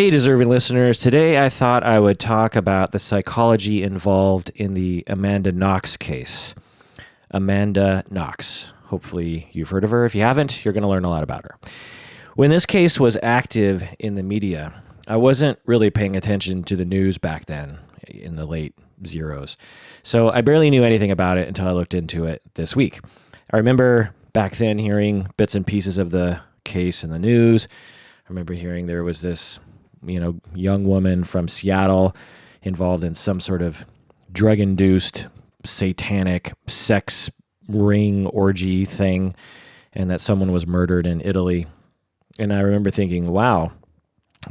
Hey, deserving listeners. Today I thought I would talk about the psychology involved in the Amanda Knox case. Amanda Knox. Hopefully you've heard of her. If you haven't, you're going to learn a lot about her. When this case was active in the media, I wasn't really paying attention to the news back then in the late zeros. So I barely knew anything about it until I looked into it this week. I remember back then hearing bits and pieces of the case in the news. I remember hearing there was this young woman from Seattle involved in some sort of drug-induced satanic sex ring orgy thing, and that someone was murdered in Italy. And I remember thinking, wow,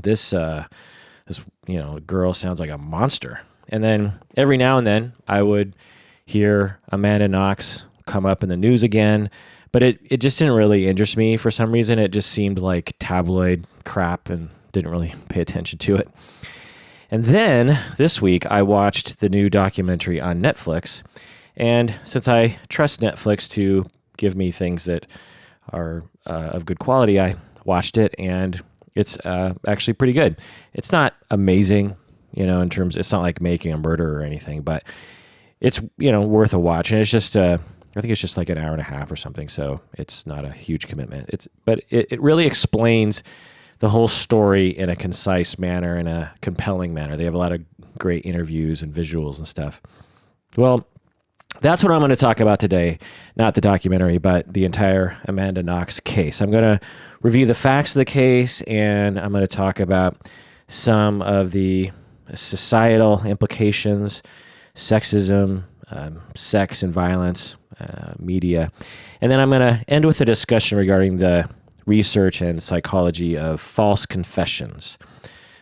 this girl sounds like a monster. And then every now and then I would hear Amanda Knox come up in the news again, but it just didn't really interest me for some reason. It just seemed like tabloid crap and didn't really pay attention to it. And then this week I watched the new documentary on Netflix. And since I trust Netflix to give me things that are of good quality, I watched it, and it's actually pretty good. It's not amazing, in terms, it's not like Making a Murder or anything, but it's, worth a watch. And it's just, I think it's just like an hour and a half or something. So it's not a huge commitment. But it really explains the whole story in a concise manner, in a compelling manner. They have a lot of great interviews and visuals and stuff. Well, that's what I'm going to talk about today. Not the documentary, but the entire Amanda Knox case. I'm going to review the facts of the case, and I'm going to talk about some of the societal implications, sexism, sex and violence, media. And then I'm going to end with a discussion regarding the research and psychology of false confessions,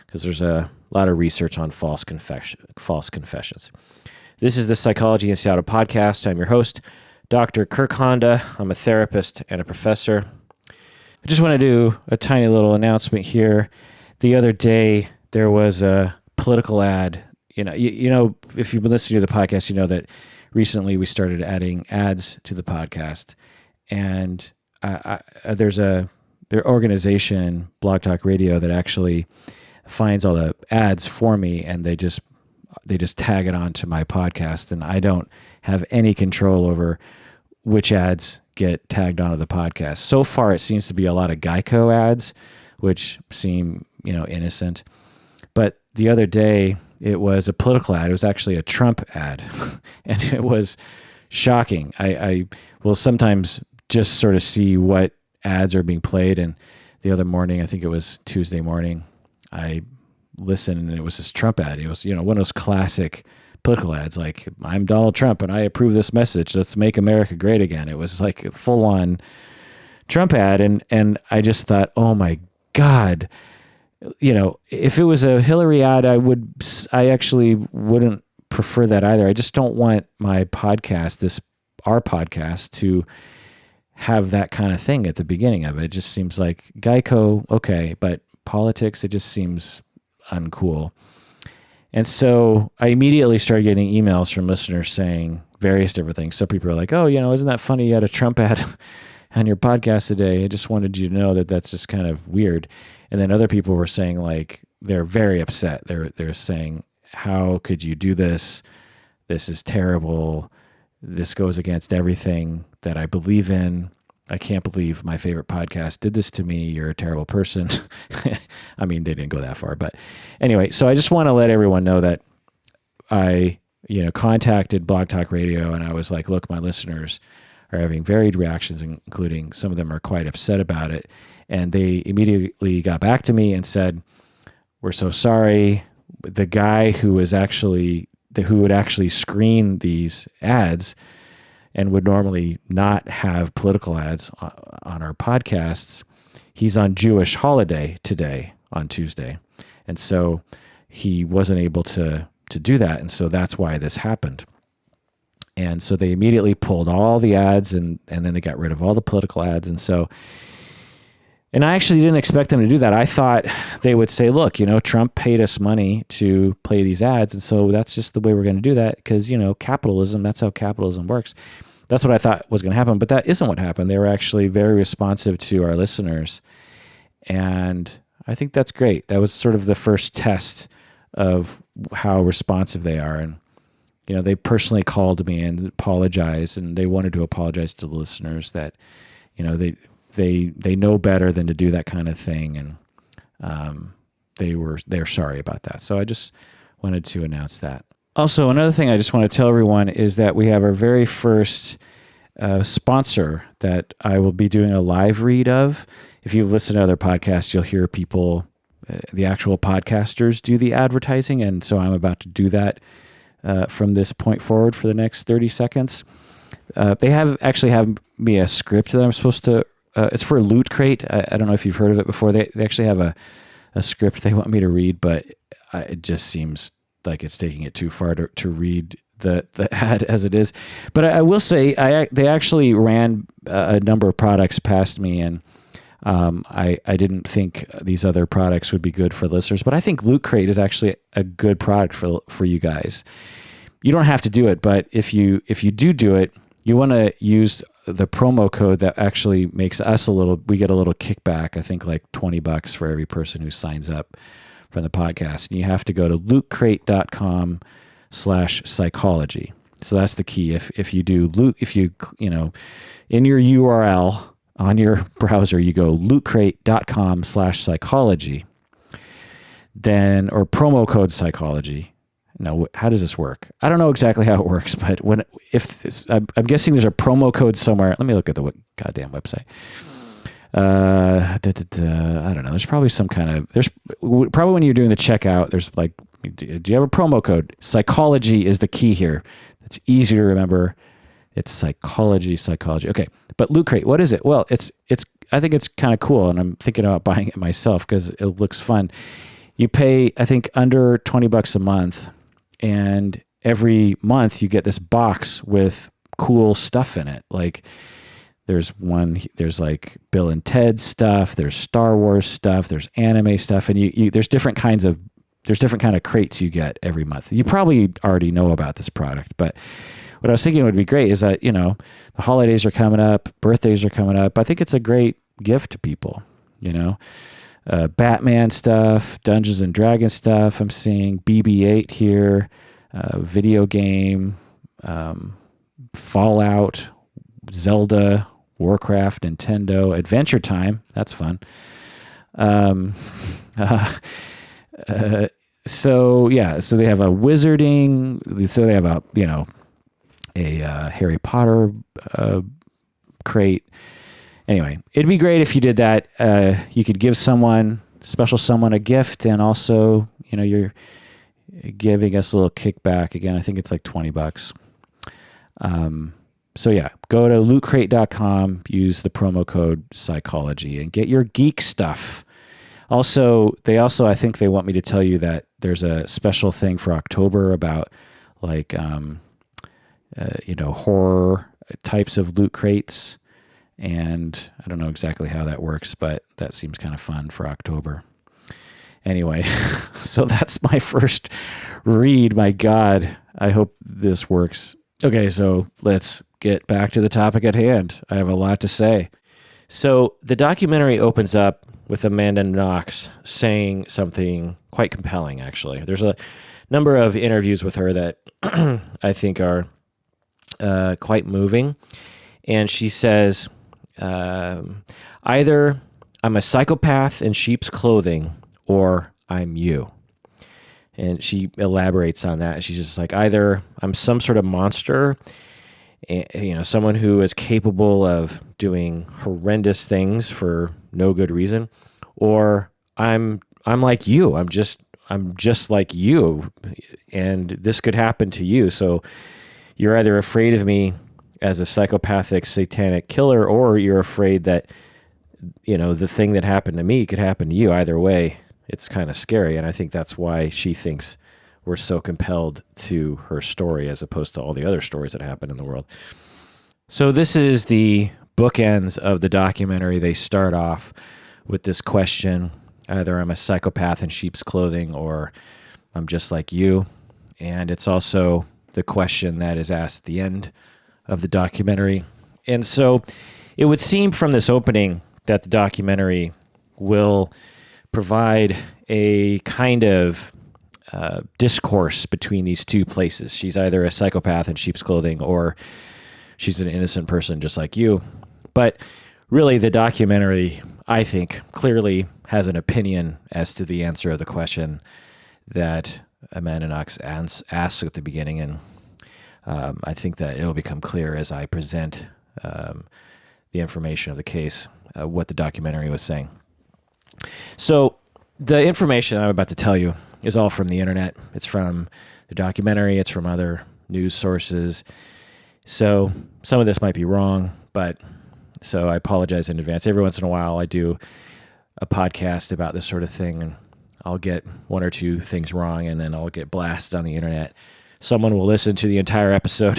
because there's a lot of research on false confessions. This is the Psychology in Seattle podcast. I'm your host, Dr. Kirk Honda. I'm a therapist and a professor. I just want to do a tiny little announcement here. The other day, there was a political ad. If you've been listening to the podcast, you know that recently we started adding ads to the podcast, and there's their organization, Blog Talk Radio, that actually finds all the ads for me, and they just tag it onto my podcast, and I don't have any control over which ads get tagged onto the podcast. So far, it seems to be a lot of Geico ads, which seem, innocent. But the other day, it was a political ad. It was actually a Trump ad, and it was shocking. I will sometimes just sort of see what ads are being played, and the other morning, I think it was Tuesday morning, I listened, and it was this Trump ad. It was, one of those classic political ads, like, I'm Donald Trump, and I approve this message. Let's make America great again. It was like a full-on Trump ad, and I just thought, oh my God, if it was a Hillary ad, I actually wouldn't prefer that either. I just don't want my podcast, our podcast, to have that kind of thing at the beginning of it. It just seems like Geico, okay, but politics, it just seems uncool. And so I immediately started getting emails from listeners saying various different things. Some people are like, oh, isn't that funny? You had a Trump ad on your podcast today. I just wanted you to know that that's just kind of weird. And then other people were saying, like, they're very upset. They're saying, how could you do this? This is terrible. This goes against everything that I believe in. I can't believe my favorite podcast did this to me. You're a terrible person. I mean, they didn't go that far, but anyway, so I just want to let everyone know that I, contacted Blog Talk Radio, and I was like, look, my listeners are having varied reactions, including some of them are quite upset about it. And they immediately got back to me and said, we're so sorry. The guy who would actually screen these ads and would normally not have political ads on our podcasts, he's on Jewish holiday today on Tuesday. And so he wasn't able to do that. And so that's why this happened. And so they immediately pulled all the ads, and then they got rid of all the political ads. And I actually didn't expect them to do that. I thought they would say, look, Trump paid us money to play these ads, and so that's just the way we're going to do that because, capitalism, that's how capitalism works. That's what I thought was going to happen, but that isn't what happened. They were actually very responsive to our listeners, and I think that's great. That was sort of the first test of how responsive they are. And, they personally called me and apologized, and they wanted to apologize to the listeners that, they know better than to do that kind of thing. And they're sorry about that. So I just wanted to announce that. Also, another thing I just want to tell everyone is that we have our very first sponsor that I will be doing a live read of. If you listen to other podcasts, you'll hear people, the actual podcasters, do the advertising. And so I'm about to do that from this point forward for the next 30 seconds. They actually have me a script that I'm supposed to, it's for Loot Crate. I don't know if you've heard of it before. They actually have a script they want me to read, but it just seems like it's taking it too far to read the ad as it is. But I will say, they actually ran a number of products past me, and I didn't think these other products would be good for listeners, but I think Loot Crate is actually a good product for you guys. You don't have to do it, but if you do it, you want to use the promo code that actually makes us we get a little kickback. I think like $20 for every person who signs up from the podcast. And you have to go to lootcrate.com/psychology. So that's the key. If you in your URL on your browser, you go lootcrate.com/psychology, then, or promo code psychology. Now, how does this work? I don't know exactly how it works, but I'm guessing there's a promo code somewhere. Let me look at the goddamn website. I don't know. There's probably probably when you're doing the checkout, there's like, do you have a promo code? Psychology is the key here. It's easy to remember. It's psychology. Okay. But Loot Crate, what is it? Well, I think it's kind of cool, and I'm thinking about buying it myself because it looks fun. You pay, I think, under $20 a month, and every month you get this box with cool stuff in it. Like there's like Bill and Ted stuff, there's Star Wars stuff, there's anime stuff, and there's different kind of crates you get every month. You probably already know about this product, but what I was thinking would be great is that, the holidays are coming up, birthdays are coming up. I think it's a great gift to people, Batman stuff, Dungeons and Dragons stuff. I'm seeing BB-8 here, video game, Fallout, Zelda, Warcraft, Nintendo, Adventure Time. That's fun. So they have a wizarding. So they have a Harry Potter crate. Anyway, it'd be great if you did that. You could give someone a gift, and also, you're giving us a little kickback. Again, I think it's like $20. So yeah, go to lootcrate.com, use the promo code psychology, and get your geek stuff. Also, I think they want me to tell you that there's a special thing for October about like, horror types of loot crates. And I don't know exactly how that works, but that seems kind of fun for October. Anyway, so that's my first read. My God, I hope this works. Okay, so let's get back to the topic at hand. I have a lot to say. So the documentary opens up with Amanda Knox saying something quite compelling, actually. There's a number of interviews with her that I think are quite moving. And she says, either I'm a psychopath in sheep's clothing or I'm you. And she elaborates on that. She's just like, either I'm some sort of monster, someone who is capable of doing horrendous things for no good reason, or I'm like you. I'm just like you, and this could happen to you. So you're either afraid of me as a psychopathic satanic killer, or you're afraid that, the thing that happened to me could happen to you. Either way, it's kind of scary. And I think that's why she thinks we're so compelled to her story as opposed to all the other stories that happen in the world. So this is the bookends of the documentary. They start off with this question, either I'm a psychopath in sheep's clothing or I'm just like you. And it's also the question that is asked at the end of the documentary. And so it would seem from this opening that the documentary will provide a kind of discourse between these two places. She's either a psychopath in sheep's clothing or she's an innocent person just like you. But really, the documentary, I think, clearly has an opinion as to the answer of the question that Amanda Knox asks at the beginning. And I think that it'll become clear as I present the information of the case, what the documentary was saying. So the information I'm about to tell you is all from the internet. It's from the documentary. It's from other news sources. So some of this might be wrong, but so I apologize in advance. Every once in a while, I do a podcast about this sort of thing, and I'll get one or two things wrong, and then I'll get blasted on the internet. Someone will listen to the entire episode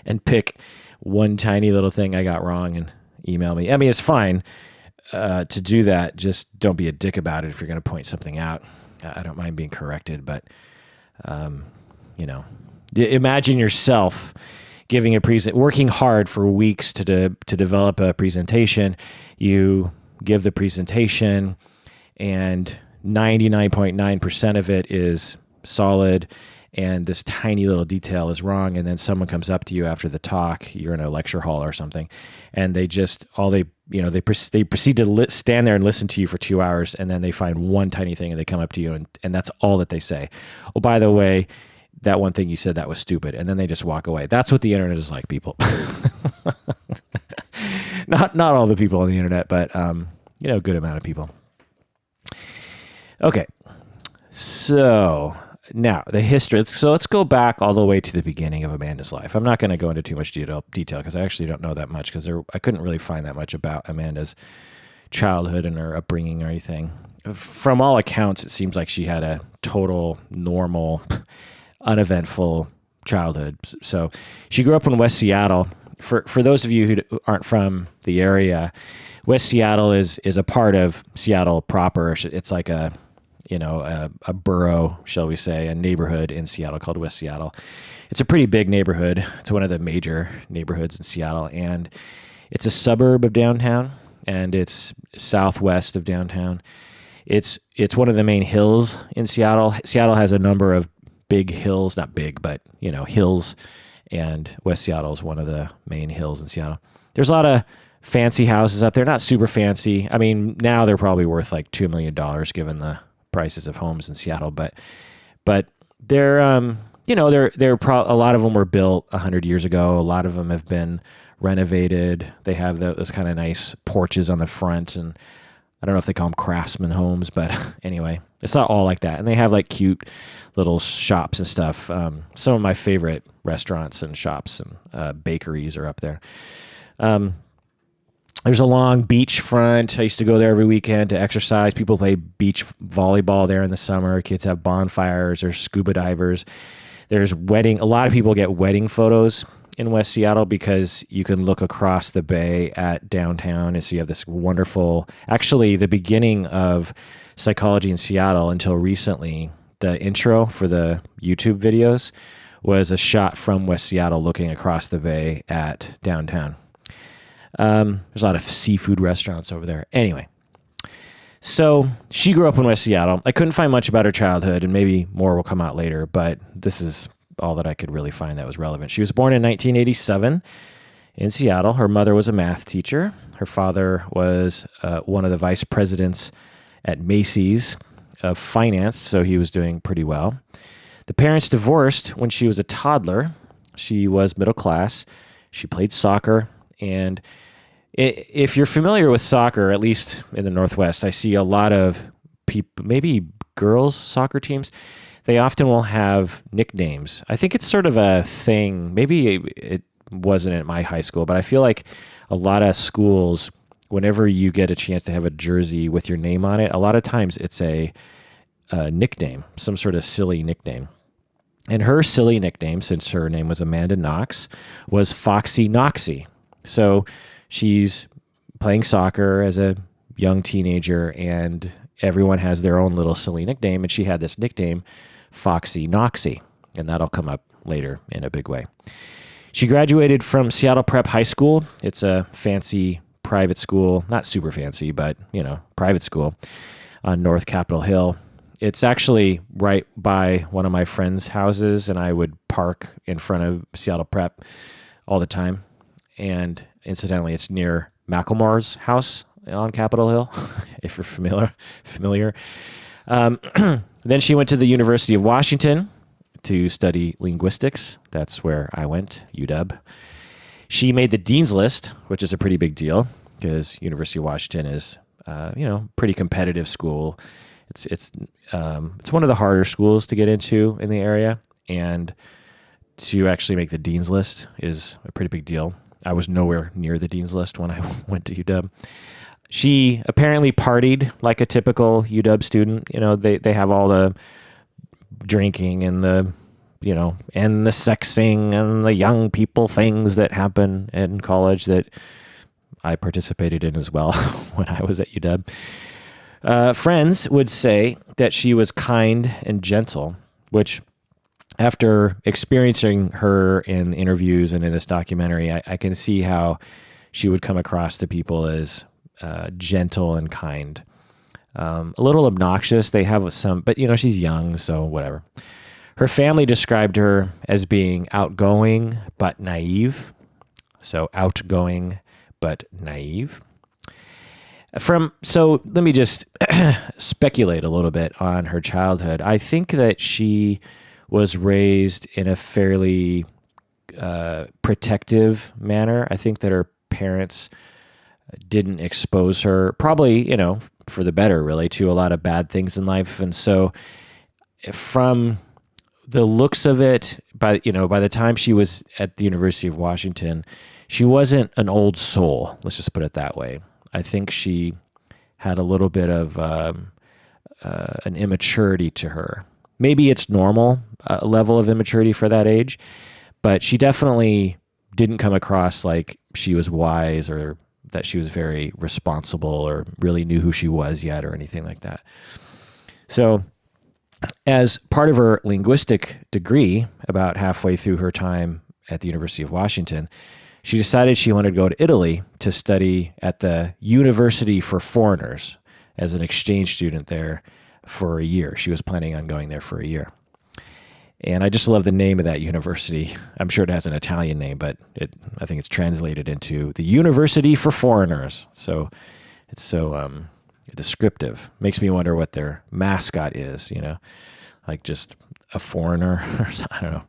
and pick one tiny little thing I got wrong and email me. I mean, it's fine to do that. Just don't be a dick about it if you're going to point something out. I don't mind being corrected, but, imagine yourself giving working hard for weeks to develop a presentation. You give the presentation, and 99.9% of it is solid, and this tiny little detail is wrong, and then someone comes up to you after the talk, you're in a lecture hall or something, and they proceed to stand there and listen to you for 2 hours, and then they find one tiny thing, and they come up to you, and that's all that they say. Oh, by the way, that one thing you said, that was stupid, and then they just walk away. That's what the internet is like, people. Not all the people on the internet, but a good amount of people. Okay, so now the history. So let's go back all the way to the beginning of Amanda's life. I'm not going to go into too much detail because I actually don't know that much, because I couldn't really find that much about Amanda's childhood and her upbringing or anything. From all accounts, it seems like she had a total normal, uneventful childhood. So she grew up in West Seattle. For those of you who aren't from the area, West Seattle is a part of Seattle proper. It's like a borough, shall we say, a neighborhood in Seattle called West Seattle. It's a pretty big neighborhood. It's one of the major neighborhoods in Seattle, and it's a suburb of downtown, and it's southwest of downtown. It's one of the main hills in Seattle. Seattle has a number of big hills, not big, but hills, and West Seattle is one of the main hills in Seattle. There's a lot of fancy houses up there, not super fancy. I mean, now they're probably worth like $2 million given the prices of homes in Seattle, but they're a lot of them were built 100 years ago. A lot of them have been renovated. They have those kind of nice porches on the front, and I don't know if they call them craftsman homes, but anyway, it's not all like that. And they have like cute little shops and stuff. Some of my favorite restaurants and shops and bakeries are up there. There's a long beach front. I used to go there every weekend to exercise. People play beach volleyball there in the summer. Kids have bonfires. There's scuba divers. There's a lot of people get wedding photos in West Seattle because you can look across the bay at downtown. And so you have this wonderful, actually the beginning of Psychology in Seattle until recently, the intro for the YouTube videos was a shot from West Seattle looking across the bay at downtown. There's a lot of seafood restaurants over there. Anyway, so she grew up in West Seattle. I couldn't find much about her childhood, and maybe more will come out later, but this is all that I could really find that was relevant. She was born in 1987 in Seattle. Her mother was a math teacher. Her father was one of the vice presidents at Macy's of finance, so he was doing pretty well. The parents divorced when she was a toddler. She was middle class. She played soccer, and if you're familiar with soccer, at least in the Northwest, I see a lot of people, maybe girls' soccer teams, they often will have nicknames. I think it's sort of a thing. Maybe it wasn't at my high school, but I feel like a lot of schools, whenever you get a chance to have a jersey with your name on it, a lot of times it's a nickname, some sort of silly nickname. And her silly nickname, since her name was Amanda Knox, was Foxy Knoxy. So she's playing soccer as a young teenager, and everyone has their own little silly nickname, and she had this nickname, Foxy Knoxy, and that'll come up later in a big way. She graduated from Seattle Prep High School. It's a fancy private school, not super fancy, but, private school. on North Capitol Hill. It's actually right by one of my friends' houses, and I would park in front of Seattle Prep all the time. And incidentally, it's near Macklemore's house on Capitol Hill, if you're familiar. Then she went to the University of Washington to study linguistics. That's where I went, UW. She made the Dean's List, which is a pretty big deal because University of Washington is, pretty competitive school. It's one of the harder schools to get into in the area, and to actually make the Dean's List is a pretty big deal. I was nowhere near the Dean's List when I went to UW. She apparently partied like a typical UW student. They have all the drinking and the sexing and the young people things that happen in college that I participated in as well when I was at UW. Friends would say that she was kind and gentle, which after experiencing her in interviews and in this documentary, I can see how she would come across to people as gentle and kind. A little obnoxious. They have some, but she's young, so whatever. Her family described her as being outgoing but naive. So outgoing but naive. So let me just speculate a little bit on her childhood. I think that she was raised in a fairly protective manner. I think that her parents didn't expose her, probably, for the better, really, to a lot of bad things in life. And so from the looks of it, by the time she was at the University of Washington, she wasn't an old soul. Let's just put it that way. I think she had a little bit of an immaturity to her. Maybe it's normal, a level of immaturity for that age, but she definitely didn't come across like she was wise or that she was very responsible or really knew who she was yet or anything like that. So as part of her linguistic degree, about halfway through her time at the University of Washington, she decided she wanted to go to Italy to study at the University for Foreigners as an exchange student there for a year. She was planning on going there for a year. And I just love the name of that university. I'm sure it has an Italian name, but I think it's translated into the University for Foreigners. So it's so descriptive. Makes me wonder what their mascot is, like just a foreigner. I don't know.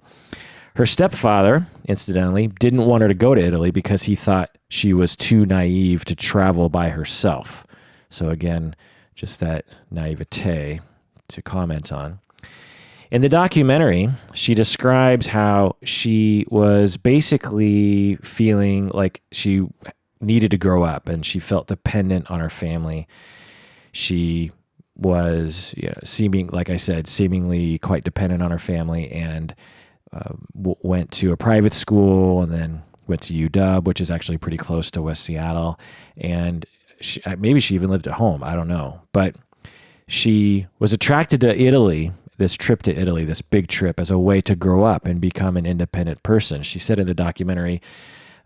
Her stepfather, incidentally, didn't want her to go to Italy because he thought she was too naive to travel by herself. So again, just that naivete to comment on. In the documentary, she describes how she was basically feeling like she needed to grow up and she felt dependent on her family. She was, seemingly quite dependent on her family, and went to a private school and then went to UW, which is actually pretty close to West Seattle. And maybe she even lived at home. I don't know. But she was attracted to Italy, this trip to Italy, this big trip, as a way to grow up and become an independent person. She said in the documentary,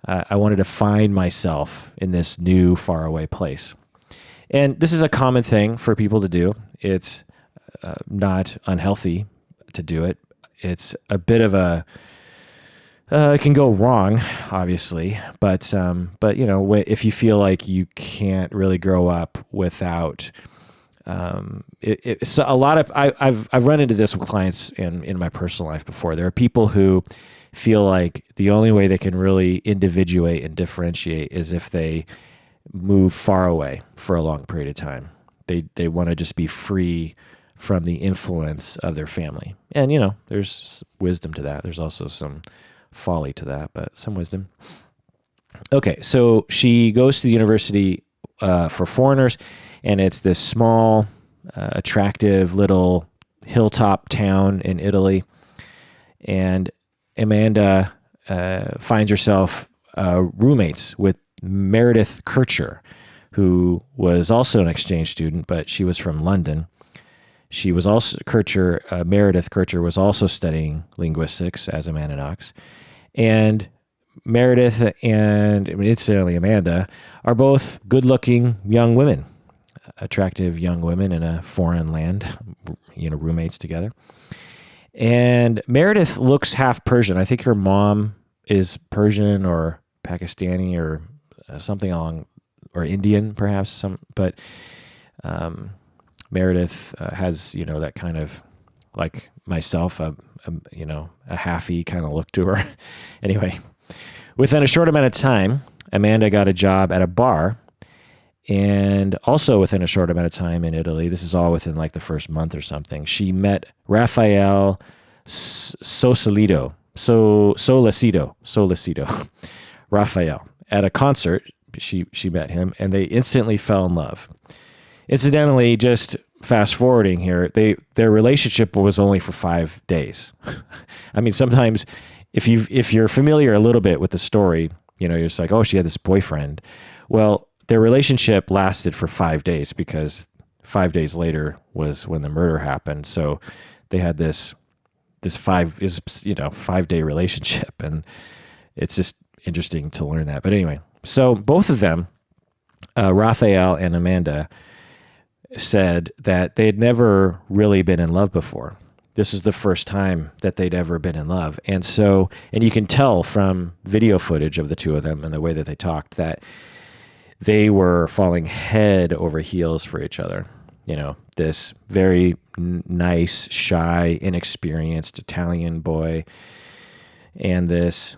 I wanted to find myself in this new, faraway place. And this is a common thing for people to do. It's not unhealthy to do it. It's a bit of it can go wrong, obviously, but if you feel like you can't really grow up without, so a lot of I've run into this with clients in my personal life before. There are people who feel like the only way they can really individuate and differentiate is if they move far away for a long period of time. They want to just be free from the influence of their family. And, there's wisdom to that. There's also some folly to that, but some wisdom. Okay, so she goes to the University for Foreigners, and it's this small, attractive little hilltop town in Italy. And Amanda finds herself roommates with Meredith Kircher, who was also an exchange student, but she was from London. She was also Meredith Kircher was also studying linguistics as Amanda Knox. And Meredith and incidentally Amanda are both good-looking young women. attractive young women in a foreign land, roommates together. And Meredith looks half Persian. I think her mom is Persian or Pakistani or something along, or Indian perhaps. But Meredith has that kind of, like myself, a halfy kind of look to her. Anyway, within a short amount of time, Amanda got a job at a bar, and also within a short amount of time in Italy, this is all within like the first month or something, she met Raphael Sollecito, Raphael. At a concert, she met him, and they instantly fell in love. Incidentally, just fast forwarding here, their relationship was only for 5 days. I mean, sometimes if you're familiar a little bit with the story, you're just like, oh, she had this boyfriend. Well, their relationship lasted for 5 days, because 5 days later was when the murder happened. So they had this 5-day relationship, and it's just interesting to learn that. But anyway, so both of them, Raphael and Amanda, said that they had never really been in love before. This was the first time that they'd ever been in love. And you can tell from video footage of the two of them and the way that they talked that they were falling head over heels for each other. This very nice, shy, inexperienced Italian boy, and this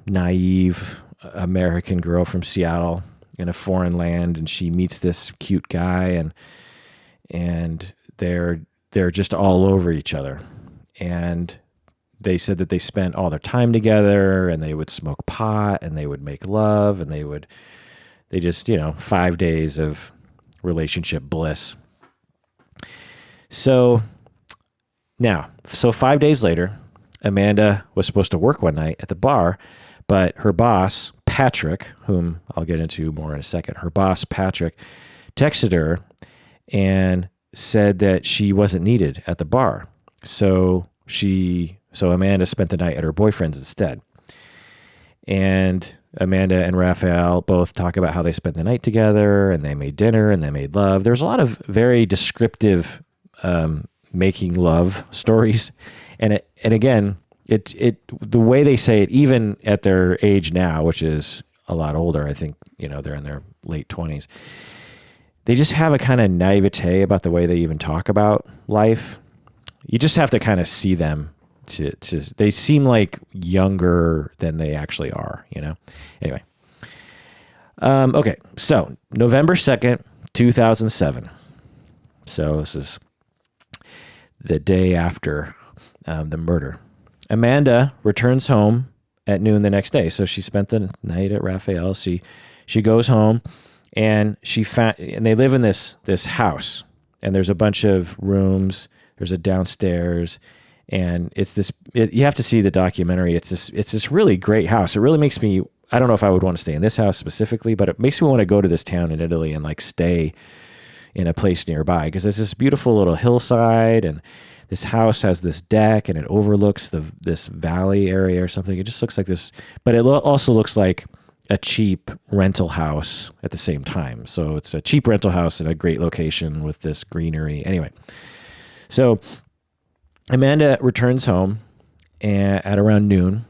naive American girl from Seattle in a foreign land, and she meets this cute guy, and they're just all over each other. And they said that they spent all their time together, and they would smoke pot, and they would make love, and they just 5 days of relationship bliss. So 5 days later, Amanda was supposed to work one night at the bar, but her boss, Patrick, whom I'll get into more in a second, her boss, Patrick, texted her and said that she wasn't needed at the bar. So Amanda spent the night at her boyfriend's instead. And Amanda and Raphael both talk about how they spent the night together, and they made dinner, and they made love. There's a lot of very descriptive making love stories. And again, the way they say it, even at their age now, which is a lot older, I think, they're in their late 20s, they just have a kind of naivete about the way they even talk about life. You just have to kind of see them they seem like younger than they actually are, Anyway. Okay. So November 2nd, 2007. So this is the day after the murder. Amanda returns home at noon the next day. So she spent the night at Raphael's. She goes home, and and they live in this house, and there's a bunch of rooms. There's a downstairs, and you have to see the documentary. It's this really great house. It really makes me, I don't know if I would want to stay in this house specifically, but it makes me want to go to this town in Italy and like stay in a place nearby, because there's this beautiful little hillside, and this house has this deck, and it overlooks this valley area or something. It just looks like this, but it also looks like a cheap rental house at the same time. So it's a cheap rental house in a great location with this greenery. Anyway, so Amanda returns home at around noon,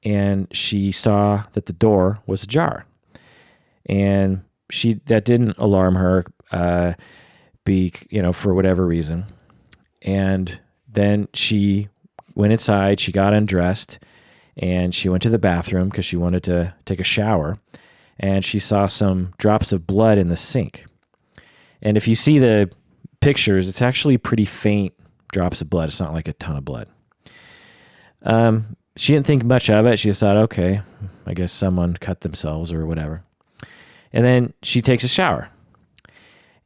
and she saw that the door was ajar, and that didn't alarm her, for whatever reason. And then she went inside, she got undressed, and she went to the bathroom because she wanted to take a shower, and she saw some drops of blood in the sink. And if you see the pictures, it's actually pretty faint drops of blood. It's not like a ton of blood. She didn't think much of it. She just thought, okay, I guess someone cut themselves or whatever. And then she takes a shower.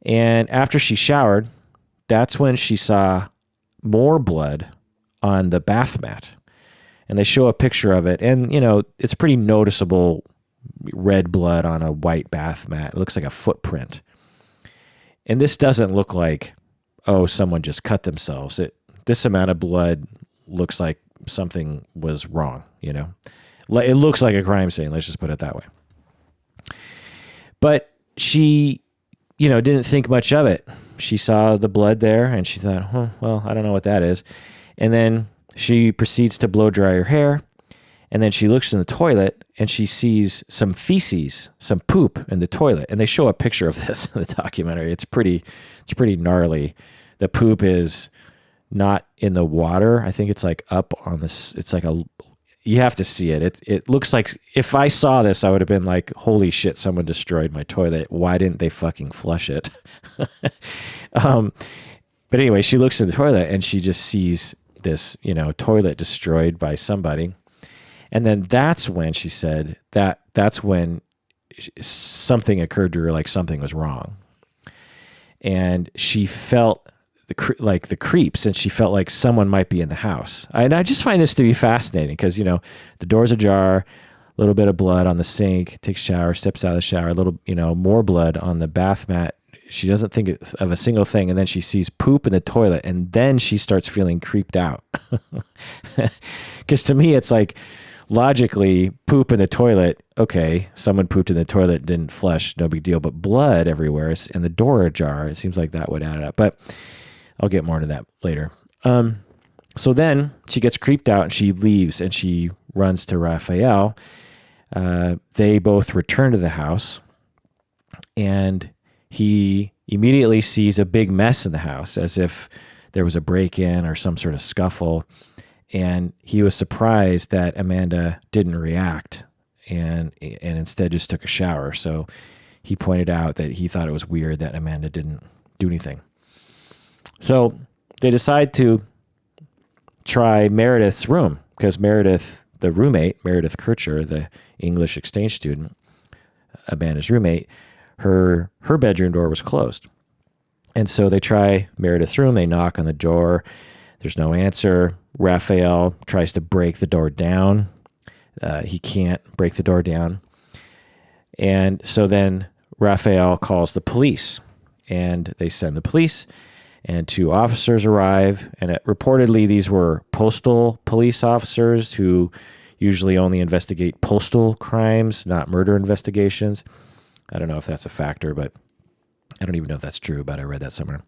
And after she showered, that's when she saw more blood on the bath mat. And they show a picture of it. And, it's pretty noticeable red blood on a white bath mat. It looks like a footprint. And this doesn't look like, oh, someone just cut themselves. This amount of blood looks like something was wrong, It looks like a crime scene. Let's just put it that way. But she didn't think much of it. She saw the blood there and she thought, well, I don't know what that is. And then she proceeds to blow dry her hair. And then she looks in the toilet and she sees some feces, some poop in the toilet. And they show a picture of this in the documentary. It's pretty gnarly. The poop is not in the water. I think it's like up on this. It's like you have to see it. It looks like, if I saw this, I would have been like, holy shit, someone destroyed my toilet. Why didn't they fucking flush it? But anyway, she looks in the toilet and she just sees this, toilet destroyed by somebody. And then that's when she said that's when something occurred to her, like something was wrong. And she felt the creeps, and she felt like someone might be in the house. And I just find this to be fascinating because, the door's ajar, a little bit of blood on the sink, takes a shower, steps out of the shower, a little, more blood on the bath mat. She doesn't think of a single thing. And then she sees poop in the toilet, and then she starts feeling creeped out. Because to me, it's like, logically, poop in the toilet, okay, someone pooped in the toilet, didn't flush, no big deal. But blood everywhere and the door ajar, it seems like that would add up. But I'll get more into that later. So then she gets creeped out and she leaves and she runs to Raphael. They both return to the house and he immediately sees a big mess in the house, as if there was a break-in or some sort of scuffle. And he was surprised that Amanda didn't react and instead just took a shower. So he pointed out that he thought it was weird that Amanda didn't do anything. So they decide to try Meredith's room because Meredith, the roommate, Meredith Kircher, the English exchange student, Amanda's roommate, her bedroom door was closed. And so they try Meredith's room. They knock on the door. There's no answer. Raphael tries to break the door down. He can't break the door down. And so then Raphael calls the police, and they send the police, and 2 officers arrive. And reportedly, these were postal police officers who usually only investigate postal crimes, not murder investigations. I don't know if that's a factor, but I don't even know if that's true, but I read that somewhere.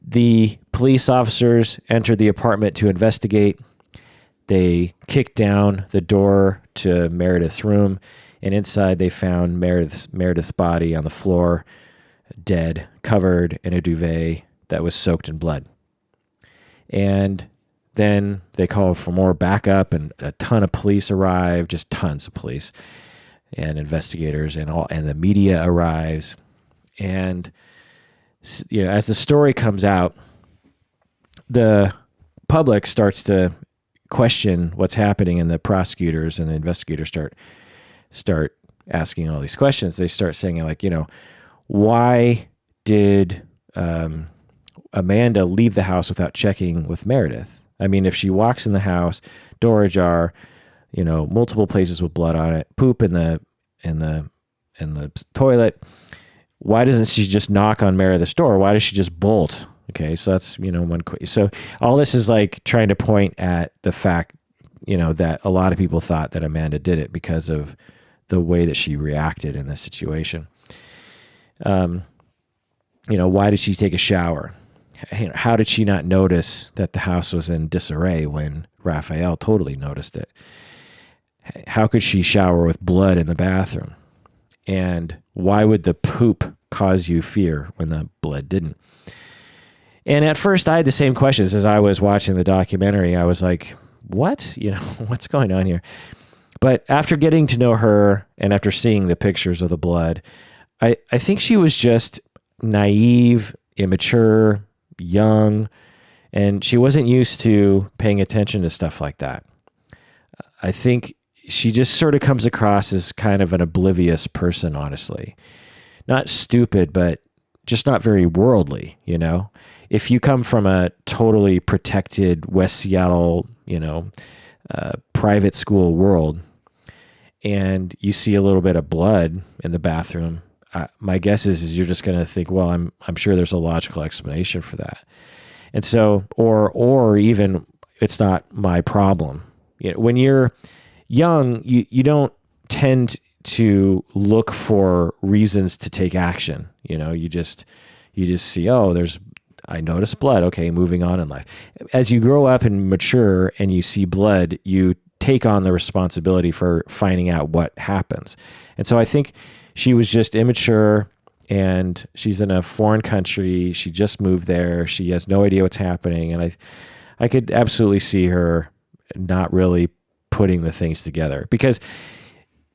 The police officers entered the apartment to investigate. They kicked down the door to Meredith's room, and inside they found Meredith's body on the floor, dead, covered in a duvet that was soaked in blood. And then they called for more backup, and a ton of police arrived, just tons of police and investigators, and the media arrives. And as the story comes out, the public starts to question what's happening, and the prosecutors and the investigators start asking all these questions. They start saying, like, why did Amanda leave the house without checking with Meredith? I mean, if she walks in the house, door ajar, multiple places with blood on it, poop in the toilet, why doesn't she just knock on Meredith's door? Why does she just bolt? Okay, so that's, one. So all this is like trying to point at the fact, that a lot of people thought that Amanda did it because of the way that she reacted in this situation. Why did she take a shower? How did she not notice that the house was in disarray when Raphael totally noticed it? How could she shower with blood in the bathroom? And why would the poop cause you fear when the blood didn't? And at first I had the same questions as I was watching the documentary. I was like, what? What's going on here? But after getting to know her and after seeing the pictures of the blood, I think she was just naive, immature, young, and she wasn't used to paying attention to stuff like that. I think she just sort of comes across as kind of an oblivious person, honestly. Not stupid, but just not very worldly, If you come from a totally protected West Seattle, private school world, and you see a little bit of blood in the bathroom, my guess is you're just going to think, well, I'm sure there's a logical explanation for that. And so, or even it's not my problem. When you're young, you don't tend to look for reasons to take action. You just see, oh, I notice blood. Okay, moving on in life. As you grow up and mature and you see blood, you take on the responsibility for finding out what happens. And so I think she was just immature, and she's in a foreign country. She just moved there. She has no idea what's happening. And I could absolutely see her not really putting the things together, because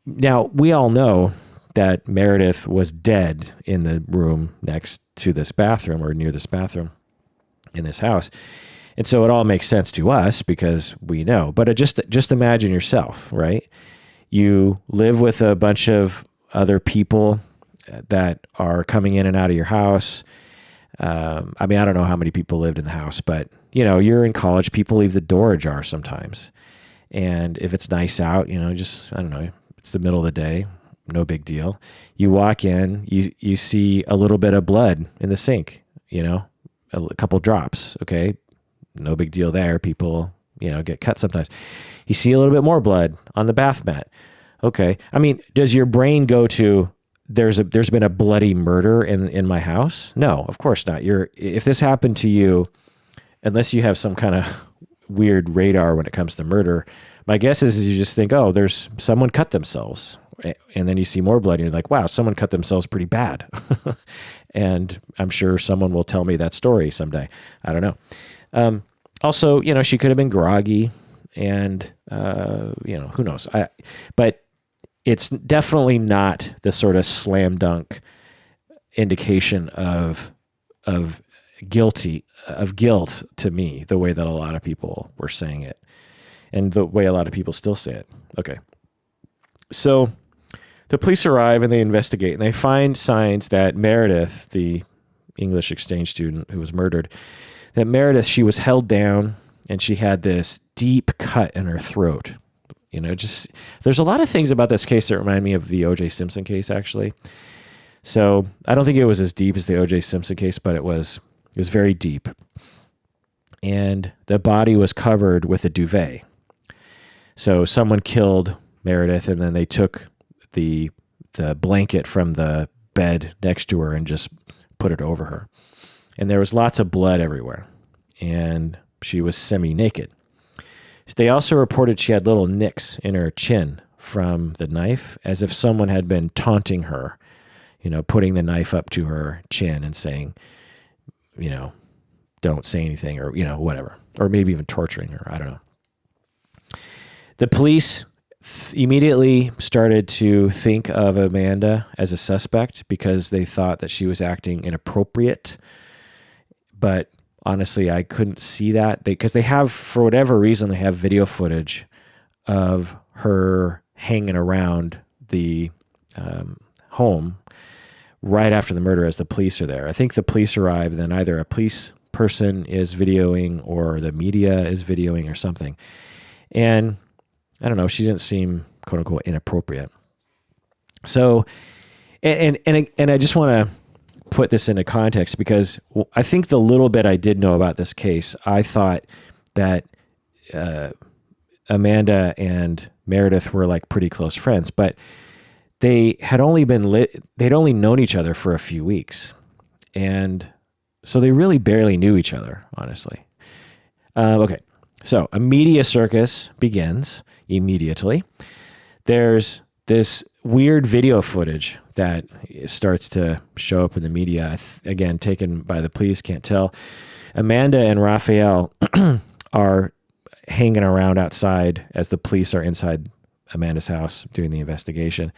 now we all know that Meredith was dead in the room next to this bathroom, or near this bathroom in this house. And so it all makes sense to us because we know. But just imagine yourself, right? You live with a bunch of other people that are coming in and out of your house. I mean, I don't know how many people lived in the house, but you're in college. People leave the door ajar sometimes. And if it's nice out, just, I don't know, it's the middle of the day, no big deal. You walk in, you see a little bit of blood in the sink, a couple drops. Okay. No big deal there. People, get cut sometimes. You see a little bit more blood on the bath mat. Okay. I mean, does your brain go to, there's been a bloody murder in my house? No, of course not. If this happened to you, unless you have some kind of weird radar when it comes to murder, my guess is you just think, oh, there's someone cut themselves. And then you see more blood and you're like, wow, someone cut themselves pretty bad. And I'm sure someone will tell me that story someday. I don't know. Also, she could have been groggy, and, who knows? But it's definitely not the sort of slam dunk indication of guilt to me, the way that a lot of people were saying it, and the way a lot of people still say it. Okay. So the police arrive and they investigate, and they find signs that Meredith, the English exchange student who was murdered, that Meredith, she was held down and she had this deep cut in her throat. There's a lot of things about this case that remind me of the O.J. Simpson case, actually. So I don't think it was as deep as the O.J. Simpson case, but it was very deep. And the body was covered with a duvet. So someone killed Meredith, and then they took the blanket from the bed next to her and just put it over her. And there was lots of blood everywhere, and she was semi-naked. They also reported she had little nicks in her chin from the knife, as if someone had been taunting her, putting the knife up to her chin and saying, don't say anything, or, whatever, or maybe even torturing her. I don't know. The police immediately started to think of Amanda as a suspect because they thought that she was acting inappropriate. But honestly, I couldn't see that, because they have, for whatever reason, they have video footage of her hanging around the home right after the murder as the police are there. I think the police arrive, then either a police person is videoing or the media is videoing or something. And I don't know, she didn't seem, quote unquote, inappropriate. So, and I just want to put this into context, because I think the little bit I did know about this case, I thought that Amanda and Meredith were like pretty close friends, but they'd only known each other for a few weeks. And so they really barely knew each other, honestly. Okay. So a media circus begins immediately. There's this weird video footage that starts to show up in the media, again, taken by the police, can't tell. Amanda and Raphael are hanging around outside as the police are inside Amanda's house doing the investigation.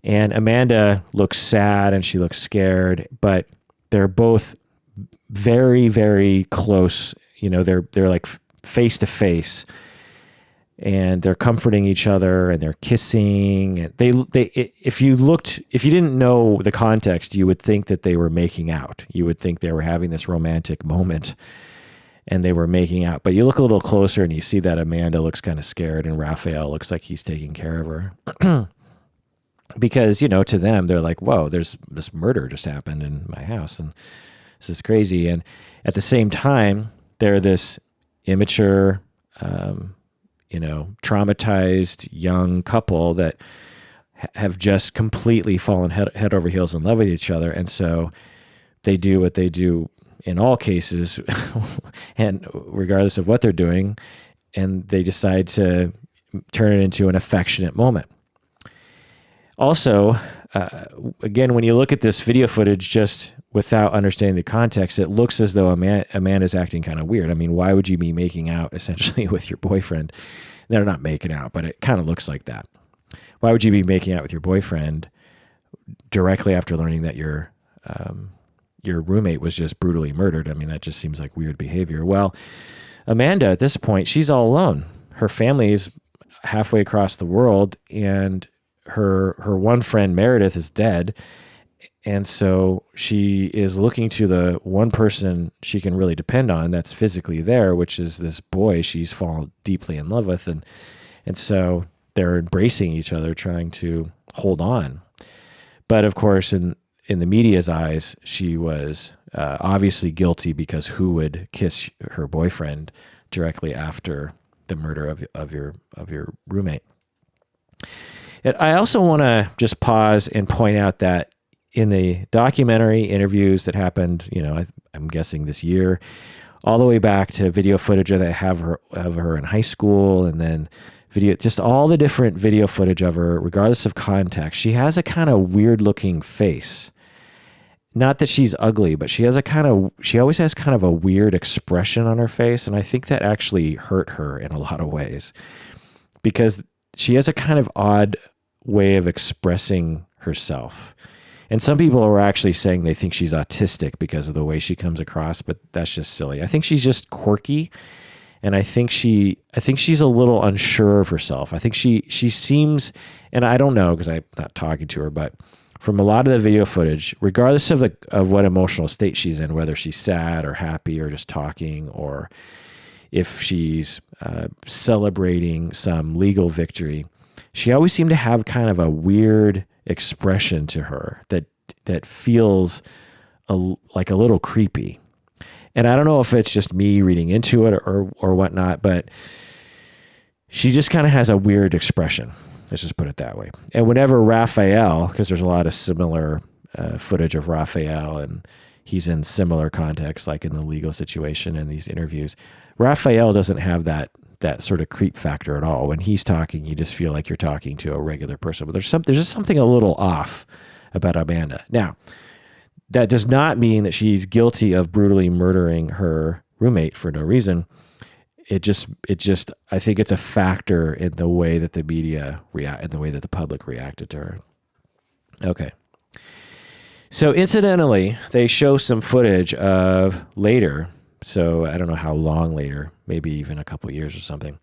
And Amanda looks sad and she looks scared, but they're both very, very close. They're like face to face, and they're comforting each other and they're kissing. If you didn't know the context, you would think that they were making out. You would think they were having this romantic moment and they were making out. But you look a little closer and you see that Amanda looks kind of scared and Raphael looks like he's taking care of her. Because, to them, they're like, whoa, there's this murder just happened in my house, and this is crazy. And at the same time, they're this immature, traumatized young couple that have just completely fallen head over heels in love with each other. And so they do what they do in all cases, and regardless of what they're doing, and they decide to turn it into an affectionate moment. Also, again, when you look at this video footage just without understanding the context, it looks as though Amanda's acting kind of weird. I mean, why would you be making out essentially with your boyfriend? They're not making out, but it kind of looks like that. Why would you be making out with your boyfriend directly after learning that your roommate was just brutally murdered? I mean, that just seems like weird behavior. Well, Amanda, at this point, she's all alone. Her family is halfway across the world, and her one friend, Meredith, is dead. And so she is looking to the one person she can really depend on that's physically there, which is this boy she's fallen deeply in love with. And so they're embracing each other, trying to hold on. But of course, in the media's eyes, she was obviously guilty, because who would kiss her boyfriend directly after the murder of your roommate? And I also want to just pause and point out that in the documentary interviews that happened, I'm guessing this year, all the way back to video footage that have her in high school, and then just all the different video footage of her, regardless of context, she has a kind of weird looking face. Not that she's ugly, but she always has kind of a weird expression on her face. And I think that actually hurt her in a lot of ways, because she has a kind of odd way of expressing herself. And some people are actually saying they think she's autistic because of the way she comes across, but that's just silly. I think she's just quirky. And I think she's a little unsure of herself. I think she seems, and I don't know because I'm not talking to her, but from a lot of the video footage, regardless of what emotional state she's in, whether she's sad or happy or just talking, or if she's celebrating some legal victory, she always seemed to have kind of a weird expression to her that feels like a little creepy. And I don't know if it's just me reading into it or whatnot, but she just kind of has a weird expression. Let's just put it that way. And whenever Raphael, because there's a lot of similar footage of Raphael, and he's in similar contexts, like in the legal situation and these interviews, Raphael doesn't have that sort of creep factor at all. When he's talking, you just feel like you're talking to a regular person. But there's just something a little off about Amanda. Now, that does not mean that she's guilty of brutally murdering her roommate for no reason. It just, I think it's a factor in the way that the media react, in the way that the public reacted to her. Okay. So incidentally, they show some footage of later. So I don't know how long later, maybe even a couple years or something.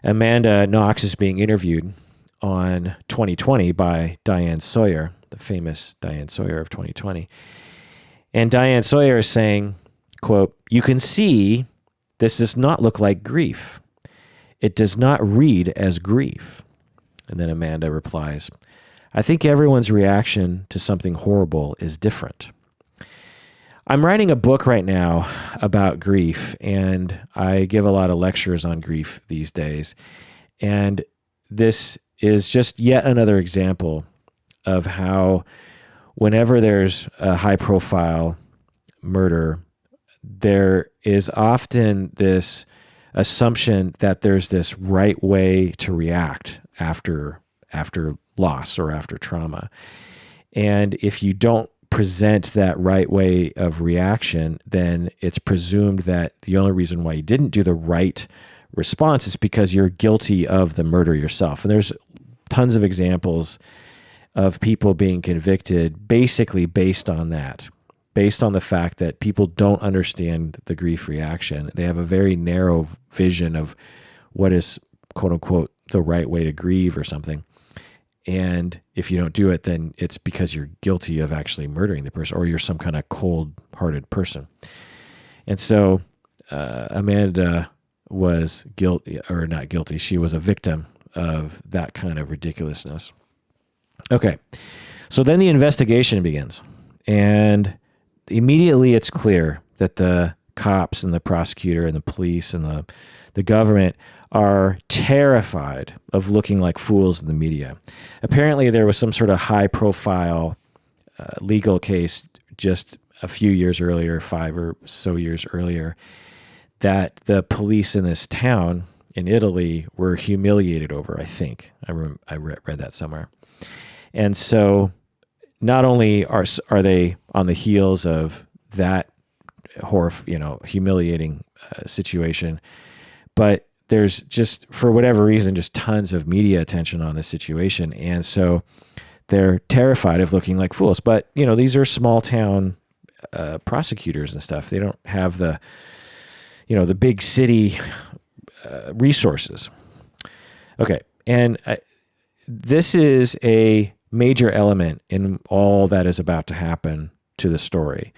Amanda Knox is being interviewed on 2020 by Diane Sawyer, the famous Diane Sawyer of 2020. And Diane Sawyer is saying, quote, "You can see this does not look like grief. It does not read as grief." And then Amanda replies, "I think everyone's reaction to something horrible is different." I'm writing a book right now about grief, and I give a lot of lectures on grief these days. And this is just yet another example of how whenever there's a high-profile murder, there is often this assumption that there's this right way to react after loss or after trauma. And if you don't present that right way of reaction, then it's presumed that the only reason why you didn't do the right response is because you're guilty of the murder yourself. And there's tons of examples of people being convicted basically based on that, based on the fact that people don't understand the grief reaction. They have a very narrow vision of what is, quote unquote, the right way to grieve or something. And if you don't do it, then it's because you're guilty of actually murdering the person, or you're some kind of cold-hearted person. And so Amanda was guilty, or not guilty, she was a victim of that kind of ridiculousness. Okay, so then the investigation begins. And immediately it's clear that the cops and the prosecutor and the police and the government are terrified of looking like fools in the media. Apparently, there was some sort of high-profile legal case just a few years earlier, 5 or so years earlier, that the police in this town in Italy were humiliated over, I think. I read that somewhere. And so not only are they on the heels of that humiliating situation, but there's just, for whatever reason, just tons of media attention on this situation. And so they're terrified of looking like fools. But, these are small town prosecutors and stuff. They don't have the big city resources. Okay. And this is a major element in all that is about to happen to the story.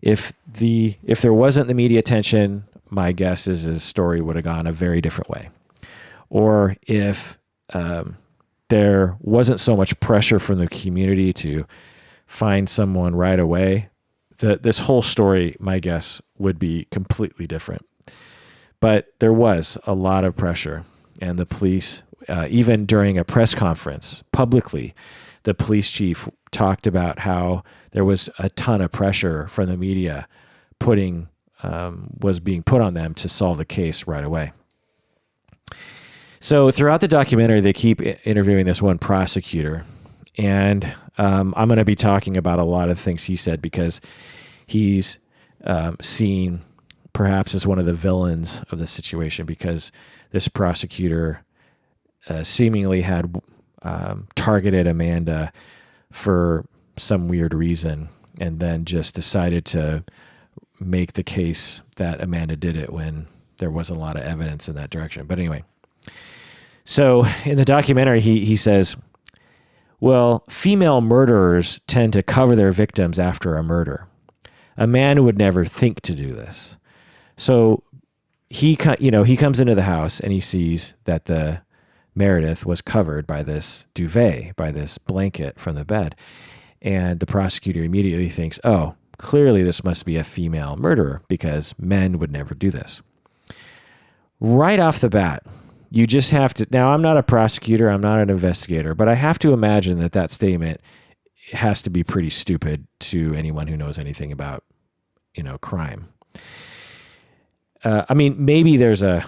If there wasn't the media attention, my guess is his story would have gone a very different way. Or if there wasn't so much pressure from the community to find someone right away, this whole story, my guess, would be completely different. But there was a lot of pressure, and the police, even during a press conference, publicly, the police chief talked about how there was a ton of pressure from the media was being put on them to solve the case right away. So throughout the documentary, they keep interviewing this one prosecutor, and I'm going to be talking about a lot of things he said because he's seen perhaps as one of the villains of the situation, because this prosecutor seemingly had targeted Amanda for some weird reason, and then just decided to make the case that Amanda did it when there wasn't a lot of evidence in that direction. But anyway, so in the documentary, he says, well, female murderers tend to cover their victims after a murder. A man would never think to do this. So he comes into the house and he sees that the Meredith was covered by this duvet, by this blanket from the bed. And the prosecutor immediately thinks, oh, clearly this must be a female murderer because men would never do this. Right off the bat, you just have to, now I'm not a prosecutor, I'm not an investigator, but I have to imagine that statement has to be pretty stupid to anyone who knows anything about, crime. Maybe there's a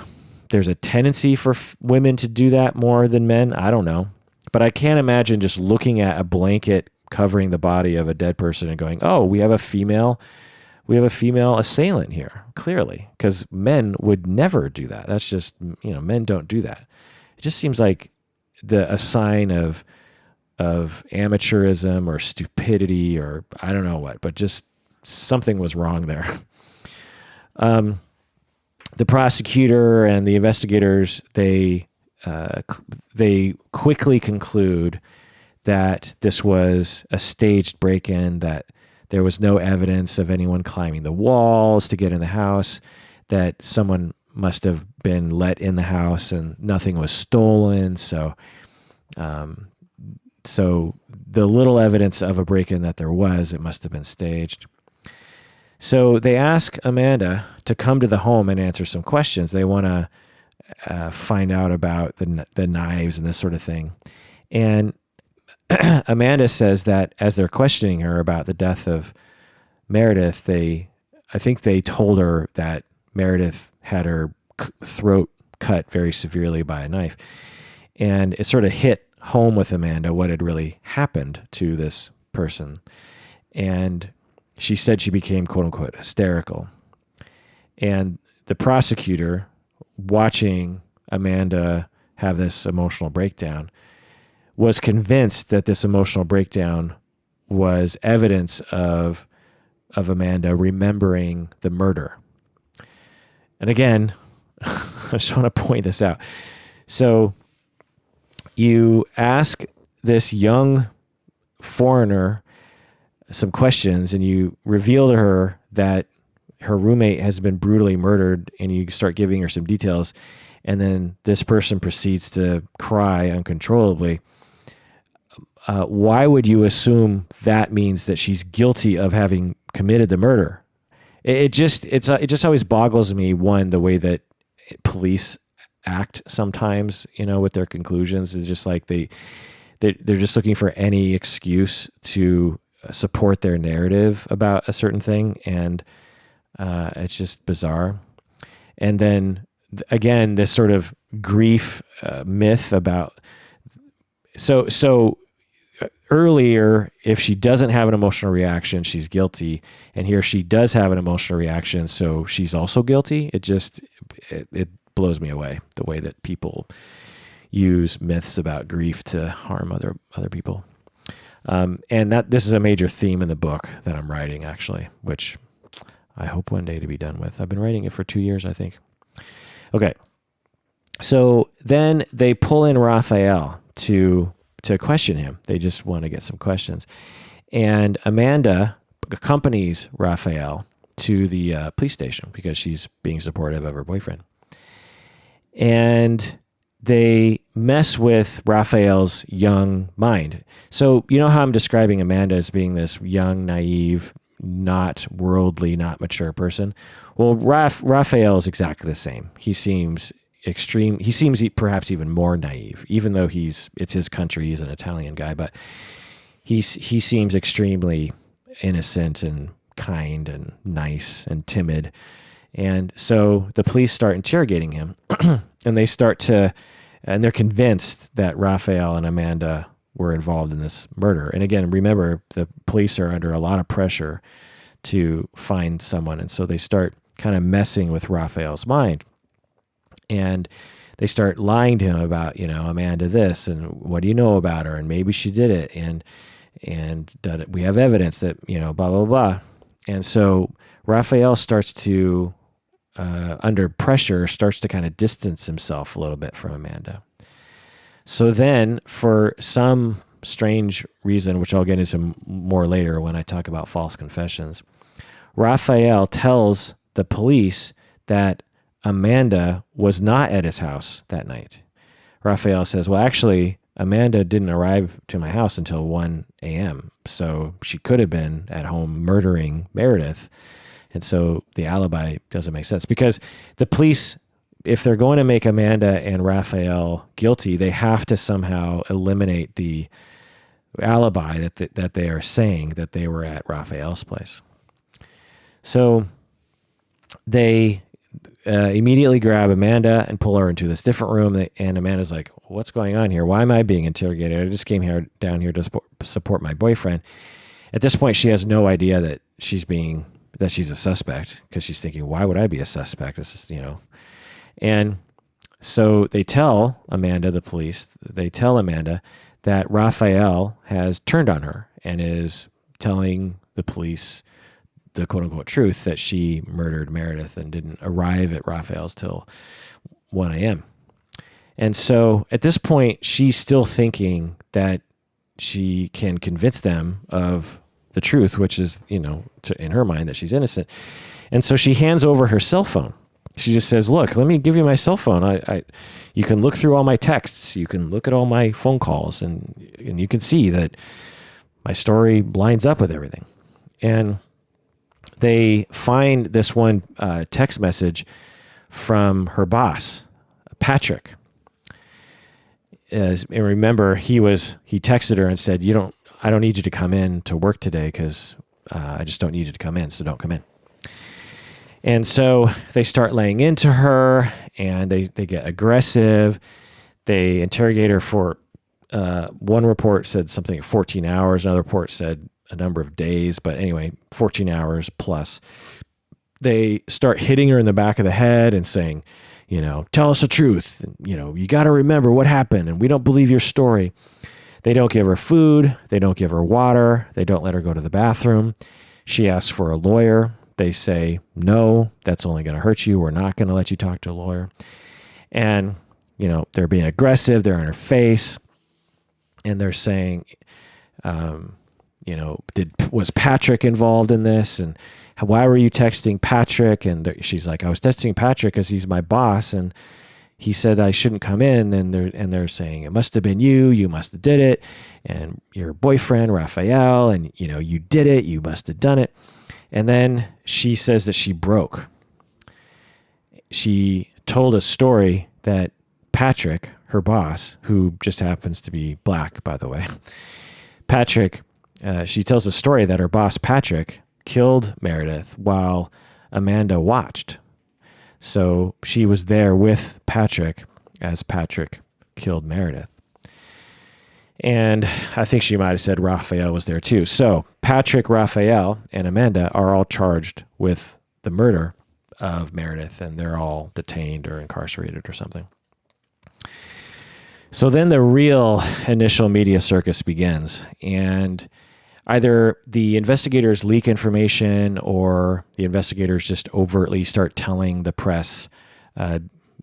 tendency for women to do that more than men. I don't know. But I can't imagine just looking at a blanket covering the body of a dead person and going, oh, we have a female assailant here, clearly, because men would never do that. That's just, men don't do that. It just seems like a sign of amateurism or stupidity, or I don't know what, but just something was wrong there. The prosecutor and the investigators, they quickly conclude that this was a staged break-in, that there was no evidence of anyone climbing the walls to get in the house, that someone must have been let in the house and nothing was stolen. So the little evidence of a break-in that there was, it must have been staged. So they ask Amanda to come to the home and answer some questions. They want to find out about the knives and this sort of thing. And Amanda says that as they're questioning her about the death of Meredith, I think they told her that Meredith had her throat cut very severely by a knife. And it sort of hit home with Amanda what had really happened to this person. And she said she became, quote unquote, hysterical. And the prosecutor, watching Amanda have this emotional breakdown, was convinced that this emotional breakdown was evidence of Amanda remembering the murder. And again, I just want to point this out. So you ask this young foreigner some questions and you reveal to her that her roommate has been brutally murdered, and you start giving her some details, and then this person proceeds to cry uncontrollably. Why would you assume that means that she's guilty of having committed the murder? it just always boggles me, one, the way that police act sometimes, with their conclusions. Is just like they're just looking for any excuse to support their narrative about a certain thing, and it's just bizarre. And then again, this sort of grief myth about so earlier, if she doesn't have an emotional reaction, she's guilty, and here she does have an emotional reaction, so she's also guilty. It blows me away, the way that people use myths about grief to harm other people. And this is a major theme in the book that I'm writing, actually, which I hope one day to be done with. I've been writing it for 2 years, I think. Okay. So then they pull in Raphael to question him. They just want to get some questions. And Amanda accompanies Raphael to the police station because she's being supportive of her boyfriend. And they mess with Raphael's young mind. So you know how I'm describing Amanda as being this young, naive, not worldly, not mature person? Well, Raphael is exactly the same. He seems extreme. He seems perhaps even more naive, even though it's his country. He's an Italian guy, but he seems extremely innocent and kind and nice and timid. And so the police start interrogating him, and they're convinced that Raphael and Amanda were involved in this murder. And again, remember, the police are under a lot of pressure to find someone. And so they start kind of messing with Raphael's mind. And they start lying to him about, Amanda this, and what do you know about her? And maybe she did it. And that we have evidence that, blah, blah, blah. And so Raphael starts to, under pressure, starts to kind of distance himself a little bit from Amanda. So then, for some strange reason, which I'll get into more later when I talk about false confessions, Raphael tells the police that Amanda was not at his house that night. Raphael says, well, actually, Amanda didn't arrive to my house until 1 a.m., so she could have been at home murdering Meredith. And so the alibi doesn't make sense, because the police, if they're going to make Amanda and Raphael guilty, they have to somehow eliminate the alibi that they are saying that they were at Raphael's place. So they immediately grab Amanda and pull her into this different room. And Amanda's like, what's going on here? Why am I being interrogated? I just came down here to support my boyfriend. At this point, she has no idea that she's a suspect, because she's thinking, why would I be a suspect? This is, And so they tell Amanda, the police, that Raphael has turned on her and is telling the police the quote-unquote truth, that she murdered Meredith and didn't arrive at Raphael's till 1 a.m. And so at this point, she's still thinking that she can convince them of the truth, which is, in her mind, that she's innocent. And so she hands over her cell phone. She just says, look, let me give you my cell phone. You can look through all my texts. You can look at all my phone calls, and you can see that my story lines up with everything. And they find this one text message from her boss, Patrick. And remember, he texted her and said, I don't need you to come in to work today, because I just don't need you to come in, so don't come in. And so they start laying into her, and they get aggressive. They interrogate her for, one report said something like 14 hours. Another report said a number of days, but anyway, 14 hours plus. They start hitting her in the back of the head and saying, tell us the truth. You got to remember what happened, and we don't believe your story. They don't give her food. They don't give her water. They don't let her go to the bathroom. She asks for a lawyer. They say, no, that's only going to hurt you. We're not going to let you talk to a lawyer. And, they're being aggressive. They're in her face. And they're saying, was Patrick involved in this? And why were you texting Patrick? And she's like, I was texting Patrick because he's my boss, and he said I shouldn't come in. And they're saying, it must have been you. You must have did it. And your boyfriend, Raphael, and you did it. You must have done it. And then she says that she broke. She told a story that Patrick, her boss, who just happens to be black, by the way, Patrick, she tells a story that her boss, Patrick, killed Meredith while Amanda watched. So she was there with Patrick as Patrick killed Meredith. And I think she might have said Raphael was there too. So Patrick, Raphael, and Amanda are all charged with the murder of Meredith, and they're all detained or incarcerated or something. So then the real initial media circus begins, and either the investigators leak information or the investigators just overtly start telling the press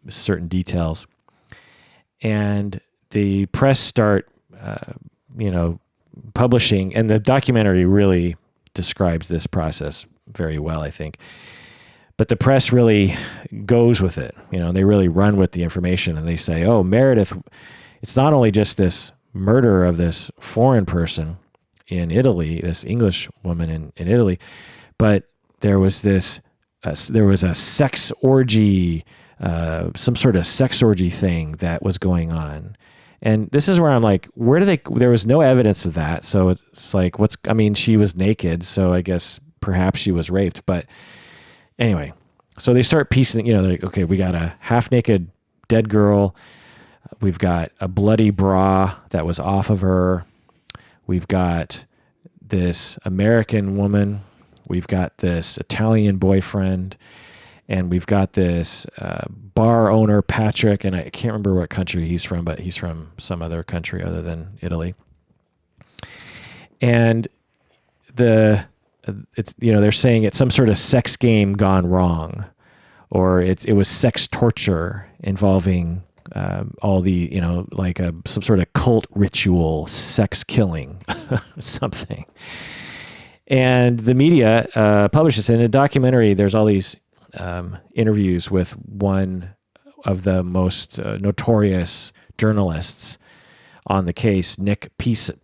certain details. And the press start, publishing, and the documentary really describes this process very well, I think. But the press really goes with it. They really run with the information, and they say, oh, Meredith, it's not only just this murder of this foreign person in Italy, this English woman in Italy, but there was a sex orgy, some sort of sex orgy thing that was going on. And this is where I'm like, there was no evidence of that. So it's like, she was naked, so I guess perhaps she was raped. But anyway, so they start piecing, they're like, okay, we got a half-naked dead girl. We've got a bloody bra that was off of her. We've got this American woman. We've got this Italian boyfriend. And we've got this bar owner, Patrick, and I can't remember what country he's from, but he's from some other country other than Italy. And they're saying it's some sort of sex game gone wrong, or it was sex torture involving all the, some sort of cult ritual, sex killing, something. And the media publishes in a documentary. There's all these interviews with one of the most notorious journalists on the case, Nick Pisa.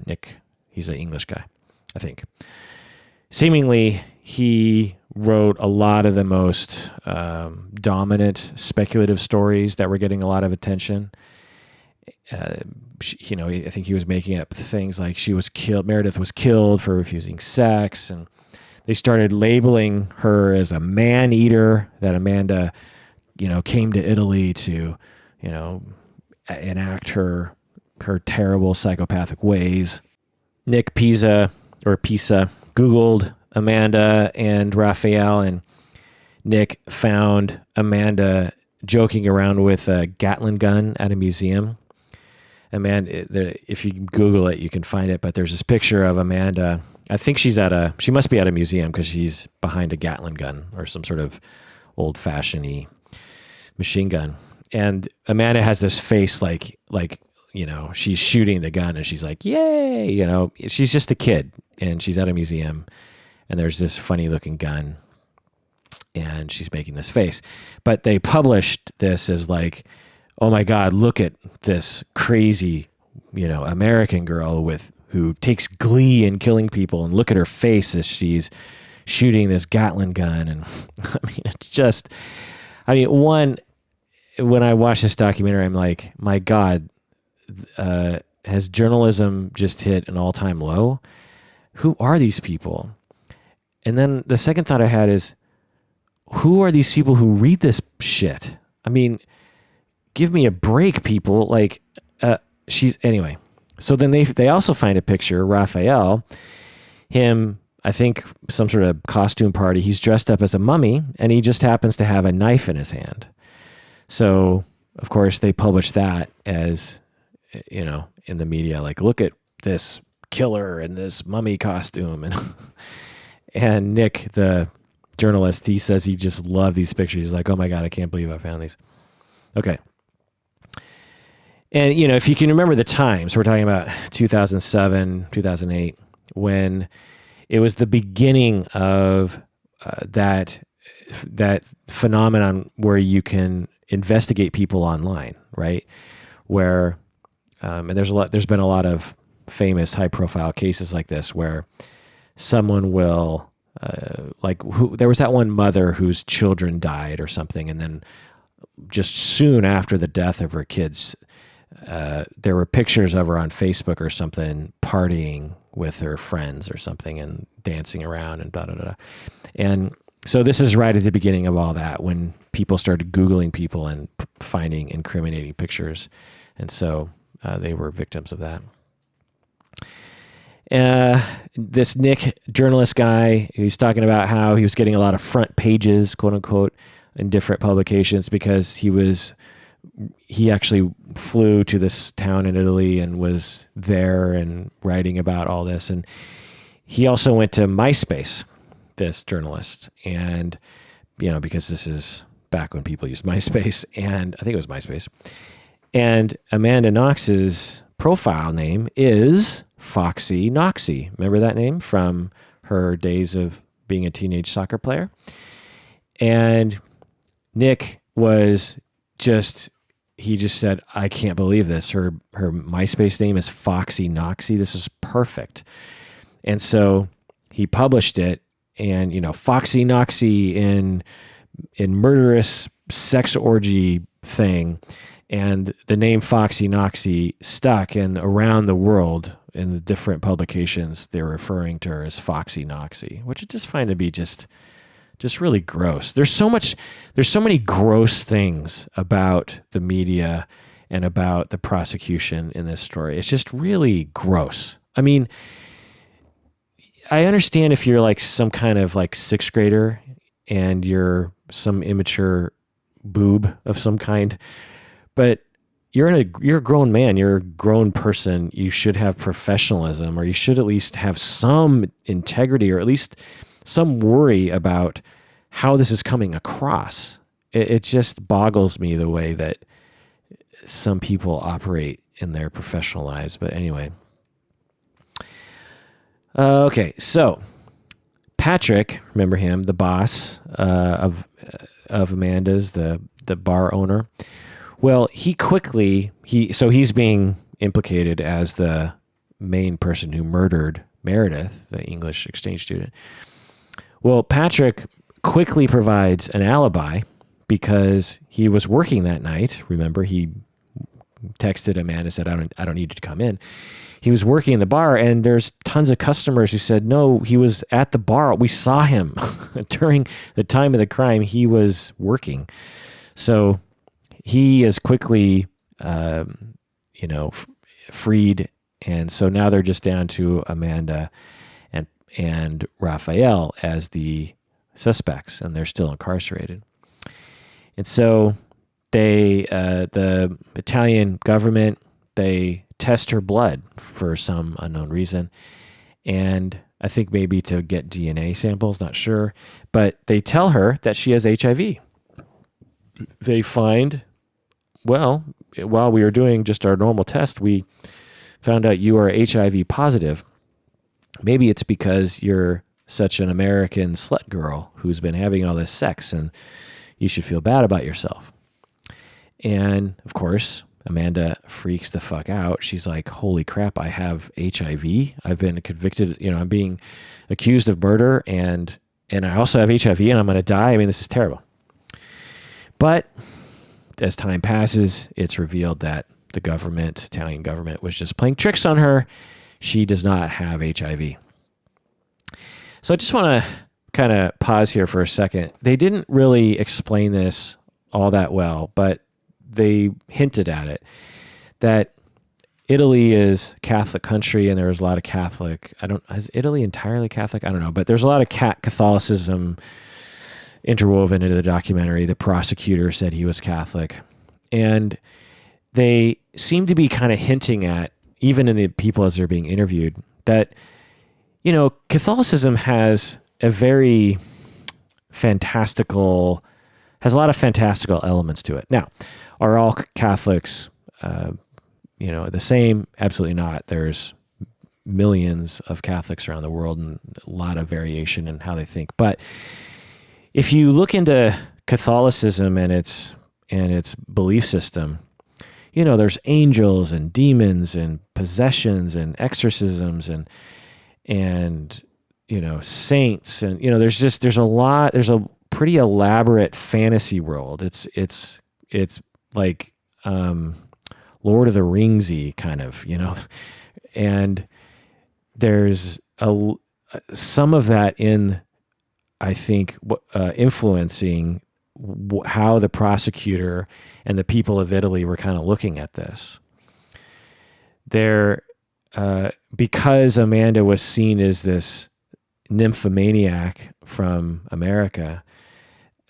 Nick, he's an English guy, I think. Seemingly, he wrote a lot of the most dominant speculative stories that were getting a lot of attention. I think he was making up things like Meredith was killed for refusing sex, and they started labeling her as a man-eater, that Amanda, came to Italy to, enact her terrible psychopathic ways. Nick Pisa Googled Amanda and Raphael, and Nick found Amanda joking around with a Gatling gun at a museum. Amanda, if you Google it, you can find it, but there's this picture of Amanda. I think she must be at a museum because she's behind a Gatling gun or some sort of old-fashioned machine gun. And Amanda has this face like she's shooting the gun, and she's like, yay, she's just a kid, and she's at a museum, and there's this funny-looking gun, and she's making this face. But they published this as like, oh my God, look at this crazy, American girl who takes glee in killing people, and look at her face as she's shooting this Gatling gun. And when I watch this documentary, I'm like, my God, has journalism just hit an all-time low? Who are these people? And then the second thought I had is, who are these people who read this shit? Give me a break, people. Anyway. So then they also find a picture, Raphael, him, I think some sort of costume party. He's dressed up as a mummy, and he just happens to have a knife in his hand. So, of course, they publish that as, in the media, like, look at this killer in this mummy costume. And Nick, the journalist, he says he just loved these pictures. He's like, oh my God, I can't believe I found these. Okay. And, if you can remember the times, we're talking about 2007, 2008, when it was the beginning of that phenomenon where you can investigate people online, right? Where, and there's been a lot of famous high-profile cases like this where someone will, there was that one mother whose children died or something, and then just soon after the death of her kids, there were pictures of her on Facebook or something, partying with her friends or something and dancing around and blah, blah, blah. And so this is right at the beginning of all that, when people started Googling people and finding incriminating pictures. And so they were victims of that. This Nick journalist guy, he's talking about how he was getting a lot of front pages, quote unquote, in different publications because he actually flew to this town in Italy and was there and writing about all this. And he also went to MySpace, this journalist, and because this is back when people used MySpace, and I think it was MySpace. And Amanda Knox's profile name is Foxy Knoxy. Remember that name from her days of being a teenage soccer player? And Nick he just said, I can't believe this. Her MySpace name is Foxy Knoxy. This is perfect. And so he published it, and, Foxy Knoxy in murderous sex orgy thing. And the name Foxy Knoxy stuck, and around the world in the different publications, they're referring to her as Foxy Knoxy, which I just find to be just really gross. There's so many gross things about the media and about the prosecution in this story. It's just really gross. I mean, I understand if you're like some kind of like sixth grader and you're some immature boob of some kind, but you're a grown man, you're a grown person. You should have professionalism, or you should at least have some integrity, or at least some worry about how this is coming across. It just boggles me the way that some people operate in their professional lives. But anyway. Okay, so Patrick, remember him, the boss of Amanda's, the bar owner. Well, he's being implicated as the main person who murdered Meredith, the English exchange student. Well, Patrick quickly provides an alibi because he was working that night. Remember, he texted Amanda, said, I don't need you to come in. He was working in the bar, and there's tons of customers who said, no, he was at the bar. We saw him during the time of the crime. He was working. So he is quickly, freed. And so now they're just down to Amanda and Raphael as the suspects, and they're still incarcerated. And so the Italian government, they test her blood for some unknown reason. And I think maybe to get DNA samples, not sure. But they tell her that she has HIV. They find, well, while we were doing just our normal test, we found out you are HIV positive. Maybe it's because you're such an American slut girl who's been having all this sex, and you should feel bad about yourself. And of course, Amanda freaks the fuck out. She's like, holy crap, I have HIV. I've been convicted, I'm being accused of murder, and I also have HIV, and I'm going to die. I mean, this is terrible. But as time passes, it's revealed that the Italian government, was just playing tricks on her. She does not have HIV. So I just want to kind of pause here for a second. They didn't really explain this all that well, but they hinted at it, that Italy is a Catholic country, and there's a lot of Catholic. Is Italy entirely Catholic? I don't know, but there's a lot of Catholicism interwoven into the documentary. The prosecutor said he was Catholic, and they seem to be kind of hinting at, even in the people as they're being interviewed, that, Catholicism has a very has a lot of fantastical elements to it. Now, are all Catholics, the same? Absolutely not. There's millions of Catholics around the world, and a lot of variation in how they think. But if you look into Catholicism and its belief system, there's angels and demons and possessions and exorcisms and saints, and there's a pretty elaborate fantasy world. It's like Lord of the Ringsy kind of, and there's some of that in, I think, influencing how the prosecutor and the people of Italy were kind of looking at this. Because Amanda was seen as this nymphomaniac from America,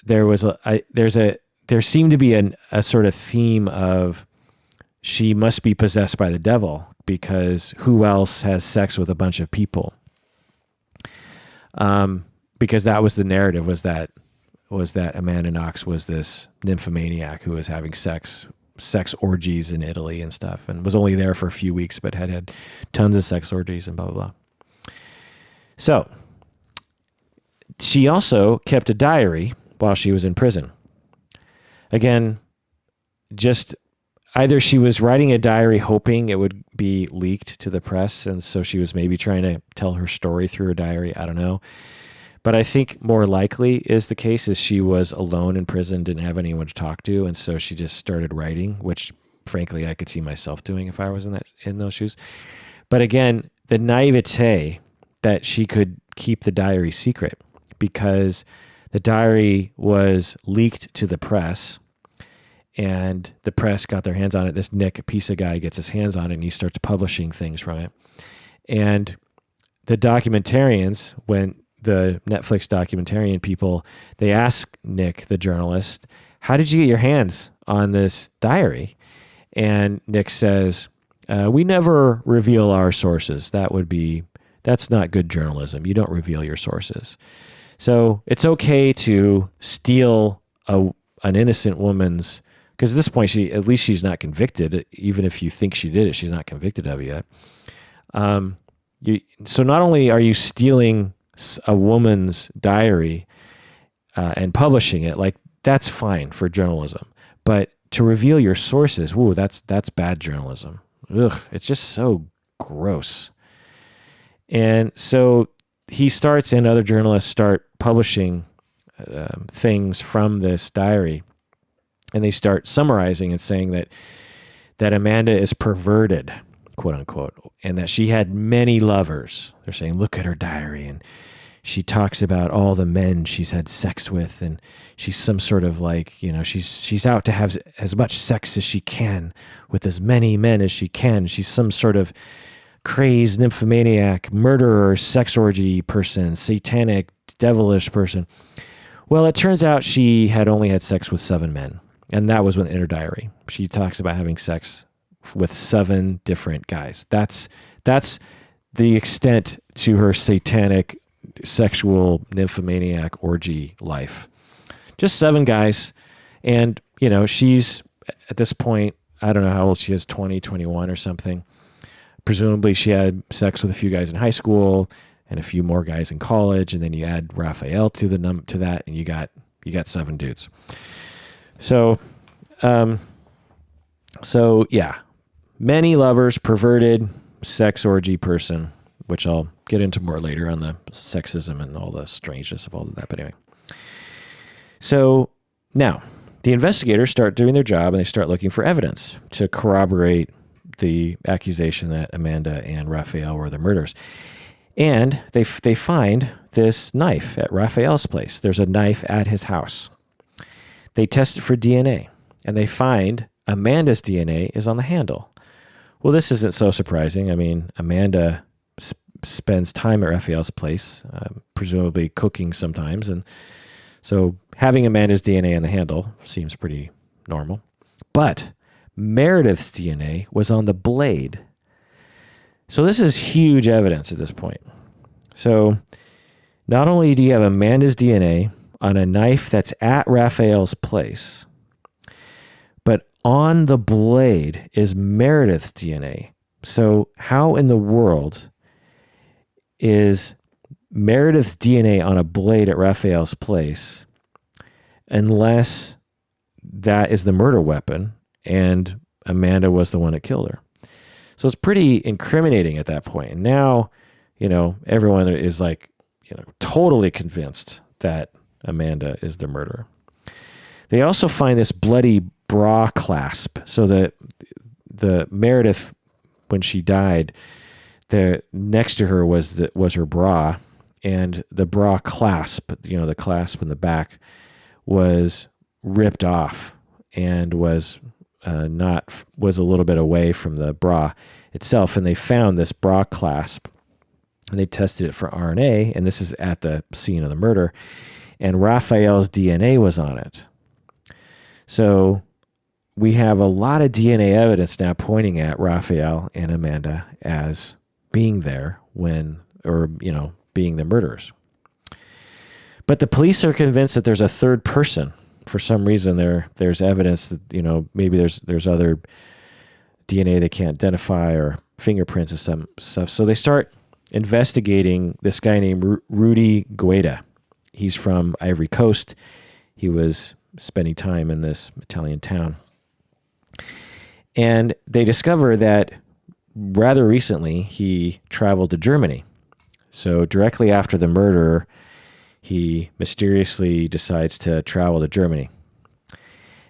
there seemed to be a sort of theme of she must be possessed by the devil, because who else has sex with a bunch of people? Because that was the narrative, was that Amanda Knox was this nymphomaniac who was having sex orgies in Italy and stuff, and was only there for a few weeks, but had tons of sex orgies and blah, blah, blah. So she also kept a diary while she was in prison. Again, just either she was writing a diary hoping it would be leaked to the press, and so she was maybe trying to tell her story through her diary. I don't know. But I think more likely is the case is she was alone in prison, didn't have anyone to talk to, and so she just started writing, which frankly I could see myself doing if I was in those shoes. But again, the naivete that she could keep the diary secret, because the diary was leaked to the press, and the press got their hands on it. This Nick, a piece of guy, gets his hands on it, and he starts publishing things from it. And the documentarians, when the Netflix documentarian people, they ask Nick, the journalist, how did you get your hands on this diary? And Nick says, we never reveal our sources. That's not good journalism. You don't reveal your sources. So it's okay to steal an innocent woman's, because at this point, at least she's not convicted. Even if you think she did it, she's not convicted of it yet. So not only are you stealing a woman's diary and publishing it, like that's fine for journalism, but to reveal your sources, that's bad journalism. Ugh, it's just so gross. And so he starts, and other journalists start publishing things from this diary, and they start summarizing and saying that Amanda is perverted, quote unquote, and that she had many lovers. They're saying, look at her diary, and she talks about all the men she's had sex with, and she's some sort of she's out to have as much sex as she can with as many men as she can. She's some sort of crazed nymphomaniac, murderer, sex orgy person, satanic, devilish person. Well, it turns out she had only had sex with 7 men, and that was in her diary. She talks about having sex with 7 different guys. That's the extent to her satanic, sexual, nymphomaniac orgy life. Just 7 guys. And, she's at this point, I don't know how old she is, 20, 21 or something. Presumably she had sex with a few guys in high school and a few more guys in college. And then you add Raphael to that, and you got 7 dudes. So yeah, many lovers, perverted, sex orgy person, which I'll get into more later on the sexism and all the strangeness of all of that. But anyway, so now the investigators start doing their job, and they start looking for evidence to corroborate the accusation that Amanda and Raphael were the murderers. And they find this knife at Raphael's place. There's a knife at his house. They test it for DNA, and they find Amanda's DNA is on the handle. Well, this isn't so surprising. I mean, Amanda spends time at Raphael's place, presumably cooking sometimes, and so having Amanda's DNA on the handle seems pretty normal. But Meredith's DNA was on the blade. So this is huge evidence at this point. So not only do you have Amanda's DNA on a knife that's at Raphael's place, but on the blade is Meredith's DNA. So how in the world is Meredith's DNA on a blade at Raphael's place unless that is the murder weapon and Amanda was the one that killed her? So it's pretty incriminating at that point. And now, everyone is like totally convinced that Amanda is the murderer. They also find this bloody bra clasp. So the Meredith, when she died, next to her was her bra, and the bra clasp, the clasp in the back, was ripped off and was a little bit away from the bra itself. And they found this bra clasp, and they tested it for RNA, and this is at the scene of the murder, and Raphael's DNA was on it. So we have a lot of DNA evidence now pointing at Raphael and Amanda as being there being the murderers. But the police are convinced that there's a third person. For some reason, there's evidence that, maybe there's other DNA they can't identify or fingerprints and some stuff. So they start investigating this guy named Rudy Guede. He's from Ivory Coast. He was spending time in this Italian town. And they discover that rather recently he traveled to Germany. So directly after the murder, he mysteriously decides to travel to Germany.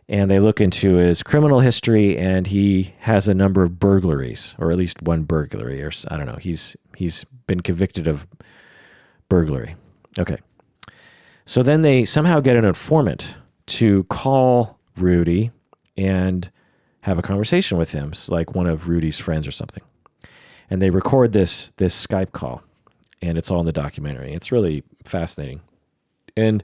And they look into his criminal history, and he has a number of burglaries, or at least one burglary, or I don't know. He's been convicted of burglary. Okay. So then they somehow get an informant to call Rudy and have a conversation with him, like one of Rudy's friends or something. And they record this Skype call, and it's all in the documentary. It's really fascinating. And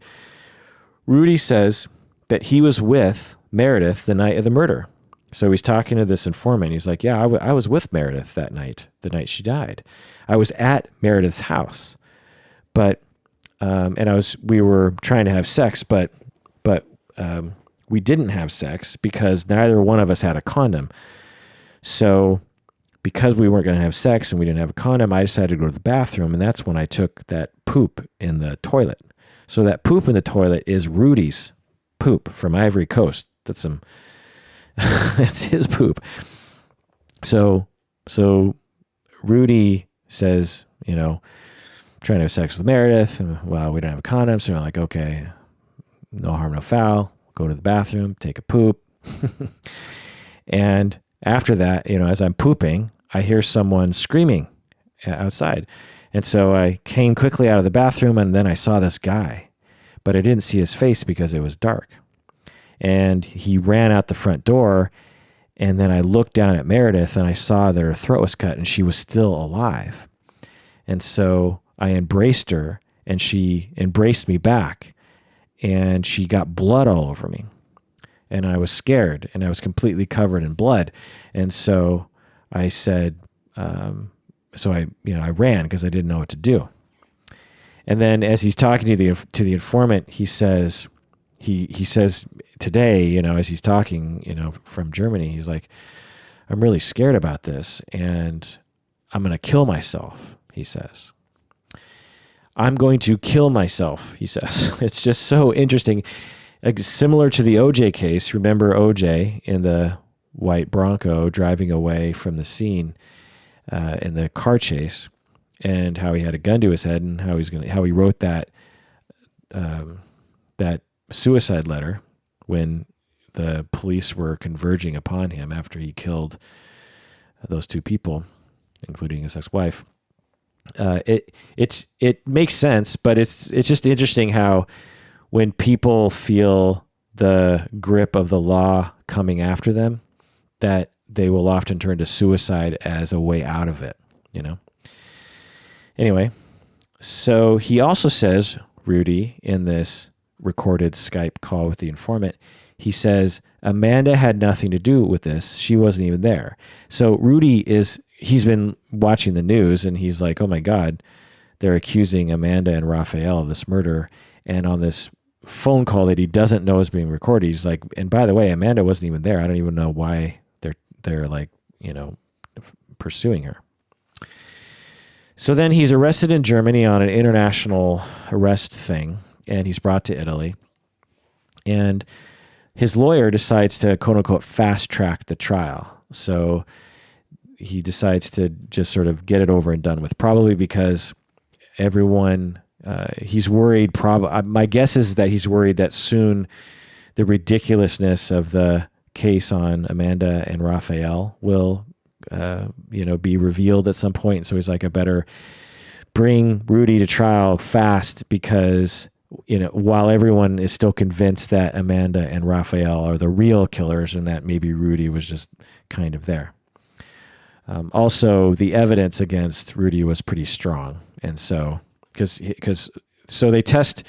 Rudy says that he was with Meredith the night of the murder. So he's talking to this informant. He's like, yeah, I was with Meredith that night, the night she died. I was at Meredith's house, but we were trying to have sex, but we didn't have sex because neither one of us had a condom. So because we weren't going to have sex and we didn't have a condom, I decided to go to the bathroom, and that's when I took that poop in the toilet. So that poop in the toilet is Rudy's poop from Ivory Coast. That's his poop. So Rudy says, trying to have sex with Meredith. Well, we don't have a condom, so I'm like, okay, no harm, no foul. Go to the bathroom, take a poop. And after that, as I'm pooping, I hear someone screaming outside. And so I came quickly out of the bathroom, and then I saw this guy, but I didn't see his face because it was dark. And he ran out the front door, and then I looked down at Meredith, and I saw that her throat was cut, and she was still alive. And so I embraced her, and she embraced me back, and she got blood all over me. And I was scared, and I was completely covered in blood. And so I said, I ran because I didn't know what to do. And then as he's talking to the informant, he says today, as he's talking, from Germany, he's like, I'm really scared about this, and I'm going to kill myself, he says. I'm going to kill myself, he says. It's just so interesting. Similar to the OJ case. Remember OJ in the white Bronco driving away from the scene in the car chase, and how he had a gun to his head, and how he wrote that suicide letter when the police were converging upon him after he killed those two people, including his ex-wife. It makes sense, but it's just interesting how when people feel the grip of the law coming after them, that they will often turn to suicide as a way out of it, Anyway, so he also says, Rudy, in this recorded Skype call with the informant, he says, Amanda had nothing to do with this. She wasn't even there. So Rudy he's been watching the news, and he's like, oh my God, they're accusing Amanda and Raphael of this murder. And on this phone call that he doesn't know is being recorded, he's like, and by the way, Amanda wasn't even there. I don't even know why they're like, pursuing her. So then he's arrested in Germany on an international arrest thing, and he's brought to Italy. And his lawyer decides to, quote unquote, fast track the trial. So he decides to just sort of get it over and done with, probably because everyone he's worried. My guess is that he's worried that soon the ridiculousness of the case on Amanda and Raphael will, be revealed at some point. So he's like, I better bring Rudy to trial fast because, while everyone is still convinced that Amanda and Raphael are the real killers and that maybe Rudy was just kind of there. Also, the evidence against Rudy was pretty strong. And so, so they test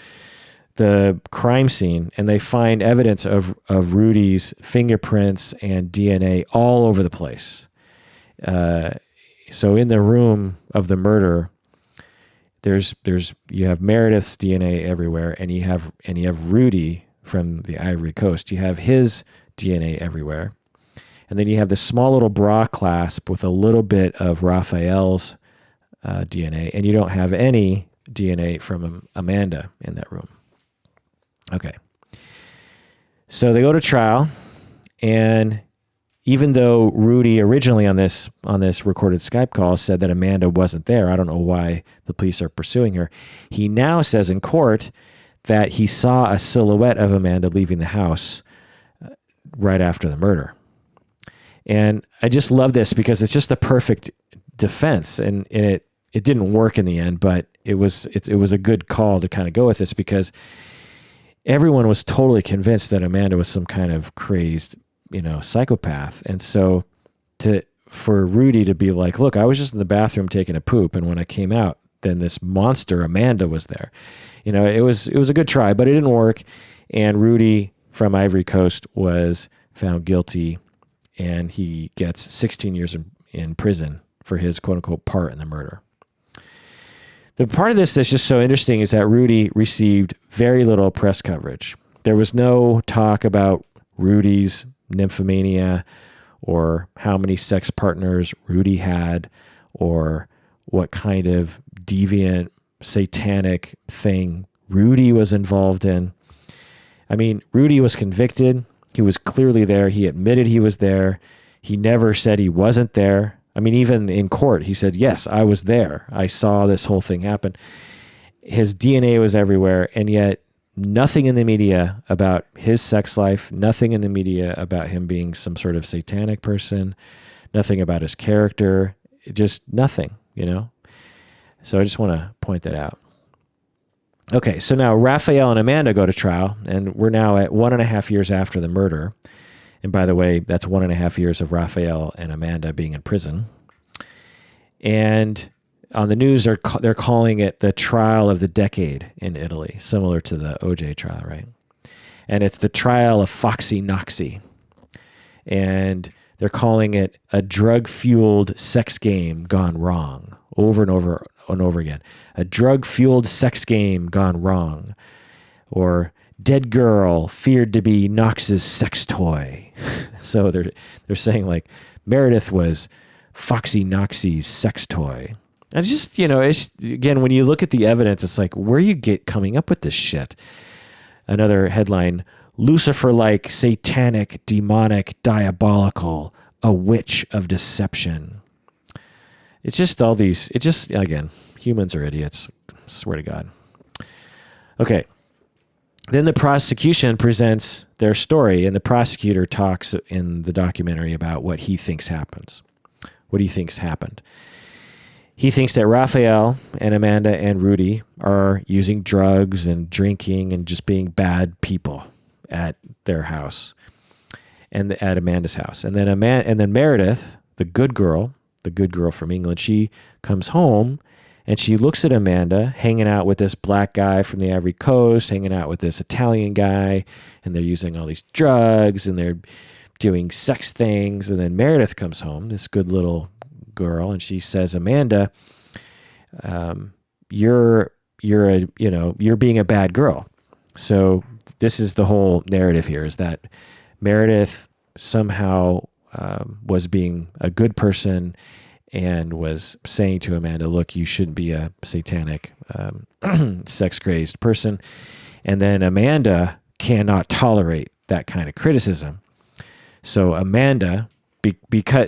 the crime scene and they find evidence of Rudy's fingerprints and DNA all over the place. So in the room of the murder, you have Meredith's DNA everywhere, and you have Rudy from the Ivory Coast. You have his DNA everywhere. And then you have this small little bra clasp with a little bit of Raphael's DNA, and you don't have any DNA from Amanda in that room. Okay. So they go to trial, and even though Rudy originally on this recorded Skype call said that Amanda wasn't there, I don't know why the police are pursuing her, he now says in court that he saw a silhouette of Amanda leaving the house right after the murder. And I just love this because it's just the perfect defense, and it didn't work in the end, but it was a good call to kind of go with this because everyone was totally convinced that Amanda was some kind of crazed, psychopath. And so for Rudy to be like, look, I was just in the bathroom taking a poop, and when I came out, then this monster Amanda was there. It was a good try, but it didn't work. And Rudy from Ivory Coast was found guilty, and he gets 16 years in prison for his quote-unquote part in the murder. The part of this that's just so interesting is that Rudy received very little press coverage. There was no talk about Rudy's nymphomania or how many sex partners Rudy had or what kind of deviant, satanic thing Rudy was involved in. I mean, Rudy was convicted. He was clearly there. He admitted he was there. He never said he wasn't there. I mean, even in court, he said, yes, I was there. I saw this whole thing happen. His DNA was everywhere, and yet nothing in the media about his sex life, nothing in the media about him being some sort of satanic person, nothing about his character, just nothing, So I just want to point that out. Okay, so now Raphael and Amanda go to trial, and we're now at 1.5 years after the murder. And by the way, that's 1.5 years of Raphael and Amanda being in prison. And on the news, they're calling it the trial of the decade in Italy, similar to the OJ trial, right? And it's the trial of Foxy Noxy. And they're calling it a drug-fueled sex game gone wrong, over and over and over again. A drug-fueled sex game gone wrong. Or dead girl feared to be Knox's sex toy. So they're saying like Meredith was Foxy Noxy's sex toy. And just, it's, again, when you look at the evidence, it's like, where you get coming up with this shit? Another headline, Lucifer-like, satanic, demonic, diabolical, a witch of deception. It's just all these, again, humans are idiots. I swear to God. Okay. Then the prosecution presents their story, and the prosecutor talks in the documentary about what he thinks happens. What he thinks happened. He thinks that Raphael and Amanda and Rudy are using drugs and drinking and just being bad people at their house and at Amanda's house. And then Meredith, the good girl from England, she comes home and she looks at Amanda hanging out with this black guy from the Ivory Coast, hanging out with this Italian guy, and they're using all these drugs and they're doing sex things. And then Meredith comes home, this good little girl, and she says, Amanda, you're being a bad girl. So this is the whole narrative here, is that Meredith somehow was being a good person and was saying to Amanda, look, you shouldn't be a satanic, sex-crazed person. And then Amanda cannot tolerate that kind of criticism. So Amanda,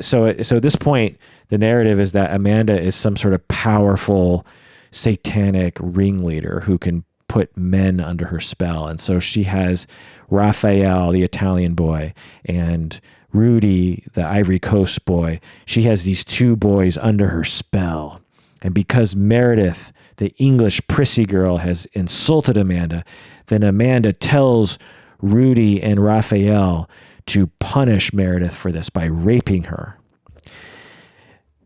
so at this point, the narrative is that Amanda is some sort of powerful, satanic ringleader who can put men under her spell. And so she has Raphael, the Italian boy, and Rudy, the Ivory Coast boy. She has these two boys under her spell. And because Meredith, the English prissy girl, has insulted Amanda, then Amanda tells Rudy and Raphael to punish Meredith for this by raping her.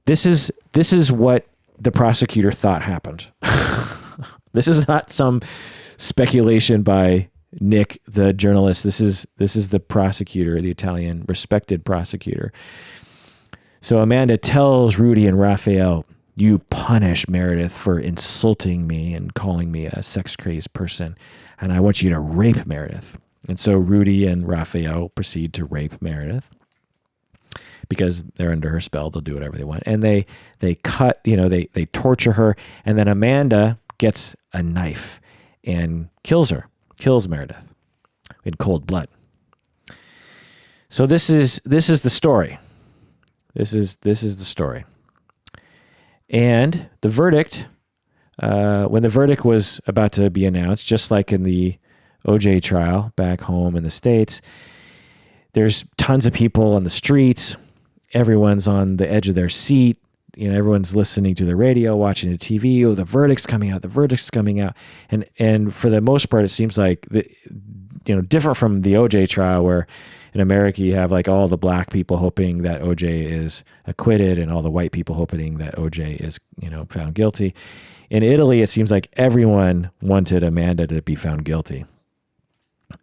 This is what the prosecutor thought happened. This is not some speculation by Nick, the journalist. This is the prosecutor, the Italian respected prosecutor. So Amanda tells Rudy and Raphael, you punish Meredith for insulting me and calling me a sex-crazed person, and I want you to rape Meredith. And so Rudy and Raphael proceed to rape Meredith because they're under her spell. They'll do whatever they want. And they cut, they torture her, and then Amanda gets a knife and kills Meredith in cold blood. So this is the story. This is the story. And the verdict, when the verdict was about to be announced, just like in the OJ trial back home in the States, there's tons of people on the streets. Everyone's on the edge of their seat. Everyone's listening to the radio, watching the TV. Oh, the verdict's coming out. The verdict's coming out. And for the most part, it seems like different from the OJ trial, where in America you have like all the black people hoping that OJ is acquitted and all the white people hoping that OJ is found guilty. In Italy, it seems like everyone wanted Amanda to be found guilty,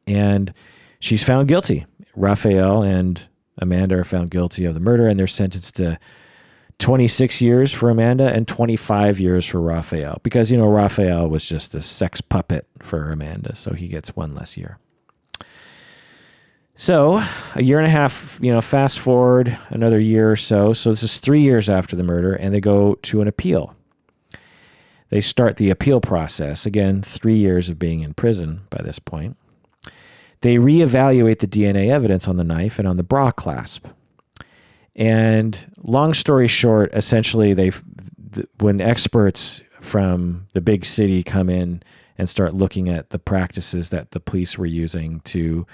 and she's found guilty. Raphael and Amanda are found guilty of the murder, and they're sentenced to 26 years for Amanda and 25 years for Raphael, because, Raphael was just a sex puppet for Amanda, so he gets one less year. So a year and a half, fast forward another year or so. So this is 3 years after the murder, and they go to an appeal. They start the appeal process. Again, 3 years of being in prison by this point. They reevaluate the DNA evidence on the knife and on the bra clasp. And long story short, essentially, when experts from the big city come in and start looking at the practices that the police were using to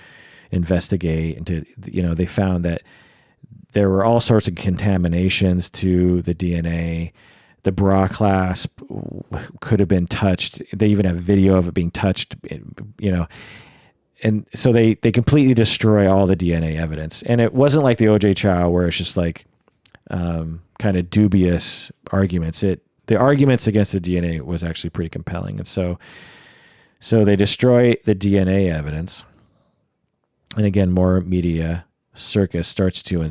investigate, and they found that there were all sorts of contaminations to the DNA. The bra clasp could have been touched. They even have video of it being touched, And so they completely destroy all the DNA evidence. And it wasn't like the OJ trial where it's just like kind of dubious arguments. The arguments against the DNA was actually pretty compelling. And so they destroy the DNA evidence. And again, more media circus starts to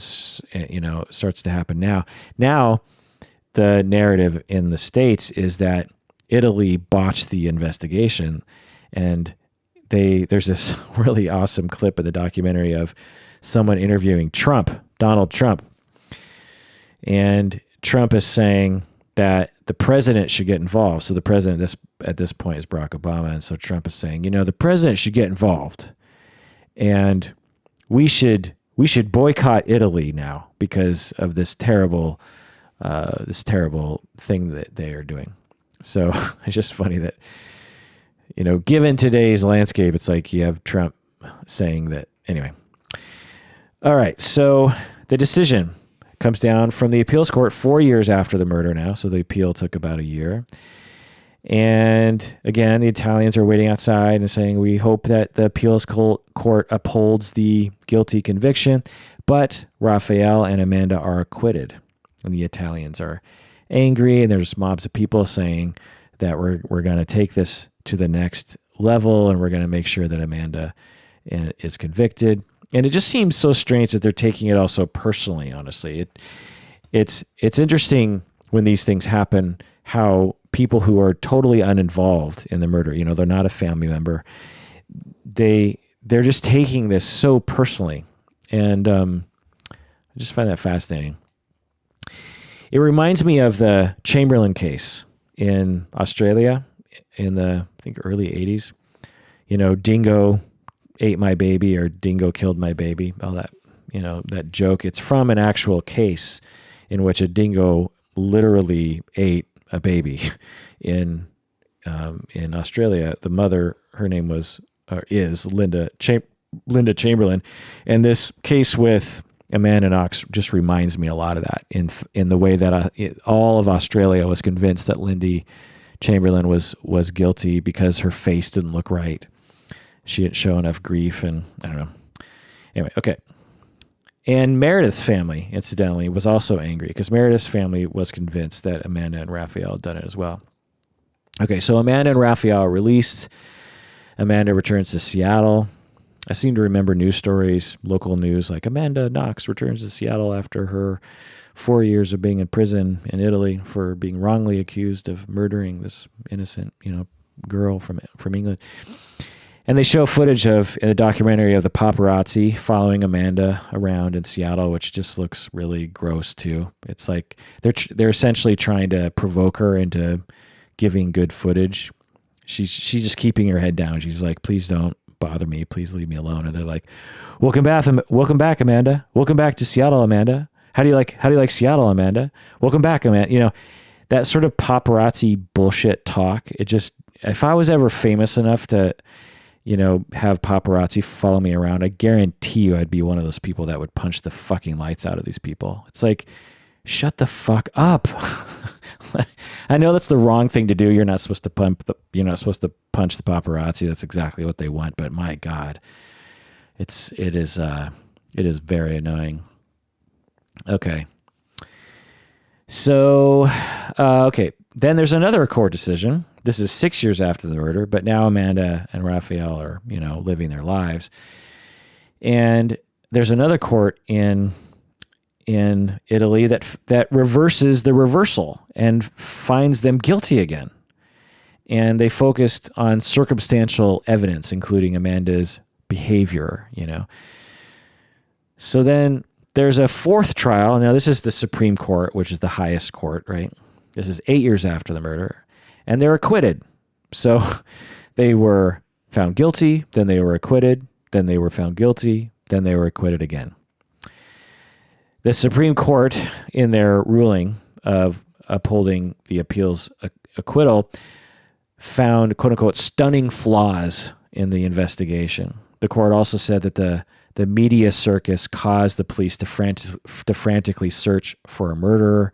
happen now. Now, the narrative in the States is that Italy botched the investigation, and there's this really awesome clip in the documentary of someone interviewing Donald Trump. And Trump is saying that the president should get involved. So the president at this point is Barack Obama. And so Trump is saying, the president should get involved. And we should boycott Italy now because of this terrible thing that they are doing. So it's just funny that, given today's landscape, it's like you have Trump saying that. Anyway. All right. So the decision comes down from the appeals court 4 years after the murder now. So the appeal took about a year. And again, the Italians are waiting outside and saying, we hope that the appeals court upholds the guilty conviction. But Raphael and Amanda are acquitted. And the Italians are angry, and there's mobs of people saying that we're going to take this to the next level, and we're going to make sure that Amanda is convicted. And it just seems so strange that they're taking it all so personally, honestly. It's interesting when these things happen, how people who are totally uninvolved in the murder, they're not a family member, they're just taking this so personally. And I just find that fascinating. It reminds me of the Chamberlain case in Australia in the, I think, early 80s. Dingo ate my baby, or Dingo killed my baby. All that, that joke. It's from an actual case in which a dingo literally ate a baby in Australia. The mother, her name is Linda Chamberlain, and this case with Amanda Knox just reminds me a lot of that in the way that all of Australia was convinced that Lindy Chamberlain was guilty because her face didn't look right. She didn't show enough grief, and I don't know. Anyway, okay. And Meredith's family, incidentally, was also angry because Meredith's family was convinced that Amanda and Raphael had done it as well. Okay, so Amanda and Raphael are released. Amanda returns to Seattle. I seem to remember news stories, local news, like Amanda Knox returns to Seattle after her 4 years of being in prison in Italy for being wrongly accused of murdering this innocent, girl from England. And they show footage in the documentary of the paparazzi following Amanda around in Seattle, which just looks really gross too. It's like they're essentially trying to provoke her into giving good footage. She's just keeping her head down. She's like, please don't bother me. Please leave me alone. And they're like, welcome back, Amanda. Welcome back to Seattle, Amanda. How do you like Seattle, Amanda? Welcome back, Amanda. That sort of paparazzi bullshit talk. If I was ever famous enough to, have paparazzi follow me around, I guarantee you I'd be one of those people that would punch the fucking lights out of these people. It's like, shut the fuck up. I know that's the wrong thing to do. You're not supposed to punch the paparazzi. That's exactly what they want. But my God, it is very annoying. Okay. So, okay. Then there's another court decision. This is 6 years after the murder, but now Amanda and Raphael are, living their lives. And there's another court in Italy that reverses the reversal and finds them guilty again. And they focused on circumstantial evidence, including Amanda's behavior, So then there's a fourth trial. Now, this is the Supreme Court, which is the highest court, right? This is 8 years after the murder. And they're acquitted. So they were found guilty, then they were acquitted, then they were found guilty, then they were acquitted again. The Supreme Court, in their ruling of upholding the appeal's acquittal, found, quote unquote, stunning flaws in the investigation. The court also said that the media circus caused the police to frantically search for a murderer.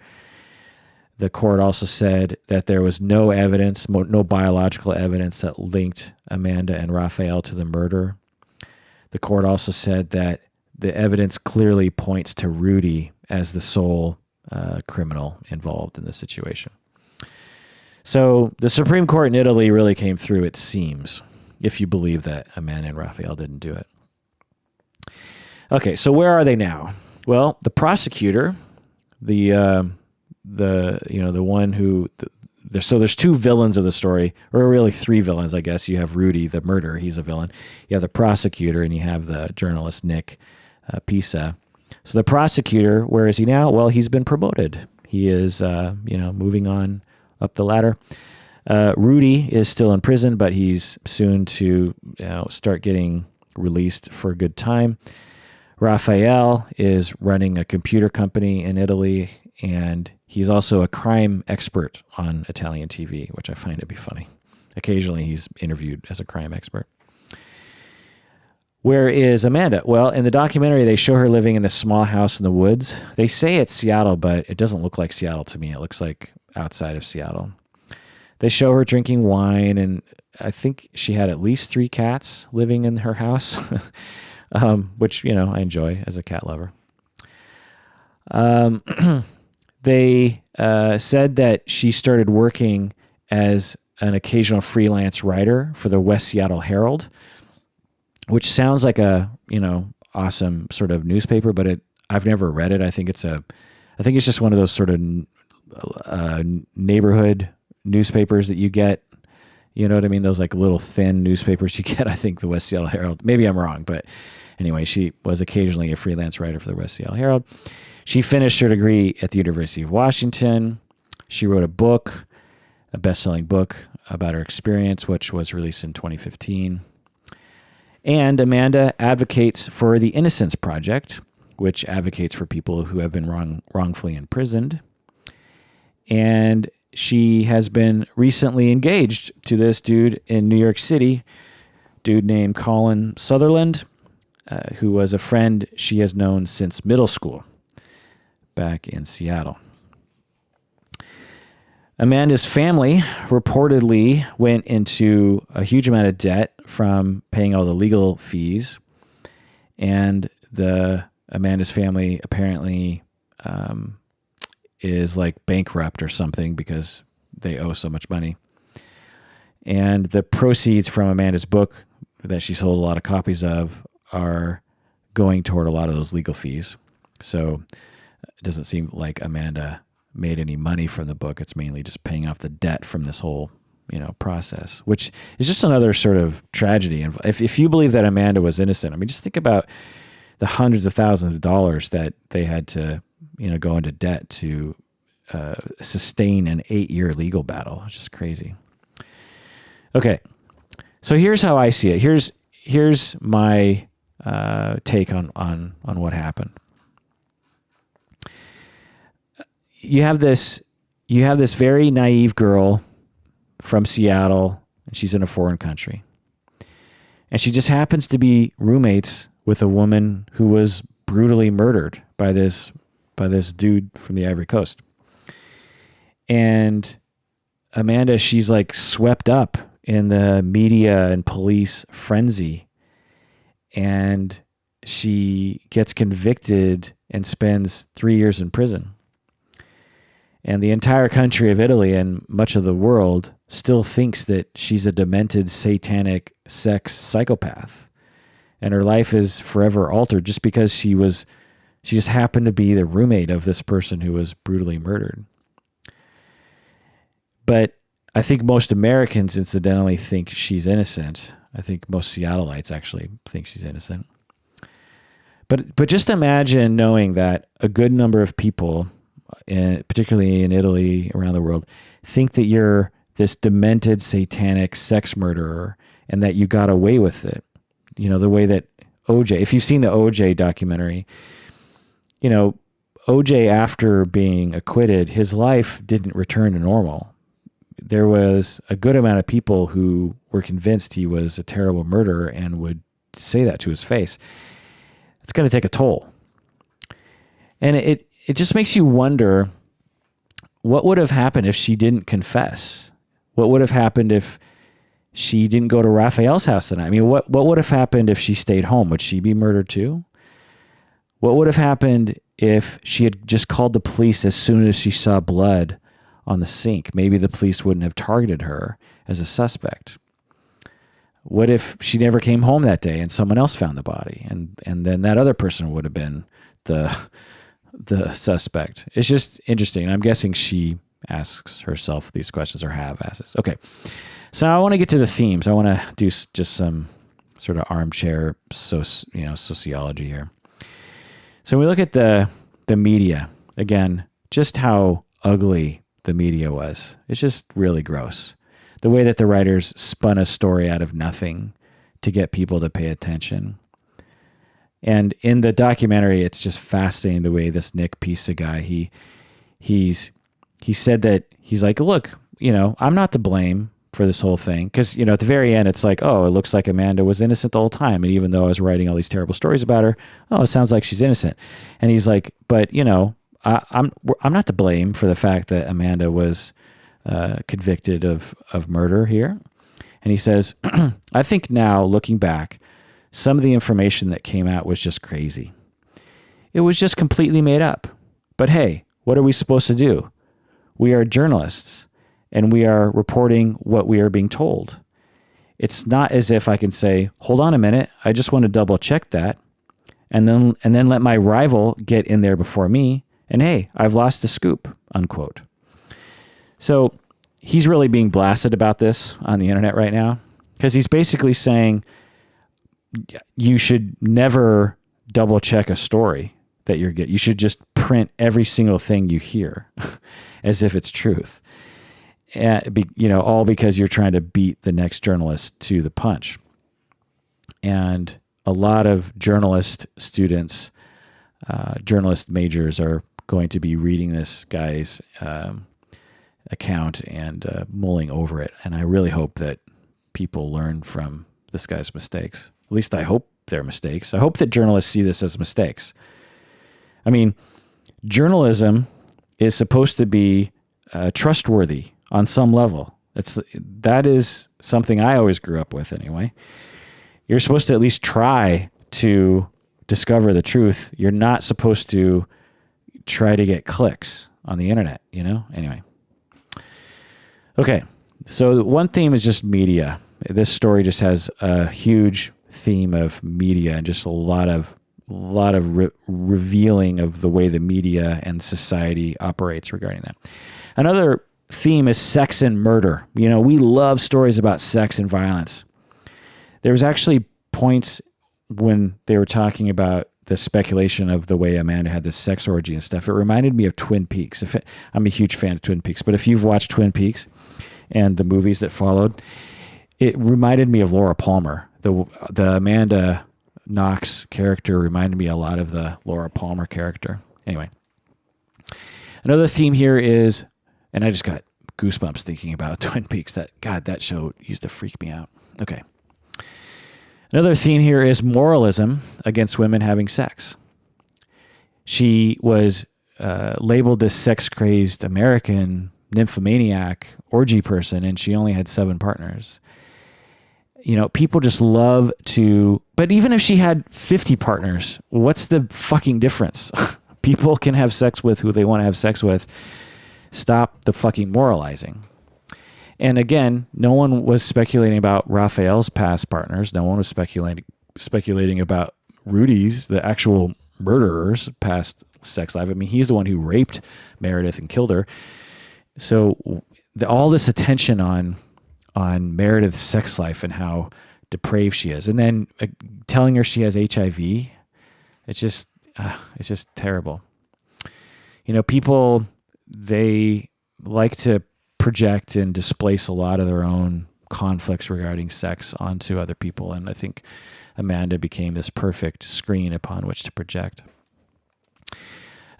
The court also said that there was no evidence, no biological evidence that linked Amanda and Raphael to the murder. The court also said that the evidence clearly points to Rudy as the sole criminal involved in the situation. So the Supreme Court in Italy really came through, it seems, if you believe that Amanda and Raphael didn't do it. Okay, so where are they now? Well, the prosecutor, there's two villains of the story, or really three villains, I guess. You have Rudy, the murderer, he's a villain. You have the prosecutor, and you have the journalist, Nick Pisa. So the prosecutor, where is he now? Well, he's been promoted. He is, moving on up the ladder. Rudy is still in prison, but he's soon to start getting released for a good time. Raphael is running a computer company in Italy, and he's also a crime expert on Italian TV, which I find to be funny. Occasionally he's interviewed as a crime expert. Where is Amanda? Well, in the documentary, they show her living in this small house in the woods. They say it's Seattle, but it doesn't look like Seattle to me. It looks like outside of Seattle. They show her drinking wine, and I think she had at least 3 cats living in her house, which, I enjoy as a cat lover. They said that she started working as an occasional freelance writer for the West Seattle Herald, which sounds like a, awesome sort of newspaper, but I've never read it. I think it's just one of those sort of neighborhood newspapers that you get. You know what I mean? Those like little thin newspapers you get. I think the West Seattle Herald. Maybe I'm wrong, but anyway, she was occasionally a freelance writer for the West Seattle Herald. She finished her degree at the University of Washington. She wrote a best-selling book about her experience, which was released in 2015. And Amanda advocates for the Innocence Project, which advocates for people who have been wrongfully imprisoned. And she has been recently engaged to this dude in New York City, dude named Colin Sutherland, who was a friend she has known since middle school back in Seattle. Amanda's family reportedly went into a huge amount of debt from paying all the legal fees, and Amanda's family apparently is like bankrupt or something because they owe so much money. And the proceeds from Amanda's book that she sold a lot of copies of are going toward a lot of those legal fees. So it doesn't seem like Amanda made any money from the book. It's mainly just paying off the debt from this whole, process, which is just another sort of tragedy. And if you believe that Amanda was innocent, I mean, just think about the hundreds of thousands of dollars that they had to, go into debt to sustain an 8-year legal battle. It's just crazy. Okay, so here's how I see it. Here's my take on what happened. You have this very naive girl from Seattle, and she's in a foreign country. And she just happens to be roommates with a woman who was brutally murdered by this dude from the Ivory Coast. And Amanda, she's like swept up in the media and police frenzy. And she gets convicted and spends 3 years in prison. And the entire country of Italy and much of the world still thinks that she's a demented, satanic sex psychopath. And her life is forever altered just because she just happened to be the roommate of this person who was brutally murdered. But I think most Americans incidentally think she's innocent. I think most Seattleites actually think she's innocent. But just imagine knowing that a good number of people, particularly in Italy, around the world, think that you're this demented, satanic sex murderer and that you got away with it. The way that OJ, if you've seen the OJ documentary, OJ, after being acquitted, his life didn't return to normal. There was a good amount of people who were convinced he was a terrible murderer and would say that to his face. It's going to take a toll. And it just makes you wonder, what would have happened if she didn't confess? What would have happened if she didn't go to Raphael's house that night? I mean, what would have happened if she stayed home? Would she be murdered too? What would have happened if she had just called the police as soon as she saw blood on the sink? Maybe the police wouldn't have targeted her as a suspect. What if she never came home that day and someone else found the body, and then that other person would have been the suspect? It's just interesting. I'm guessing she asks herself these questions, or have asked this. Okay, so I want to get to the themes. I want to do just some sort of armchair sociology here. So we look at the media again, just how ugly the media was. It's just really gross. The way that the writers spun a story out of nothing to get people to pay attention. And in the documentary, it's just fascinating the way this Nick Pisa guy, he said that he's like, look, I'm not to blame for this whole thing. Because, at the very end, it's like, oh, it looks like Amanda was innocent the whole time. And even though I was writing all these terrible stories about her, oh, it sounds like she's innocent. And he's like, but, I'm not to blame for the fact that Amanda was convicted of murder here. And he says, I think now, looking back, some of the information that came out was just crazy. It was just completely made up. But hey, what are we supposed to do? We are journalists, and we are reporting what we are being told. It's not as if I can say, hold on a minute, I just want to double check that, and then let my rival get in there before me, and hey, I've lost the scoop, unquote. So he's really being blasted about this on the internet right now, because he's basically saying you should never double check a story that you're getting. You should just print every single thing you hear as if it's truth. All because you're trying to beat the next journalist to the punch. And a lot of journalist students, journalist majors are going to be reading this guy's account and mulling over it. And I really hope that people learn from this guy's mistakes. At least I hope they're mistakes. I hope that journalists see this as mistakes. I mean, journalism is supposed to be trustworthy on some level. That is something I always grew up with anyway. You're supposed to at least try to discover the truth. You're not supposed to try to get clicks on the internet, Anyway. Okay. So one theme is just media. This story just has a huge theme of media and just a lot of revealing of the way the media and society operates regarding that. Another theme is sex and murder. We love stories about sex and violence. There was actually points when they were talking about the speculation of the way Amanda had this sex orgy and stuff. It reminded me of Twin Peaks. I'm a huge fan of Twin Peaks, but if you've watched Twin Peaks and the movies that followed, it reminded me of Laura Palmer. The Amanda Knox character reminded me a lot of the Laura Palmer character. Anyway, another theme here is, and I just got goosebumps thinking about Twin Peaks. That show used to freak me out. Okay. Another theme here is moralism against women having sex. She was labeled this sex-crazed American nymphomaniac orgy person, and she only had 7 partners. People just love to, but even if she had 50 partners, what's the fucking difference? People can have sex with who they want to have sex with. Stop the fucking moralizing. And again, no one was speculating about Raphael's past partners. No one was speculating about Rudy's, the actual murderer's past sex life. I mean, he's the one who raped Meredith and killed her. So all this attention on Meredith's sex life and how depraved she is, and then telling her she has HIV, it's just terrible. People, they like to project and displace a lot of their own conflicts regarding sex onto other people, and I think Amanda became this perfect screen upon which to project.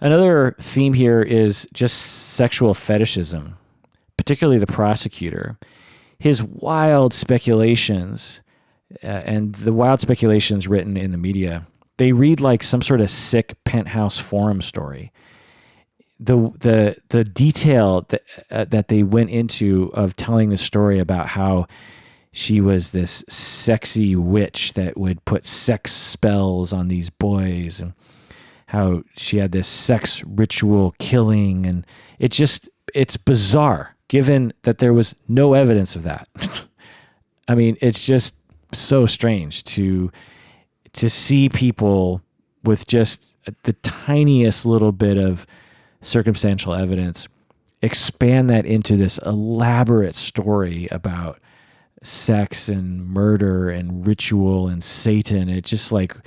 Another theme here is just sexual fetishism, particularly the prosecutor. His wild speculations, and the wild speculations written in the media, they read like some sort of sick penthouse forum story. The detail that they went into of telling the story about how she was this sexy witch that would put sex spells on these boys, and how she had this sex ritual killing, and it's bizarre given that there was no evidence of that. I mean, it's just so strange to see people with just the tiniest little bit of circumstantial evidence expand that into this elaborate story about sex and murder and ritual and Satan. It's just like,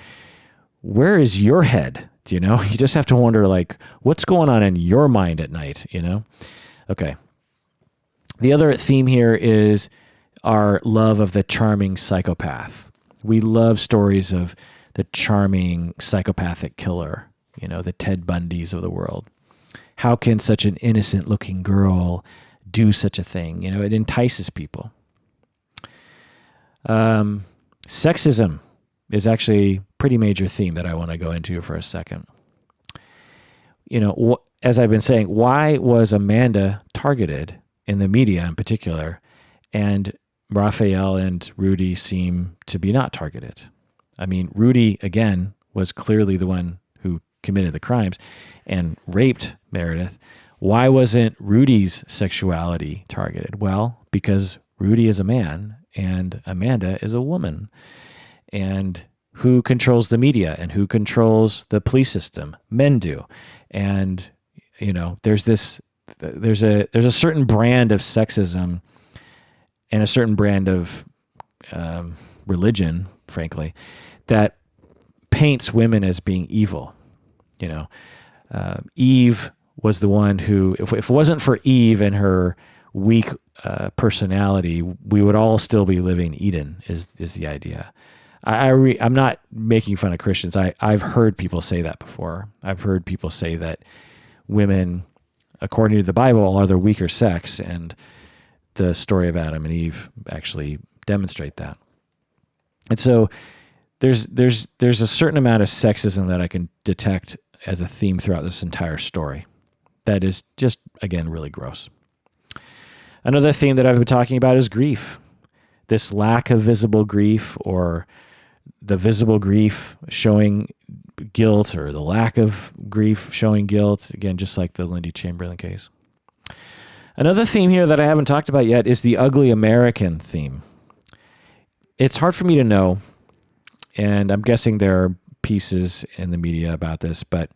where is your head? You just have to wonder, like, what's going on in your mind at night, Okay. The other theme here is our love of the charming psychopath. We love stories of the charming psychopathic killer, the Ted Bundys of the world. How can such an innocent looking girl do such a thing? It entices people. Sexism is actually a pretty major theme that I want to go into for a second. As I've been saying, why was Amanda targeted in the media in particular, and Raphael and Rudy seem to be not targeted? I mean, Rudy, again, was clearly the one who committed the crimes and raped Meredith. Why wasn't Rudy's sexuality targeted? Well, because Rudy is a man and Amanda is a woman. And who controls the media and who controls the police system? Men do. And, there's a certain brand of sexism and a certain brand of religion, frankly, that paints women as being evil. Eve was the one who, if it wasn't for Eve and her weak personality, we would all still be living Eden, is the idea. I'm not making fun of Christians. I've heard people say that before. I've heard people say that women according to the Bible, are the weaker sex, and the story of Adam and Eve actually demonstrate that. And so there's a certain amount of sexism that I can detect as a theme throughout this entire story that is just, again, really gross. Another theme that I've been talking about is grief. This lack of visible grief, or the visible grief showing guilt, or the lack of grief showing guilt. Again, just like the Lindy Chamberlain case. Another theme here that I haven't talked about yet is the ugly American theme. It's hard for me to know, and I'm guessing there are pieces in the media about this, but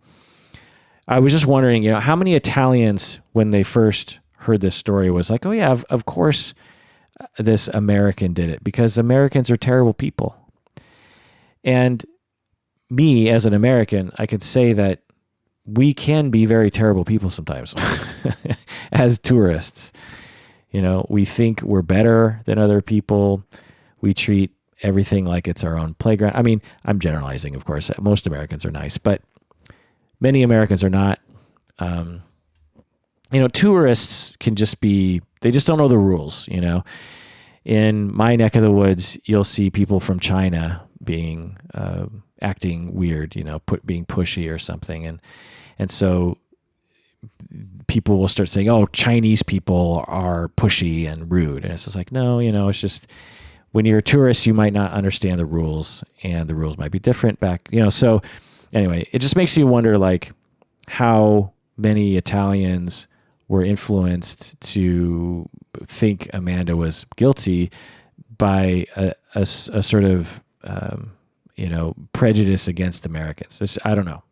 I was just wondering, how many Italians, when they first heard this story, was like, oh yeah, of course this American did it, because Americans are terrible people. And me, as an American, I could say that we can be very terrible people sometimes as tourists. We think we're better than other people. We treat everything like it's our own playground. I mean, I'm generalizing, of course. Most Americans are nice, but many Americans are not. Tourists can just be, they just don't know the rules, In my neck of the woods, you'll see people from China being, acting weird, being pushy or something. And so people will start saying, oh, Chinese people are pushy and rude. And it's just like, no, it's just, when you're a tourist, you might not understand the rules, and the rules might be different back, so anyway, it just makes you wonder, like, how many Italians were influenced to think Amanda was guilty by a sort of, prejudice against Americans. I don't know.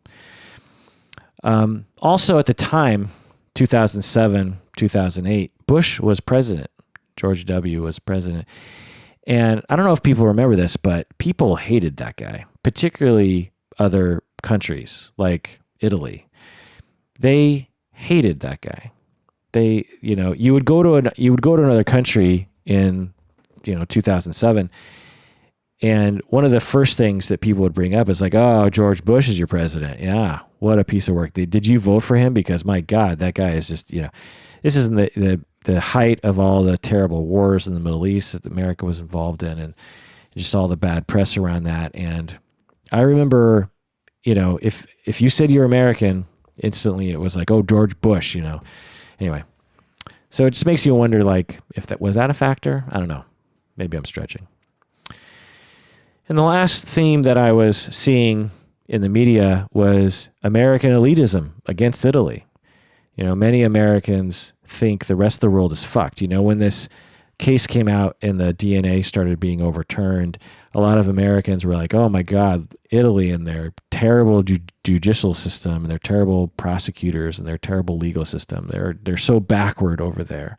Also at the time, 2007, 2008, Bush was president. George W. was president. And I don't know if people remember this, but people hated that guy, particularly other countries like Italy. They hated that guy. They, you would go to another country in, 2007, and one of the first things that people would bring up is like, oh, George Bush is your president. Yeah, what a piece of work. Did you vote for him? Because my God, that guy is just, this is the height of all the terrible wars in the Middle East that America was involved in, and just all the bad press around that. And I remember, if you said you're American, instantly it was like, oh, George Bush, Anyway, so it just makes you wonder, like, if that was that a factor? I don't know. Maybe I'm stretching. And the last theme that I was seeing in the media was American elitism against Italy. Many Americans think the rest of the world is fucked. When this case came out and the DNA started being overturned, a lot of Americans were like, oh my God, Italy and their terrible judicial system, and their terrible prosecutors, and their terrible legal system. They're so backward over there.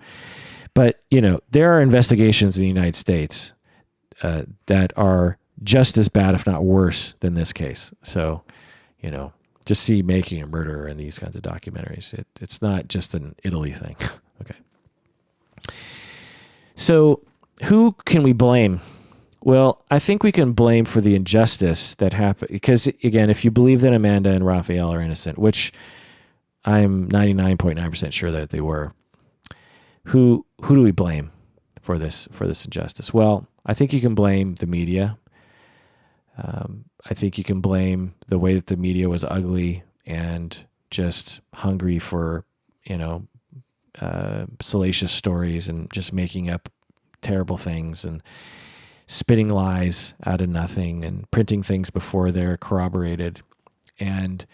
But, there are investigations in the United States that are just as bad, if not worse, than this case. So, just see Making a Murderer and these kinds of documentaries. It's not just an Italy thing. Okay. So who can we blame? Well, I think we can blame for the injustice that happened. Because, again, if you believe that Amanda and Raphael are innocent, which I'm 99.9% sure that they were, who do we blame for this injustice? Well, I think you can blame the media. I think you can blame the way that the media was ugly and just hungry for, salacious stories and just making up terrible things and spitting lies out of nothing and printing things before they're corroborated. And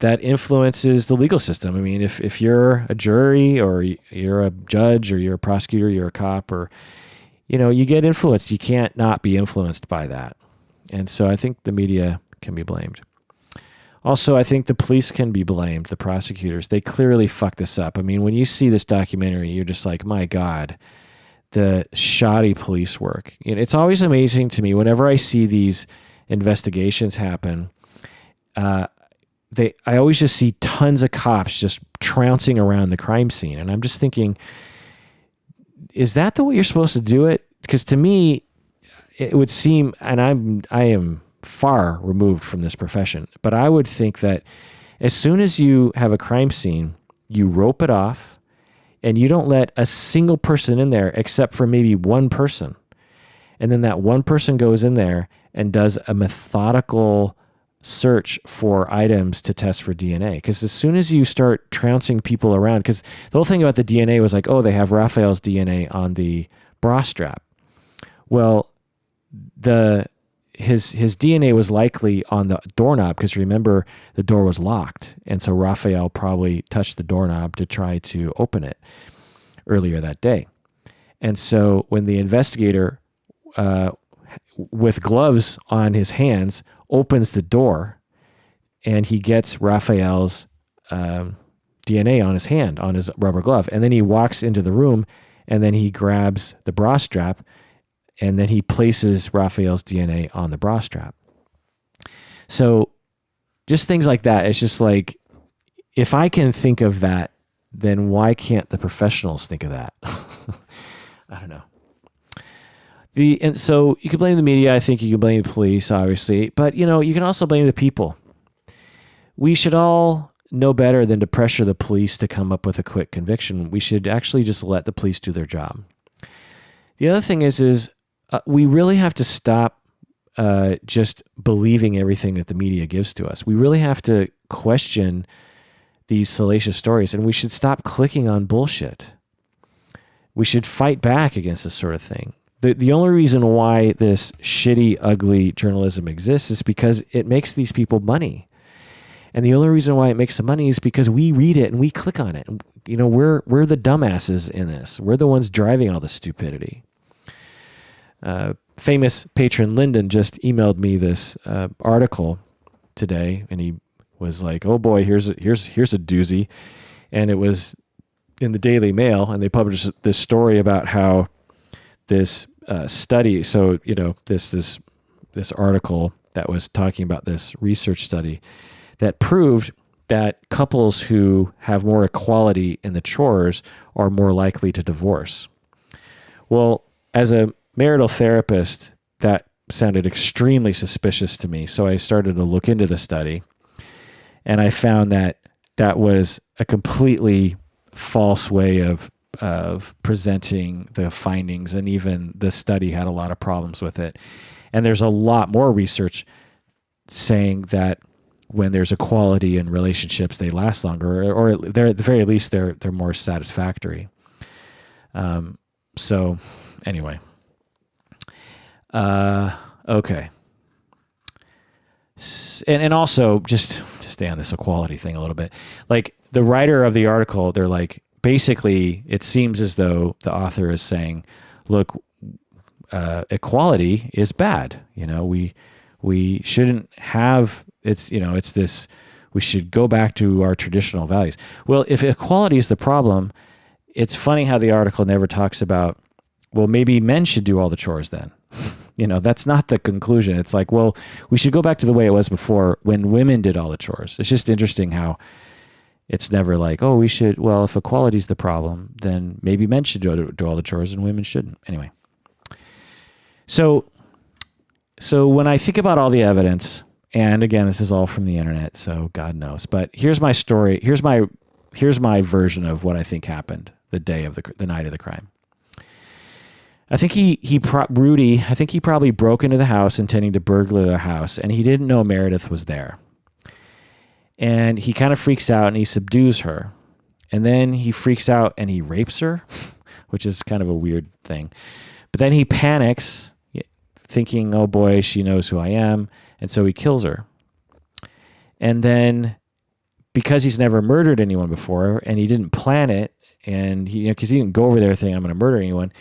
that influences the legal system. I mean, if you're a jury, or you're a judge, or you're a prosecutor, you're a cop, or, you get influenced. You can't not be influenced by that. And so I think the media can be blamed. Also, I think the police can be blamed, the prosecutors. They clearly fucked this up. I mean, when you see this documentary, you're just like, my God, the shoddy police work. It's always amazing to me whenever I see these investigations happen. I always just see tons of cops just trouncing around the crime scene. And I'm just thinking, is that the way you're supposed to do it? Because to me, it would seem, and I am far removed from this profession, but I would think that as soon as you have a crime scene, you rope it off, and you don't let a single person in there except for maybe one person. And then that one person goes in there and does a methodical search for items to test for DNA. Because as soon as you start trouncing people around, because the whole thing about the DNA was like, oh, they have Raphael's DNA on the bra strap. Well, his DNA was likely on the doorknob, because remember, the door was locked. And so Raphael probably touched the doorknob to try to open it earlier that day. And so when the investigator, with gloves on his hands, opens the door, and he gets Raphael's DNA on his hand, on his rubber glove. And then he walks into the room, and then he grabs the bra strap, and then he places Raphael's DNA on the bra strap. So just things like that. It's just like, if I can think of that, then why can't the professionals think of that? I don't know. And so you can blame the media. I think you can blame the police, obviously, but you can also blame the people. We should all know better than to pressure the police to come up with a quick conviction. We should actually just let the police do their job. The other thing is we really have to stop just believing everything that the media gives to us. We really have to question these salacious stories, and we should stop clicking on bullshit. We should fight back against this sort of thing. The only reason why this shitty, ugly journalism exists is because it makes these people money. And the only reason why it makes them money is because we read it and we click on it. We're the dumbasses in this. We're the ones driving all the stupidity. Famous patron Lyndon just emailed me this article today, and he was like, "Oh boy, here's a doozy," and it was in the Daily Mail, and they published this story about how this study. So this article that was talking about this research study that proved that couples who have more equality in the chores are more likely to divorce. Well, as a marital therapist, that sounded extremely suspicious to me. So I started to look into the study, and I found that that was a completely false way of presenting the findings, and even the study had a lot of problems with it. And there's a lot more research saying that when there's equality in relationships, they last longer, or they're at the very least they're more satisfactory. So anyway, okay. And also just to stay on this equality thing a little bit, like the writer of the article, they're like, basically, it seems as though the author is saying, look, equality is bad. We shouldn't have, it's this, we should go back to our traditional values. Well, if equality is the problem, it's funny how the article never talks about, well, maybe men should do all the chores then. That's not the conclusion. It's like, well, we should go back to the way it was before when women did all the chores. It's just interesting how it's never like, oh, we should, well, if equality is the problem, then maybe men should do all the chores and women shouldn't. Anyway. So when I think about all the evidence, and again, this is all from the internet, so God knows, but here's my story. Here's my version of what I think happened the night of the crime. I think Rudy, I think he probably broke into the house intending to burglar the house, and he didn't know Meredith was there. And he kind of freaks out and he subdues her. And then he freaks out and he rapes her, which is kind of a weird thing. But then he panics, thinking, oh boy, she knows who I am. And so he kills her. And then because he's never murdered anyone before and he didn't plan it, and because he didn't go over there thinking I'm going to murder anyone,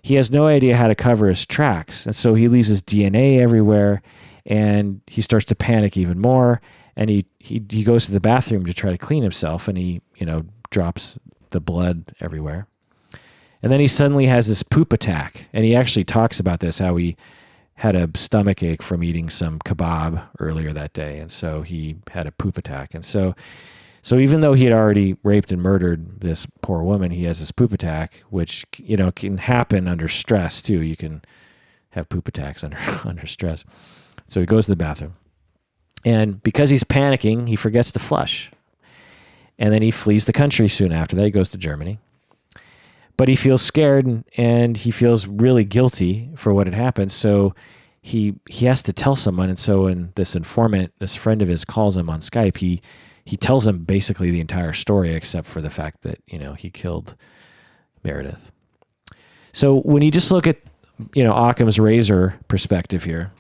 he has no idea how to cover his tracks. And so he leaves his DNA everywhere, and he starts to panic even more. And he goes to the bathroom to try to clean himself, and he drops the blood everywhere. And then he suddenly has this poop attack, and he actually talks about this, how he had a stomach ache from eating some kebab earlier that day, and so he had a poop attack. And so even though he had already raped and murdered this poor woman, he has this poop attack, which can happen under stress too. You can have poop attacks under stress. So he goes to the bathroom. And because he's panicking, he forgets to flush. And then he flees the country soon after that. He goes to Germany. But he feels scared and he feels really guilty for what had happened. So he has to tell someone. And so when this informant, this friend of his, calls him on Skype, he tells him basically the entire story except for the fact that, he killed Meredith. So when you just look at, Occam's razor perspective here,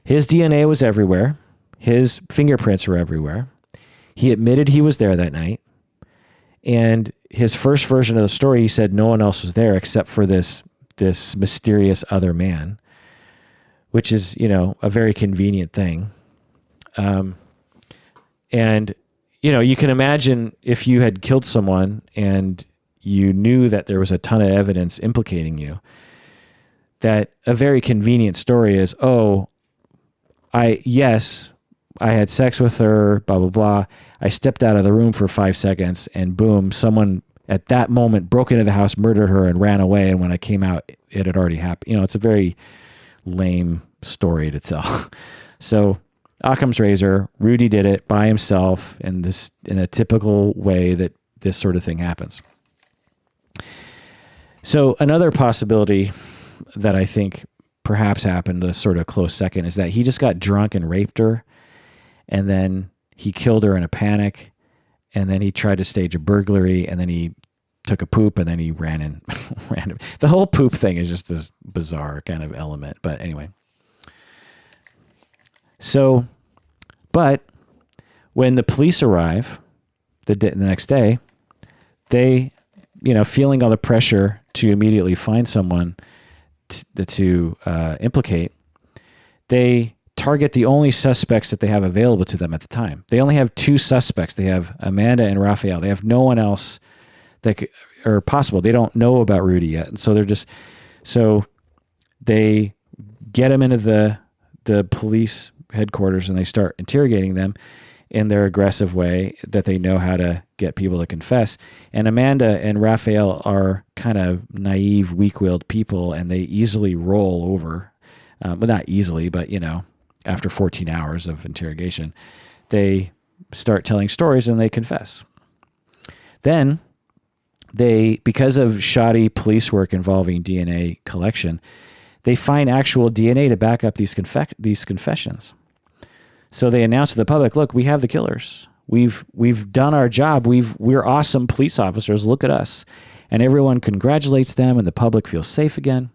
his DNA was everywhere. His fingerprints were everywhere. He admitted he was there that night. And his first version of the story, he said no one else was there except for this mysterious other man, which is, a very convenient thing. And, you can imagine if you had killed someone and you knew that there was a ton of evidence implicating you, that a very convenient story is, I had sex with her, blah, blah, blah. I stepped out of the room for 5 seconds and boom, someone at that moment broke into the house, murdered her and ran away. And when I came out, it had already happened. It's a very lame story to tell. So Occam's razor, Rudy did it by himself in a typical way that this sort of thing happens. So another possibility that I think perhaps happened, a sort of close second, is that he just got drunk and raped her, and then he killed her in a panic, and then he tried to stage a burglary, and then he took a poop, and then he ran in. The whole poop thing is just this bizarre kind of element. But anyway. So, but when the police arrive the next day, they, feeling all the pressure to immediately find someone to implicate, they target the only suspects that they have available to them at the time. They only have 2 suspects. They have Amanda and Raphael. They have no one else that are possible. They don't know about Rudy yet. And so so they get them into the police headquarters and they start interrogating them in their aggressive way that they know how to get people to confess. And Amanda and Raphael are kind of naive, weak-willed people, and they easily roll over. Well, not easily, but, after 14 hours of interrogation, they start telling stories and they confess. Then because of shoddy police work involving DNA collection, they find actual DNA to back up these confessions. So they announce to the public, look, we have the killers. We've done our job. We're awesome police officers. Look at us. And everyone congratulates them and the public feels safe again.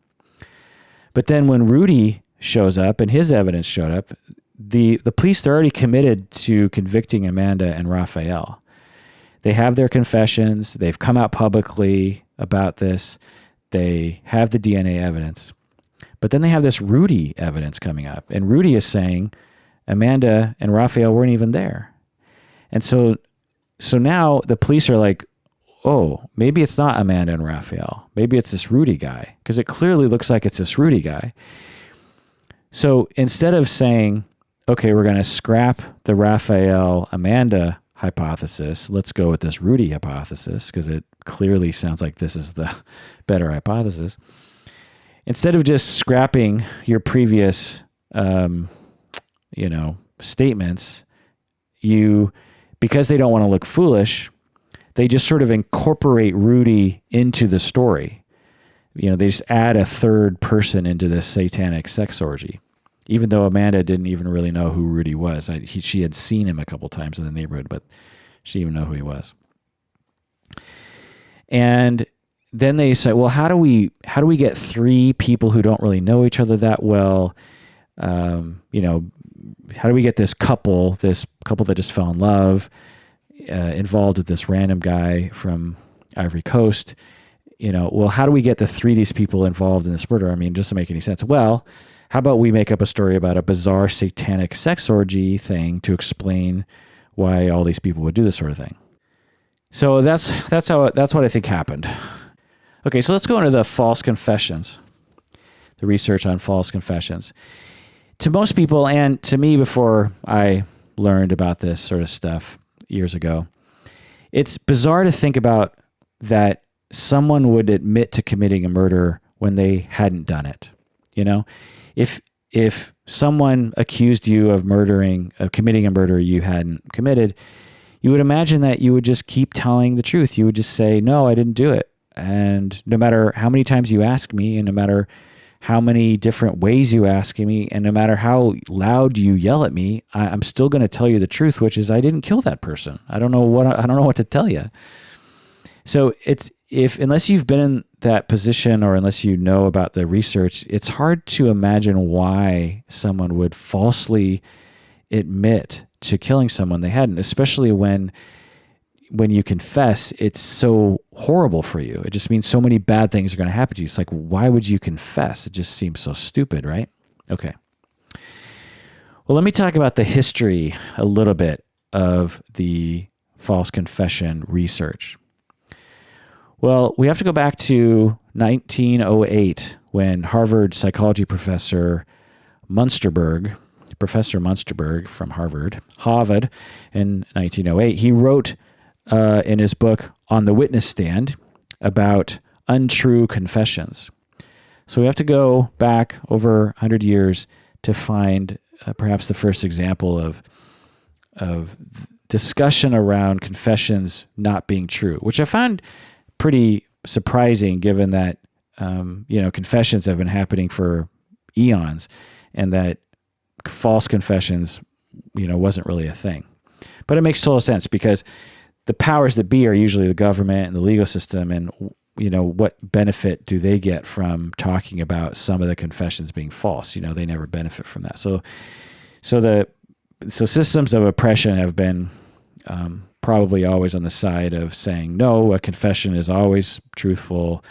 But then when Rudy shows up and his evidence showed up, the police, they're already committed to convicting Amanda and Raphael. They have their confessions. They've come out publicly about this. They have the DNA evidence. But then they have this Rudy evidence coming up. And Rudy is saying Amanda and Raphael weren't even there. And so now the police are like, oh, maybe it's not Amanda and Raphael. Maybe it's this Rudy guy, because it clearly looks like it's this Rudy guy. So instead of saying, okay, we're going to scrap the Raphael-Amanda hypothesis, let's go with this Rudy hypothesis, because it clearly sounds like this is the better hypothesis. Instead of just scrapping your previous statements, because they don't want to look foolish, they just sort of incorporate Rudy into the story. They just add a third person into this satanic sex orgy, even though Amanda didn't even really know who Rudy was. She had seen him a couple times in the neighborhood, but she didn't even know who he was. And then they say, well, how do we get 3 people who don't really know each other that well? How do we get this couple that just fell in love, involved with this random guy from Ivory Coast? How do we get the 3 of these people involved in this murder? I mean, just to make any sense. Well, how about we make up a story about a bizarre satanic sex orgy thing to explain why all these people would do this sort of thing? So that's what I think happened. Okay, so let's go into the false confessions, the research on false confessions. To most people, and to me before I learned about this sort of stuff years ago, it's bizarre to think about that someone would admit to committing a murder when they hadn't done it. If someone accused you of committing a murder you hadn't committed, you would imagine that you would just keep telling the truth. You would just say, no, I didn't do it. And no matter how many times you ask me, and no matter how many different ways you ask me, and no matter how loud you yell at me, I'm still going to tell you the truth, which is I didn't kill that person. I don't know what to tell you. So unless you've been in that position, or unless you know about the research, it's hard to imagine why someone would falsely admit to killing someone they hadn't, especially when you confess. It's so horrible for you. It just means so many bad things are going to happen to you. It's like, why would you confess? It just seems so stupid, right? Okay. Well, let me talk about the history a little bit of the false confession research. Well, we have to go back to 1908 when Harvard psychology Professor Munsterberg from Harvard, in 1908, he wrote in his book On the Witness Stand about untrue confessions. So we have to go back over 100 years to find perhaps the first example of discussion around confessions not being true, which I found pretty surprising given that confessions have been happening for eons, and that false confessions wasn't really a thing. But it makes total sense, because the powers that be are usually the government and the legal system, and what benefit do they get from talking about some of the confessions being false? They never benefit from that. So systems of oppression have been probably always on the side of saying, no, a confession is always truthful.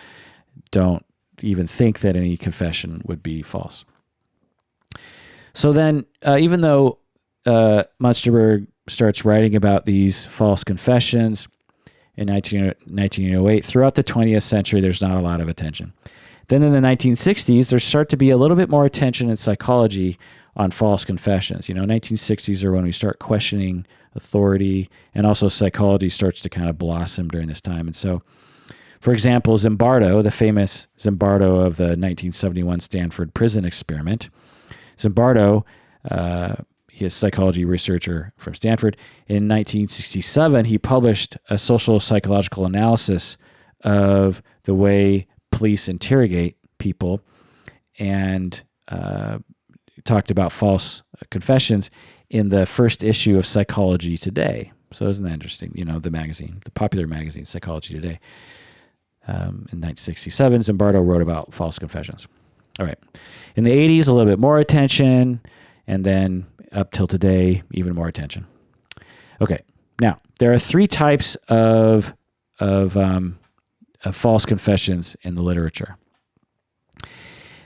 Don't even think that any confession would be false. So then, even though Munsterberg starts writing about these false confessions in 1908, throughout the 20th century, there's not a lot of attention. Then in the 1960s, there start to be a little bit more attention in psychology on false confessions. 1960s are when we start questioning authority, and also psychology starts to kind of blossom during this time. And so, for example, Zimbardo, the famous Zimbardo of the 1971 Stanford prison experiment, Zimbardo, he is a psychology researcher from Stanford. In 1967, he published a social psychological analysis of the way police interrogate people, and talked about false confessions in the first issue of Psychology Today. So isn't that interesting? The magazine, the popular magazine, Psychology Today. In 1967, Zimbardo wrote about false confessions. All right. In the 80s, a little bit more attention, and then up till today, even more attention. Okay. Now, there are three types of false confessions in the literature.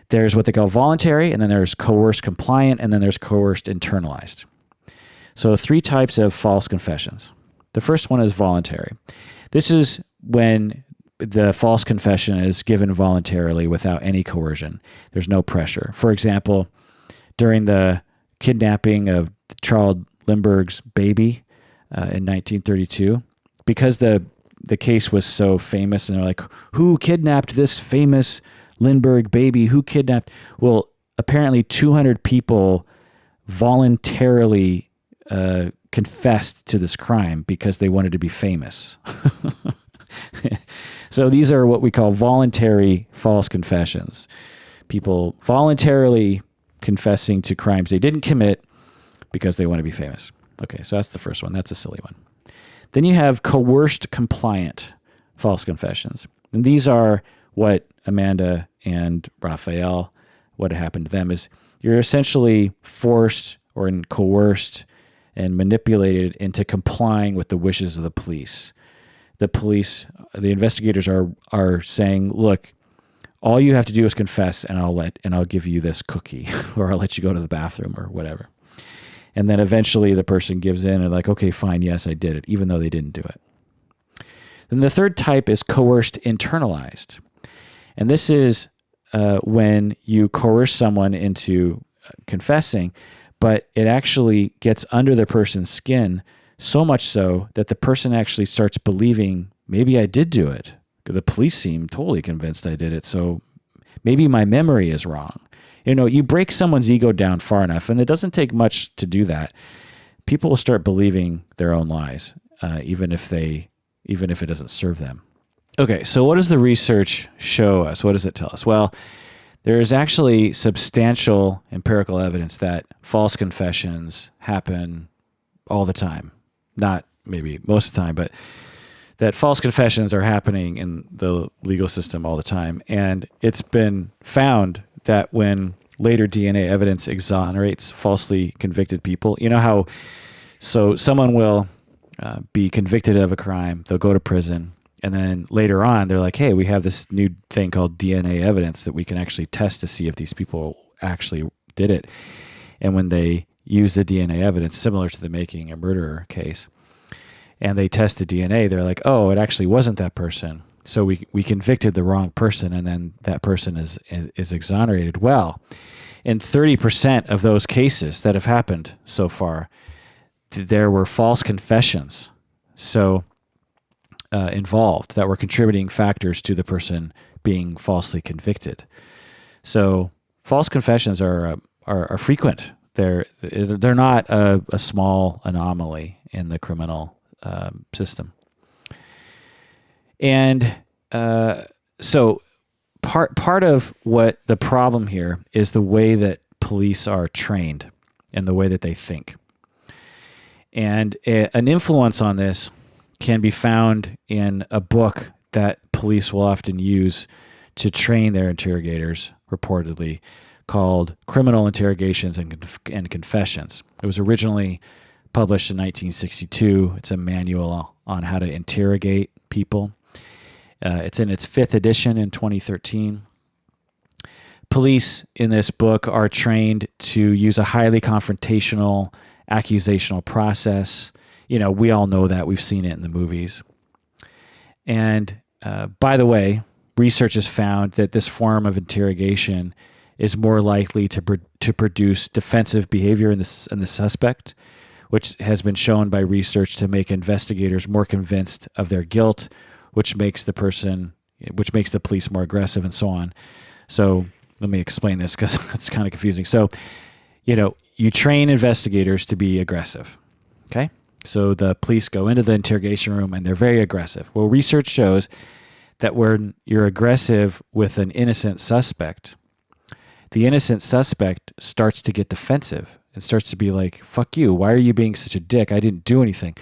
There's what they call voluntary, and then there's coerced compliant, and then there's coerced internalized. So 3 types of false confessions. The first one is voluntary. This is when the false confession is given voluntarily without any coercion. There's no pressure. For example, during the kidnapping of Charles Lindbergh's baby in 1932, because the case was so famous, and they're like, who kidnapped this famous Lindbergh baby? Who kidnapped? Well, apparently 200 people voluntarily confessed to this crime because they wanted to be famous. So these are what we call voluntary false confessions. People voluntarily confessing to crimes they didn't commit because they want to be famous. Okay, so that's the first one. That's a silly one. Then you have coerced compliant false confessions. And these are what Amanda and Raphael, what happened to them is you're essentially forced or coerced and manipulated into complying with the wishes of the police. The investigators are saying, look, all you have to do is confess, and I'll give you this cookie, or I'll let you go to the bathroom, or whatever. And then eventually the person gives in and like, okay, fine, yes, I did it, even though they didn't do it. Then the third type is coerced internalized. And this is when you coerce someone into confessing, but it actually gets under the person's skin, so much so that the person actually starts believing, maybe I did do it. The police seem totally convinced I did it, so maybe my memory is wrong. You break someone's ego down far enough, and it doesn't take much to do that. People will start believing their own lies. even if it doesn't serve them. Okay, so what does the research show us? What does it tell us? Well, there is actually substantial empirical evidence that false confessions happen all the time. Not maybe most of the time, but that false confessions are happening in the legal system all the time. And it's been found that when later DNA evidence exonerates falsely convicted people, you know how, so someone will be convicted of a crime, they'll go to prison, and then later on they're like, hey, we have this new thing called DNA evidence that we can actually test to see if these people actually did it. And when they use the DNA evidence, similar to the making a murderer case, and they test the DNA, they're like, oh, it actually wasn't that person. So we convicted the wrong person, and then that person is exonerated. Well, in 30% of those cases that have happened so far, there were false confessions involved that were contributing factors to the person being falsely convicted. So false confessions are frequent. They're not a small anomaly in the criminal system. And so part of what the problem here is the way that police are trained and the way that they think. And an influence on this can be found in a book that police will often use to train their interrogators, reportedly, called Criminal Interrogations and Confessions. It was originally published in 1962. It's a manual on how to interrogate people. It's in its 5th edition in 2013. Police in this book are trained to use a highly confrontational, accusational process. You know, we all know that. We've seen it in the movies. And by the way, research has found that this form of interrogation is more likely to produce defensive behavior in the suspect, which has been shown by research to make investigators more convinced of their guilt, which makes the police more aggressive, and so on. So let me explain this because it's kind of confusing. So, you know, you train investigators to be aggressive, okay? So the police go into the interrogation room and they're very aggressive. Well, research shows that when you're aggressive with an innocent suspect, the innocent suspect starts to get defensive and starts to be like, fuck you, why are you being such a dick? I didn't do anything.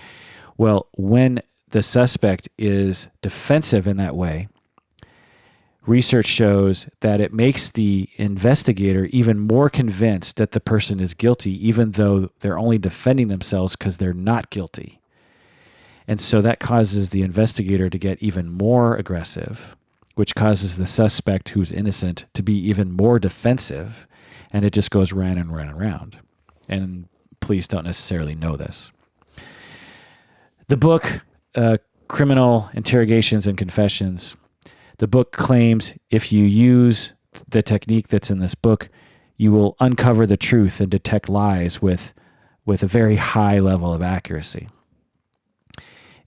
Well, when the suspect is defensive in that way, research shows that it makes the investigator even more convinced that the person is guilty, even though they're only defending themselves because they're not guilty. And so that causes the investigator to get even more aggressive, which causes the suspect who's innocent to be even more defensive, and it just goes round and round and round. And police don't necessarily know this. The book, Criminal Interrogations and Confessions, the book claims if you use the technique that's in this book, you will uncover the truth and detect lies with a very high level of accuracy.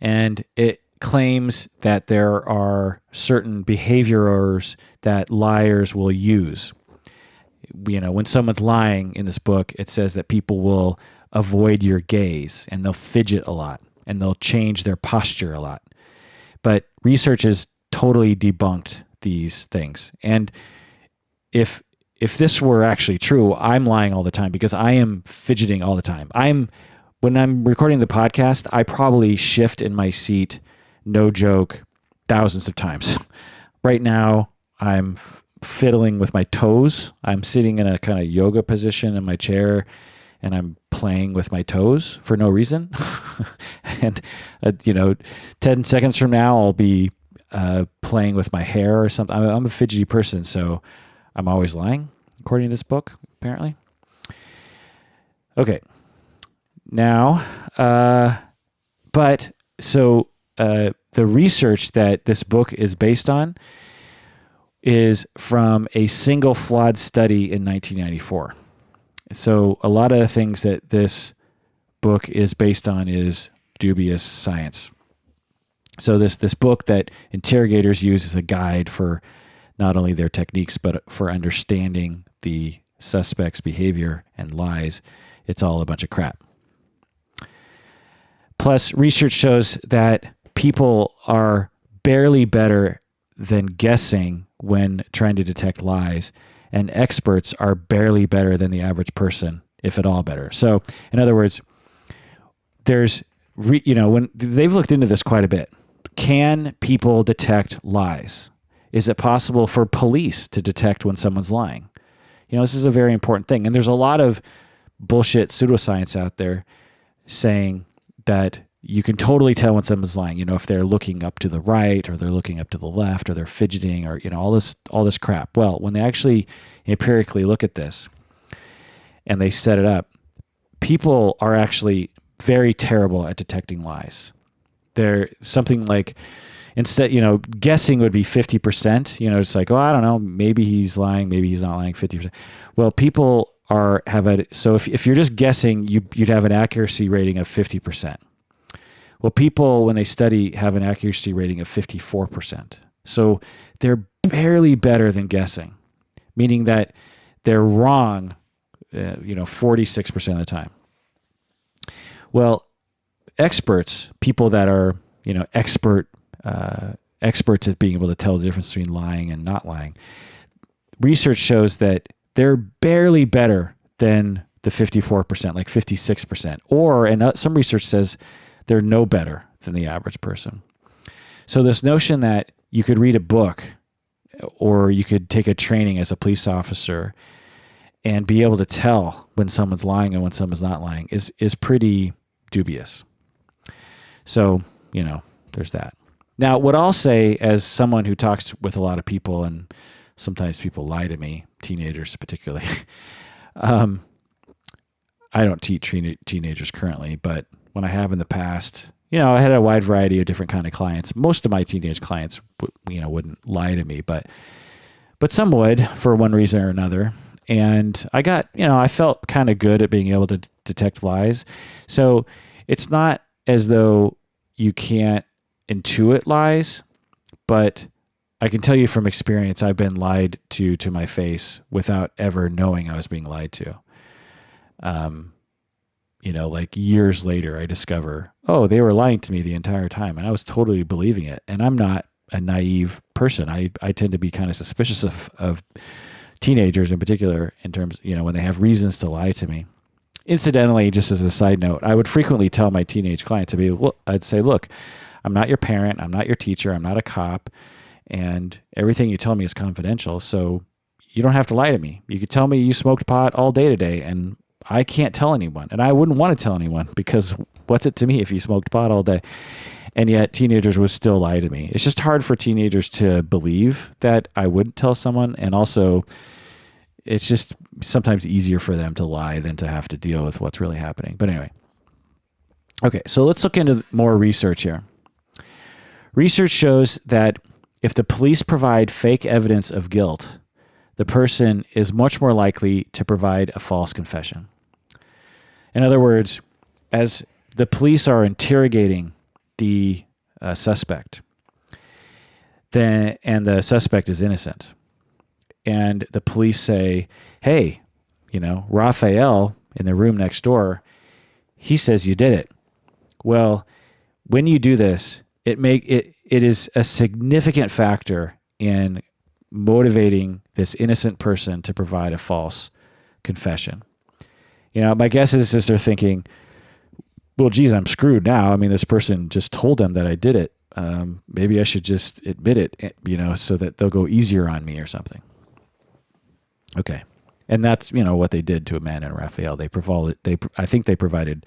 And it claims that there are certain behavior errors that liars will use. You know, when someone's lying in this book, it says that people will avoid your gaze and they'll fidget a lot and they'll change their posture a lot. But research has totally debunked these things. And if this were actually true, I'm lying all the time because I am fidgeting all the time. When I'm recording the podcast, I probably shift in my seat, no joke, thousands of times. Right now, I'm fiddling with my toes. I'm sitting in a kind of yoga position in my chair, and I'm playing with my toes for no reason. And, 10 seconds from now, I'll be playing with my hair or something. I'm a fidgety person, so I'm always lying, according to this book, apparently. Okay. Now, the research that this book is based on is from a single flawed study in 1994. So a lot of the things that this book is based on is dubious science. So this book that interrogators use as a guide for not only their techniques, but for understanding the suspect's behavior and lies, it's all a bunch of crap. Plus, research shows that people are barely better than guessing when trying to detect lies, and experts are barely better than the average person, if at all better. So, in other words, there's, when they've looked into this quite a bit. Can people detect lies? Is it possible for police to detect when someone's lying? This is a very important thing. And there's a lot of bullshit pseudoscience out there saying that you can totally tell when someone's lying, if they're looking up to the right or they're looking up to the left or they're fidgeting or, all this crap. Well, when they actually empirically look at this and they set it up, people are actually very terrible at detecting lies. They're something like, instead, guessing would be 50%, it's like, oh, I don't know, maybe he's lying, maybe he's not lying, 50%. Well, people so if you're just guessing, you'd have an accuracy rating of 50%. Well, people, when they study, have an accuracy rating of 54%. So they're barely better than guessing, meaning that they're wrong, 46% of the time. Well, experts, people that are, experts at being able to tell the difference between lying and not lying, research shows that they're barely better than the 54%, like 56%. And some research says they're no better than the average person. So this notion that you could read a book or you could take a training as a police officer and be able to tell when someone's lying and when someone's not lying is pretty dubious. So, there's that. Now, what I'll say as someone who talks with a lot of people, and sometimes people lie to me, teenagers particularly. I don't teach teenagers currently, but when I have in the past, I had a wide variety of different kind of clients. Most of my teenage clients, wouldn't lie to me, but some would for one reason or another. And I got, I felt kind of good at being able to detect lies. So it's not as though you can't intuit lies, but I can tell you from experience, I've been lied to my face without ever knowing I was being lied to. Like years later, I discover, oh, they were lying to me the entire time, and I was totally believing it. And I'm not a naive person. I tend to be kind of suspicious of teenagers in particular in terms, when they have reasons to lie to me. Incidentally, just as a side note, I would frequently tell my teenage clients I'd say, look, I'm not your parent, I'm not your teacher, I'm not a cop, and everything you tell me is confidential, so you don't have to lie to me. You could tell me you smoked pot all day today, and I can't tell anyone, and I wouldn't want to tell anyone, because what's it to me if you smoked pot all day? And yet teenagers would still lie to me. It's just hard for teenagers to believe that I wouldn't tell someone, and also it's just sometimes easier for them to lie than to have to deal with what's really happening. But anyway. Okay, so let's look into more research here. Research shows that if the police provide fake evidence of guilt, the person is much more likely to provide a false confession. In other words, as the police are interrogating the suspect, and the suspect is innocent, and the police say, hey, Raphael in the room next door, he says you did it. Well, when you do this, it is a significant factor in motivating this innocent person to provide a false confession. My guess is they're thinking, well, geez, I'm screwed now. I mean, this person just told them that I did it. Maybe I should just admit it, so that they'll go easier on me or something. Okay. And that's, what they did to Amanda and Raphael. I think they provided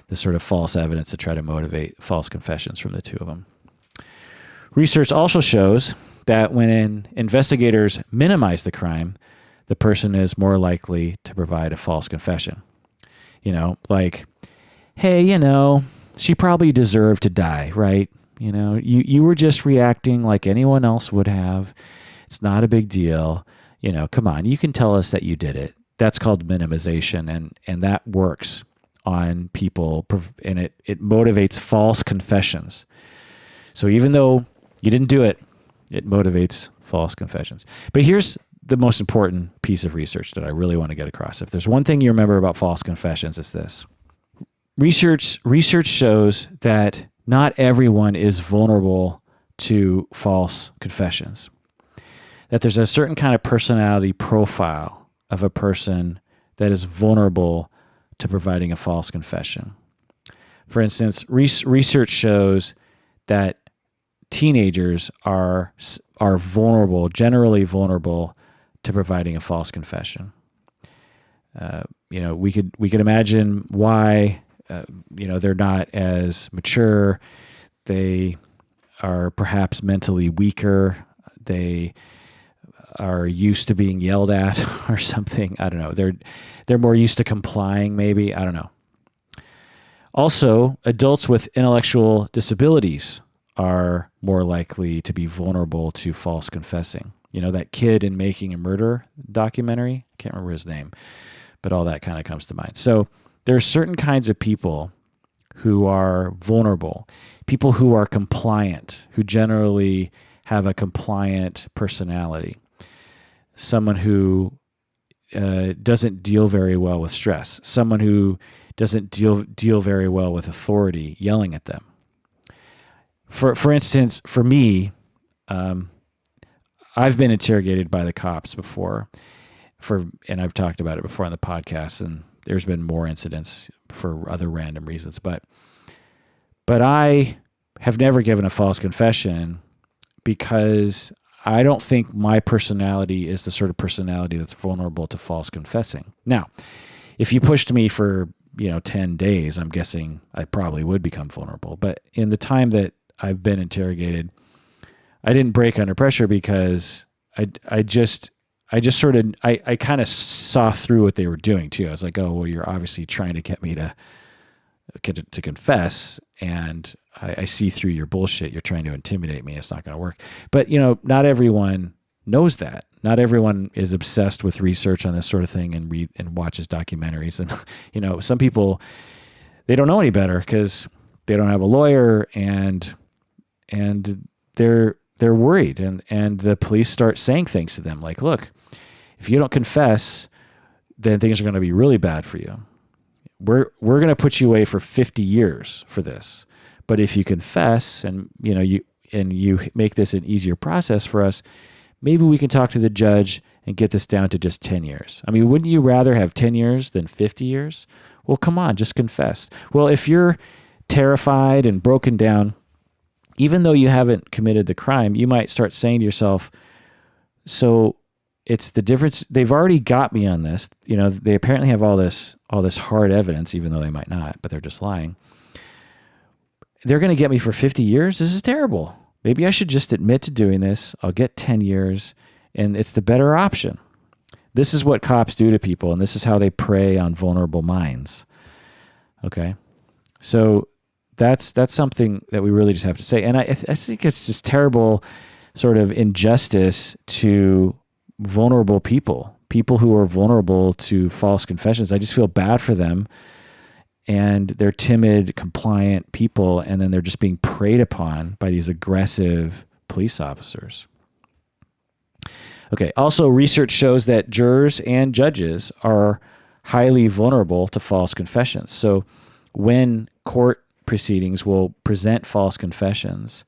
this sort of false evidence to try to motivate false confessions from the two of them. Research also shows that when investigators minimize the crime, the person is more likely to provide a false confession. Like, hey, she probably deserved to die, right? You were just reacting like anyone else would have. It's not a big deal. Come on, you can tell us that you did it. That's called minimization, and that works on people, and it motivates false confessions. So even though you didn't do it, it motivates false confessions. But here's the most important piece of research that I really want to get across. If there's one thing you remember about false confessions, it's this. research shows that not everyone is vulnerable to false confessions. That there's a certain kind of personality profile of a person that is vulnerable to providing a false confession. For instance, research shows that teenagers are vulnerable, generally vulnerable to providing a false confession. We could imagine why. They're not as mature. They are perhaps mentally weaker. They are used to being yelled at or something. I don't know. They're more used to complying, maybe. I don't know. Also, adults with intellectual disabilities are more likely to be vulnerable to false confessing. That kid in Making a Murder documentary, I can't remember his name, but all that kind of comes to mind. So there are certain kinds of people who are vulnerable, people who are compliant, who generally have a compliant personality, someone who doesn't deal very well with stress, someone who doesn't deal very well with authority yelling at them. For instance, for me, I've been interrogated by the cops before, and I've talked about it before on the podcast, and there's been more incidents for other random reasons, but I have never given a false confession because I don't think my personality is the sort of personality that's vulnerable to false confessing. Now, if you pushed me for 10 days, I'm guessing I probably would become vulnerable. But in the time that I've been interrogated, I didn't break under pressure because I kind of saw through what they were doing too. I was like, oh, well, you're obviously trying to get me to confess, and I see through your bullshit. You're trying to intimidate me. It's not going to work. But, not everyone knows that. Not everyone is obsessed with research on this sort of thing and watches documentaries. And, some people, they don't know any better because they don't have a lawyer and they're worried. And the police start saying things to them like, look, if you don't confess, then things are going to be really bad for you. We're going to put you away for 50 years for this. But if you confess and you make this an easier process for us, maybe we can talk to the judge and get this down to just 10 years. I mean, wouldn't you rather have 10 years than 50 years? Well, come on, just confess. Well, if you're terrified and broken down, even though you haven't committed the crime, you might start saying to yourself, so it's the difference. They've already got me on this. They apparently have all this hard evidence, even though they might not, but they're just lying. They're going to get me for 50 years? This is terrible. Maybe I should just admit to doing this. I'll get 10 years, and it's the better option. This is what cops do to people, and this is how they prey on vulnerable minds. Okay? So that's something that we really just have to say. And I think it's just terrible sort of injustice to vulnerable people who are vulnerable to false confessions. I just feel bad for them. And they're timid, compliant people, and then they're just being preyed upon by these aggressive police officers. Okay, also research shows that jurors and judges are highly vulnerable to false confessions. So when court proceedings will present false confessions,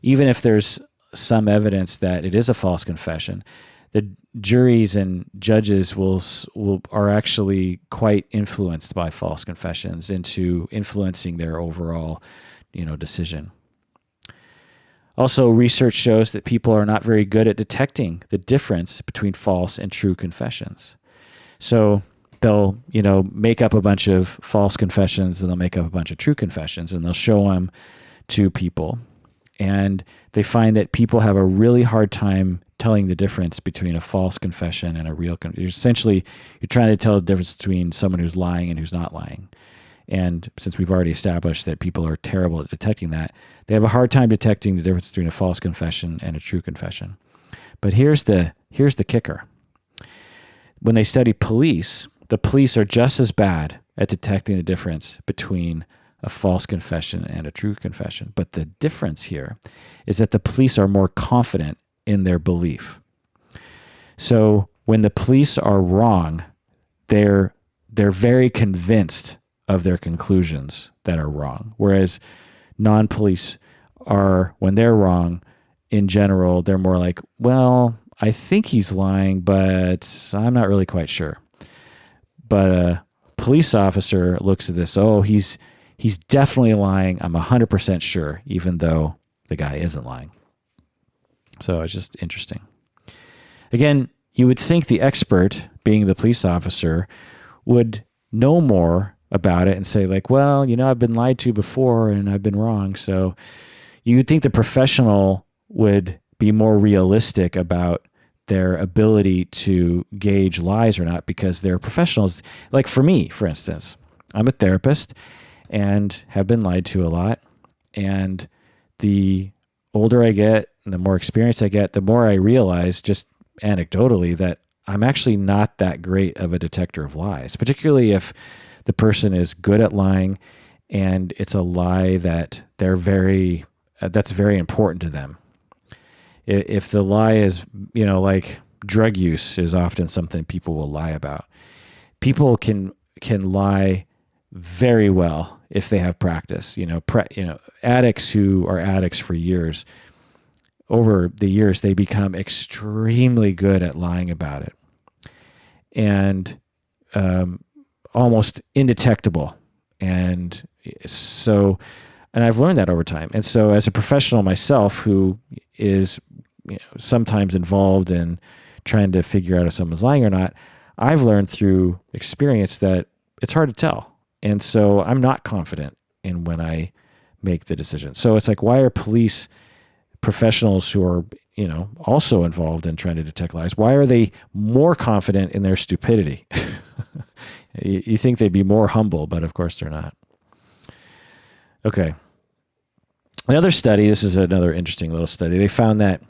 even if there's some evidence that it is a false confession, the juries and judges are actually quite influenced by false confessions into influencing their overall, decision. Also, research shows that people are not very good at detecting the difference between false and true confessions. So they'll, make up a bunch of false confessions and they'll make up a bunch of true confessions and they'll show them to people. And they find that people have a really hard time telling the difference between a false confession and a real confession. You're trying to tell the difference between someone who's lying and who's not lying. And since we've already established that people are terrible at detecting that, they have a hard time detecting the difference between a false confession and a true confession. But here's the kicker. When they study police, the police are just as bad at detecting the difference between a false confession and a true confession. But the difference here is that the police are more confident in their belief. So when the police are wrong, they're very convinced of their conclusions that are wrong. Whereas non-police are, when they're wrong, in general, they're more like, well, I think he's lying, but I'm not really quite sure. But a police officer looks at this, oh, he's definitely lying. I'm 100% sure, even though the guy isn't lying. So it's just interesting. Again, you would think the expert, being the police officer, would know more about it and say like, well, I've been lied to before and I've been wrong. So you would think the professional would be more realistic about their ability to gauge lies or not, because they're professionals. Like for me, for instance, I'm a therapist and have been lied to a lot. And the older I get and the more experience I get, the more I realize, just anecdotally, that I'm actually not that great of a detector of lies, particularly if the person is good at lying and it's a lie that that's very important to them. If the lie is, like drug use is often something people will lie about. People can lie very well if they have practice. Addicts who are addicts for years, over the years, they become extremely good at lying about it, and almost indetectable. And I've learned that over time. And so as a professional myself who is sometimes involved in trying to figure out if someone's lying or not, I've learned through experience that it's hard to tell. And so I'm not confident in when I make the decision. So it's like, why are police professionals who are, also involved in trying to detect lies, why are they more confident in their stupidity? You think they'd be more humble, but of course they're not. Okay. Another study, this is another interesting little study. They found that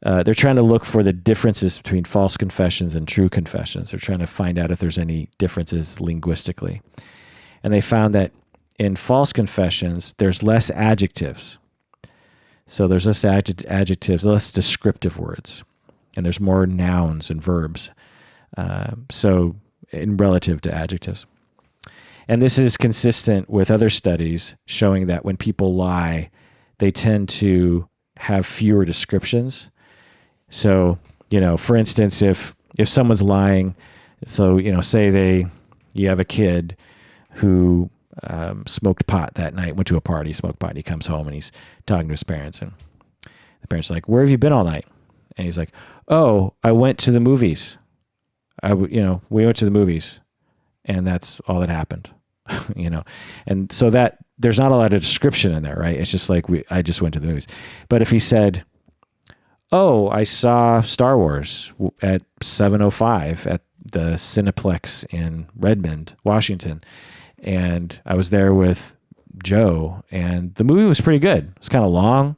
they're trying to look for the differences between false confessions and true confessions. They're trying to find out if there's any differences linguistically. And they found that in false confessions, there's less adjectives. So there's less adjectives, less descriptive words. And there's more nouns and verbs. So in relative to adjectives. And this is consistent with other studies showing that when people lie, they tend to have fewer descriptions. So, for instance, if someone's lying, so, say you have a kid who smoked pot that night, went to a party, smoked pot, he comes home and he's talking to his parents, and the parents are like, where have you been all night? And he's like, oh, I went to the movies. We went to the movies, and that's all that happened. And so that there's not a lot of description in there, right? It's just like I just went to the movies. But if he said, oh, I saw Star Wars at 7:05 at the Cineplex in Redmond, Washington, and I was there with Joe, and the movie was pretty good. It's kind of long.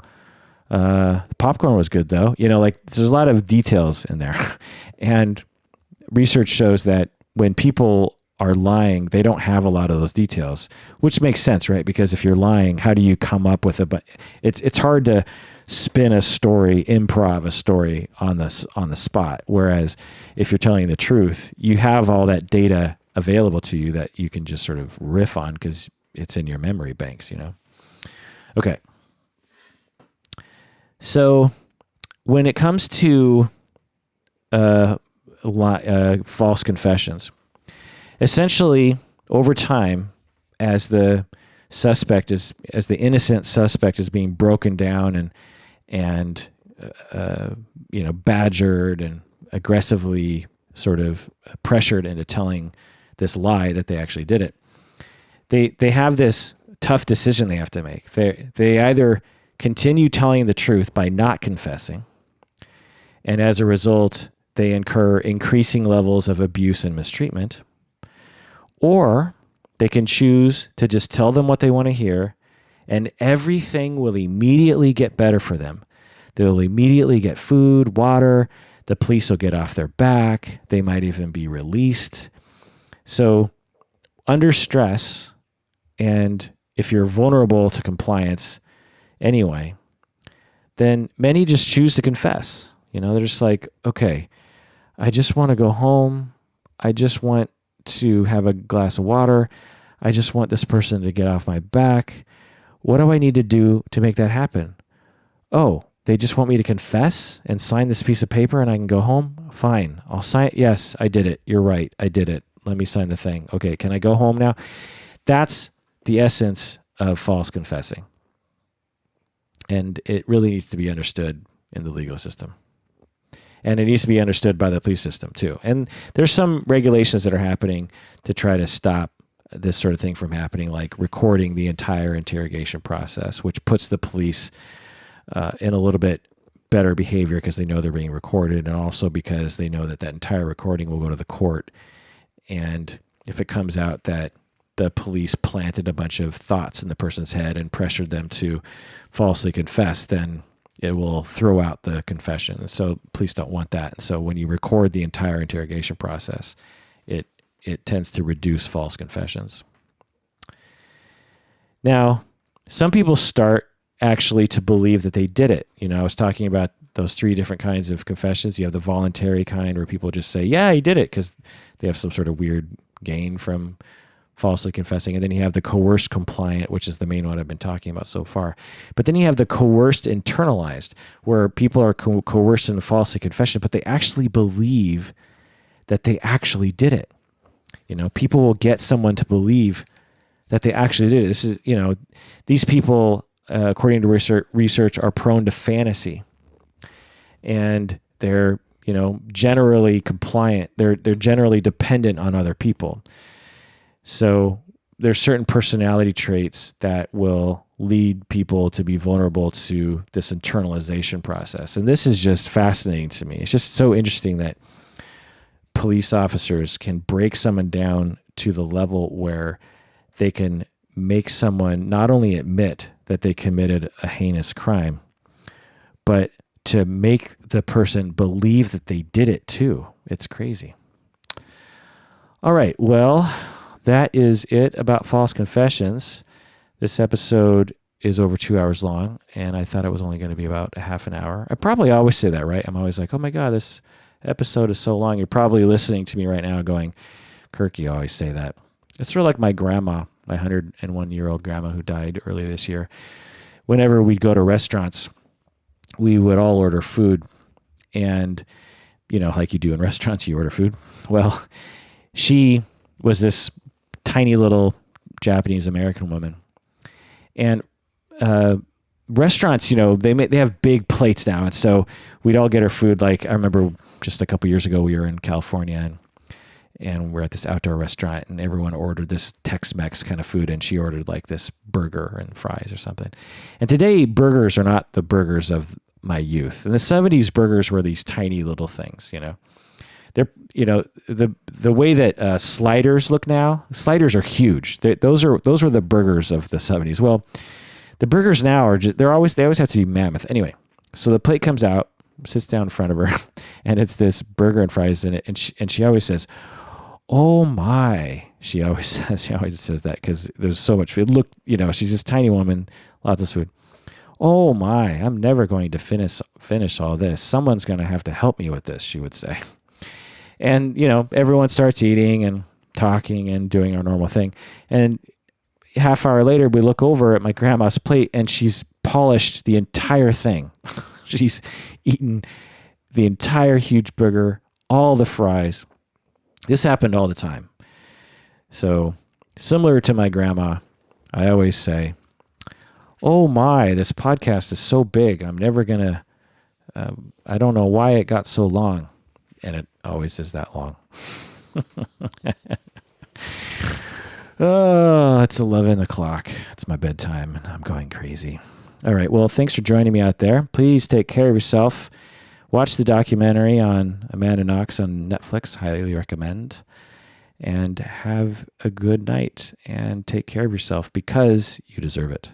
The popcorn was good though. There's a lot of details in there. And research shows that when people are lying, they don't have a lot of those details, which makes sense, right? Because if you're lying, how do you come up with it's hard to spin a story, improv a story on the spot. Whereas if you're telling the truth, you have all that data available to you that you can just sort of riff on because it's in your memory banks, Okay. So when it comes to false confessions, essentially over time, as the innocent suspect is being broken down and badgered and aggressively sort of pressured into telling this lie that they actually did it, they have this tough decision they have to make. They either continue telling the truth by not confessing, and as a result, they incur increasing levels of abuse and mistreatment, or they can choose to just tell them what they want to hear, and everything will immediately get better for them. They'll immediately get food, water, the police will get off their back, they might even be released. So under stress, and if you're vulnerable to compliance anyway, then many just choose to confess. They're just like, okay, I just want to go home. I just want to have a glass of water. I just want this person to get off my back. What do I need to do to make that happen? Oh, they just want me to confess and sign this piece of paper and I can go home? Fine. I'll sign. Yes, I did it. You're right. I did it. Let me sign the thing. Okay, can I go home now? That's the essence of false confessing. And it really needs to be understood in the legal system. And it needs to be understood by the police system too. And there's some regulations that are happening to try to stop this sort of thing from happening, like recording the entire interrogation process, which puts the police in a little bit better behavior because they know they're being recorded, and also because they know that that entire recording will go to the court. And if it comes out that the police planted a bunch of thoughts in the person's head and pressured them to falsely confess, then it will throw out the confession. So police don't want that. And so when you record the entire interrogation process, it tends to reduce false confessions. Now, some people start actually to believe that they did it. You know, I was talking about those 3 different kinds of confessions. You have the voluntary kind where people just say, yeah, he did it, because they have some sort of weird gain from falsely confessing. And then you have the coerced compliant, which is the main one I've been talking about so far. But then you have the coerced internalized, where people are coerced into falsely confession, but they actually believe that they actually did it. You know, people will get someone to believe that they actually did it. This is, you know, these people, according to research, are prone to fantasy, and they're, you know, generally compliant. They're generally dependent on other people. So there's certain personality traits that will lead people to be vulnerable to this internalization process. And this is just fascinating to me. It's just so interesting that police officers can break someone down to the level where they can make someone not only admit that they committed a heinous crime, but to make the person believe that they did it too. It's crazy. All right, well, that is it about false confessions. This episode is over 2 hours long, and I thought it was only going to be about a half an hour. I probably always say that, right? I'm always like, oh my God, this episode is so long. You're probably listening to me right now going, Kirk, you always say that. It's sort of like my grandma, my 101-year-old grandma who died earlier this year. Whenever we'd go to restaurants, we would all order food. And, you know, like you do in restaurants, you order food. Well, she was this tiny little Japanese American woman. And restaurants, you know, they have big plates now. And so we'd all get our food. Like, I remember just a couple years ago, we were in California, and we're at this outdoor restaurant, and everyone ordered this Tex-Mex kind of food, and she ordered like this burger and fries or something. And today, burgers are not the burgers of my youth. In the 70s, burgers were these tiny little things, you know. They're, you know, the way that sliders look now, sliders are huge. Those were the burgers of the 70s. Well, the burgers now are they always have to be mammoth. Anyway, so the plate comes out, sits down in front of her, and it's this burger and fries in it, and she always says, "Oh my!" She always says that because there's so much food. Look, you know, she's this tiny woman, lots of food. Oh my! I'm never going to finish all this. Someone's going to have to help me with this, she would say. And, you know, everyone starts eating and talking and doing our normal thing. And half hour later, we look over at my grandma's plate, and she's polished the entire thing. She's eaten the entire huge burger, all the fries. This happened all the time. So, similar to my grandma, I always say, oh my, this podcast is so big. I'm never going to, I don't know why it got so long. And it always is that long. Oh, it's 11 o'clock. It's my bedtime, and I'm going crazy. All right. Well, thanks for joining me out there. Please take care of yourself. Watch the documentary on Amanda Knox on Netflix. Highly recommend. And have a good night. And take care of yourself because you deserve it.